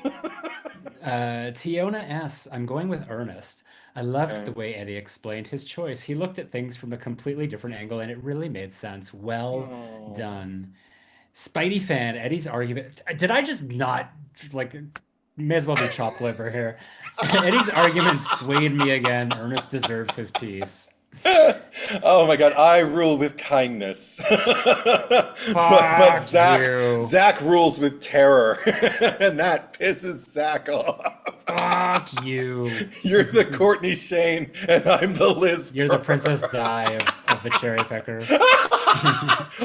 Tiona S. I'm going with Ernest. I loved Okay. the way Eddie explained his choice. He looked at things from a completely different angle and it really made sense. Well Oh. done. Spidey fan, Eddie's argument. Did I just not like may as well be chopped liver here? Eddie's argument swayed me again. Ernest deserves his piece. Oh my God, I rule with kindness. But Fuck Zach you. Zach rules with terror. And that pisses Zach off. Fuck you. You're the Courtney Shane and I'm the Liz You're the Princess Burr. Di of the cherry picker.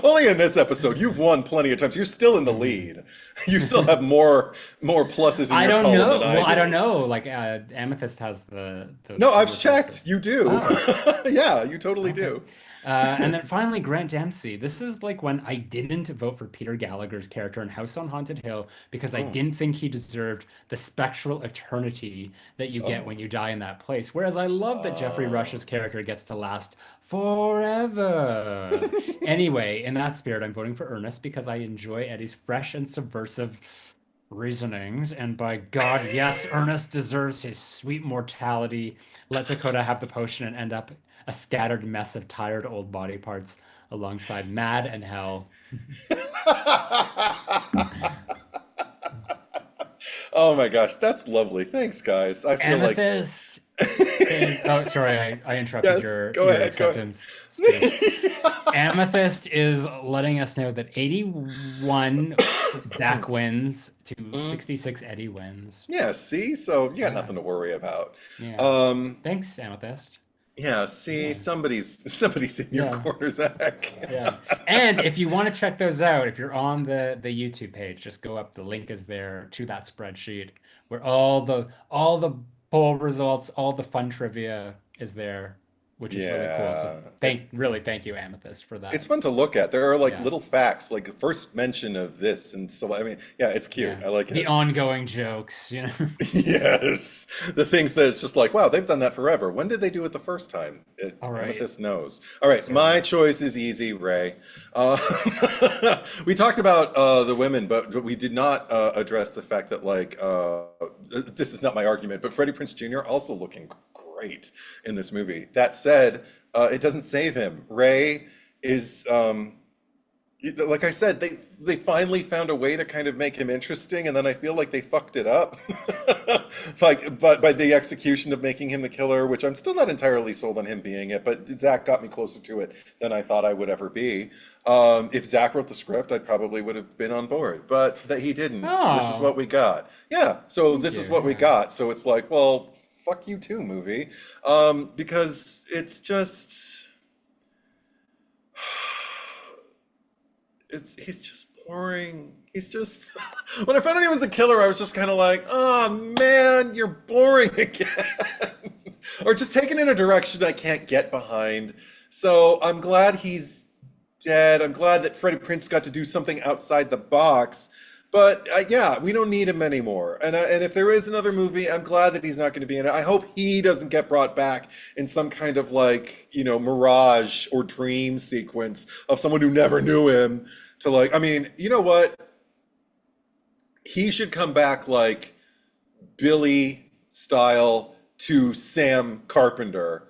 Only in this episode. You've won plenty of times. You're still in the lead. You still have more pluses in I your don't column know. than I Well, I don't do. know. Like Amethyst has No, the I've results for. checked. You do. Oh, Yeah, you totally okay. do. And then finally, Grant Dempsey. This is like when I didn't vote for Peter Gallagher's character in House on Haunted Hill because I Oh, didn't think he deserved the spectral eternity that you get when oh, you die in that place. Whereas I love that Jeffrey oh. Rush's character gets to last forever. Anyway, in that spirit, I'm voting for Ernest because I enjoy Eddie's fresh and subversive reasonings. And by God, yes, Ernest deserves his sweet mortality. Let Dakota have the potion and end up a scattered mess of tired old body parts alongside Mad and Hell. Oh my gosh, that's lovely. Thanks, guys. I feel like Amethyst is, oh, sorry, I interrupted yes, your go your ahead, go acceptance speech. ahead. Amethyst is letting us know that 81 Zack wins to Mm, 66 Eddie wins. yeah, see? So you got Yeah, nothing to worry about. yeah. Um, Thanks, Amethyst. yeah, see, Yeah, somebody's in your yeah, corner, Zach. yeah. And if you want to check those out, if you're on the YouTube page, just go up. The link is there to that spreadsheet where all the poll results, all the fun trivia is there which is really cool. So Yeah. thank you, Amethyst, for It's that. fun to look at. There are like Yeah. little facts, like the first mention of this, and so I mean, yeah, it's cute. Yeah. I like The it. ongoing jokes, you know. Yes, the things that it's just like, wow, they've done that forever. When did they do it the first time? All right. Amethyst knows. All right, my So, choice is easy, Ray. Uh, we talked about the women, but we did not address the fact that this is not my argument, but Freddie Prinze Jr. also looking great in this movie. That said, it doesn't save him. Ray is. Like I said, they finally found a way to kind of make him interesting, and then I feel like they fucked it up, like but by the execution of making him the killer, which I'm still not entirely sold on him being it. But Zach got me closer to it than I thought I would ever be. If Zach wrote the script, I probably would have been on board, but that he didn't. This is oh, what we got. Yeah, so thank this you. is what we Yeah. got. So it's like, well, fuck you too, movie, because it's just. He's just boring. He's just when I found out he was the killer, I was just kind of like, oh man, you're boring again. Or just taken in a direction I can't get behind. So I'm glad he's dead. I'm glad that Freddie Prinze got to do something outside the box. But yeah, we don't need him anymore. And if there is another movie, I'm glad that he's not going to be in it. I hope he doesn't get brought back in some kind of like, mirage or dream sequence of someone who never knew him to like, I mean, you know what? He should come back like Billy style to Sam Carpenter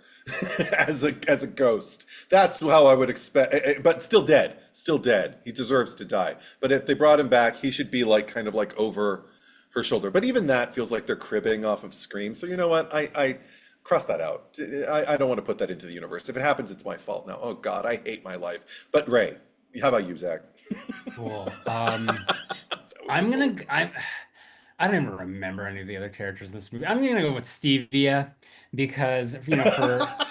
as a ghost. That's how I would expect, but still dead, still dead. He deserves to die. But if they brought him back, he should be like kind of like over her shoulder. But even that feels like they're cribbing off of Scream. So you know what? I cross that out. I don't want to put that into the universe. If it happens, it's my fault now. Oh God, I hate my life. But Ray, how about you, Zach? Cool. That was a I'm little. gonna I don't even remember any of the other characters in this movie. I'm gonna go with Stevia because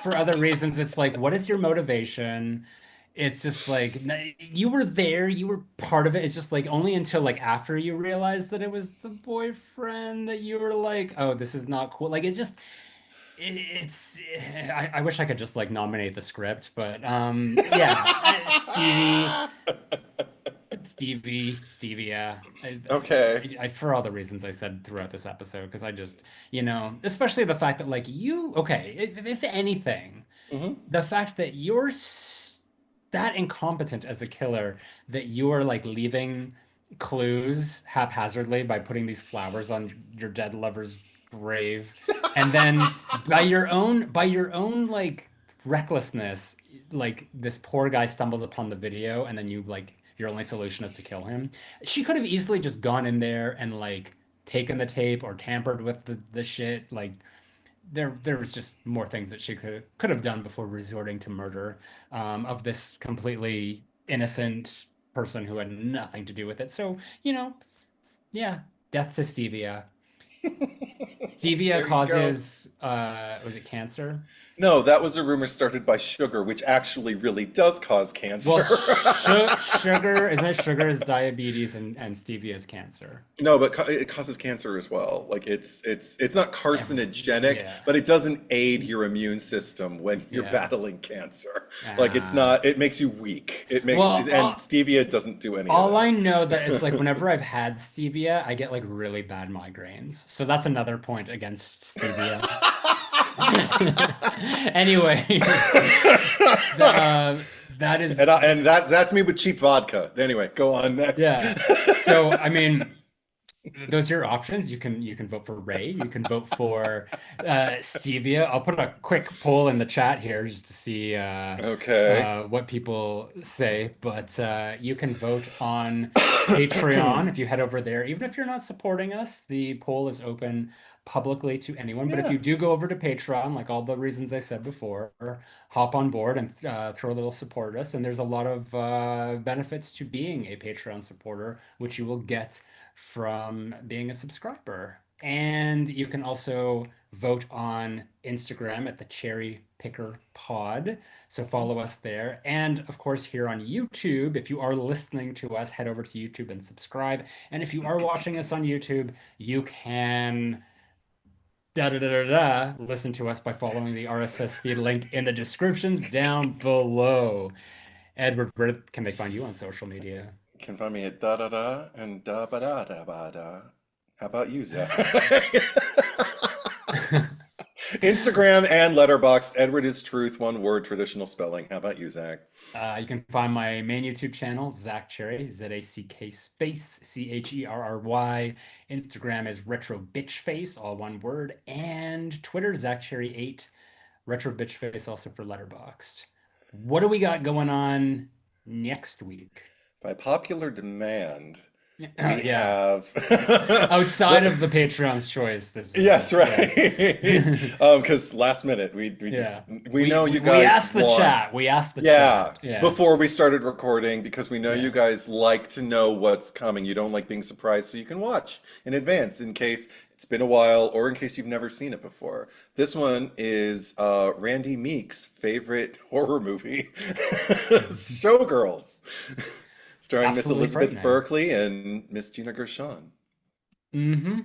for other reasons, it's like, what is your motivation? It's just like you were there, you were part of it. It's just like only until like after you realized that it was the boyfriend that you were like, oh, this is not cool. Like it's I wish I could just like nominate the script, but yeah, Stevia. Okay. For all the reasons I said throughout this episode, because I just, especially the fact that like okay, if anything, Hmm. the fact that you're that incompetent as a killer that you are like leaving clues haphazardly by putting these flowers on your dead lover's grave, and then by your own like recklessness, like this poor guy stumbles upon the video, and then you like your only solution is to kill him. She could have easily just gone in there and like taken the tape or tampered with the shit. Like there was just more things that she could have done before resorting to murder of this completely innocent person who had nothing to do with it. So, yeah, death to Stevia. Stevia There you go. causes was it cancer? No, that was a rumor started by sugar, which actually really does cause Well, cancer. sugar, isn't it? Sugar is diabetes and stevia is cancer. No, but it causes cancer as well. Like it's not carcinogenic, Yeah. but it doesn't aid your immune system when you're Yeah. battling cancer. Like it's Ah. not, it makes you weak. It makes, Well, and stevia doesn't do any of all I know that is like that. whenever I've had stevia, I get like really bad migraines. So that's another point against stevia. Anyway, that is And that's me with cheap vodka. Anyway, go on next. yeah. So I mean, those are your options. You can vote for Ray. You can vote for Stevia. I'll put a quick poll in the chat here just to see Okay. what people say. But you can vote on Patreon if you head over there. Even if you're not supporting us, the poll is open publicly to anyone. But if Yeah. you do go over to Patreon, like all the reasons I said before, hop on board and throw a little support us. And there's a lot of benefits to being a Patreon supporter, which you will get from being a subscriber. And you can also vote on Instagram at the Cherry Picker Pod. So follow us there. And of course, here on YouTube, if you are listening to us, head over to YouTube and subscribe. And if you are watching us on YouTube, you can Da da da da da. Listen to us by following the RSS feed link in the descriptions down below. Edward, where can they find you on social media? You can find me at da da da and da ba da da ba da. How about you, Zach? Instagram and Letterboxd. Edward is truth, one word, traditional spelling. How about you, Zach? You can find my main YouTube channel, Zack Cherry, Z-A-C-K space C-H-E-R-R-Y. Instagram is Retro Bitch Face, all one word, and Twitter, Zack Cherry 8, Retro Bitch Face, also for Letterboxd. What do we got going on next week? By popular demand, we Yeah, have outside of the Patreon's choice. This is yes, right. yeah. Because last minute we just Yeah. we know you We guys asked the want. chat. We asked the Yeah, chat. Yeah. before we started recording because we know Yeah. you guys like to know what's coming. You don't like being surprised, so you can watch in advance in case it's been a while or in case you've never seen it before. This one is Randy Meek's favorite horror movie, Showgirls, starring Miss Absolutely Elizabeth frightening. Berkley and Miss Gina Gershon. Mm-hmm.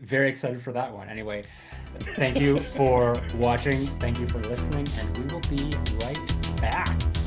Very excited for that one. Anyway, thank you for watching. Thank you for listening, and we will be right back.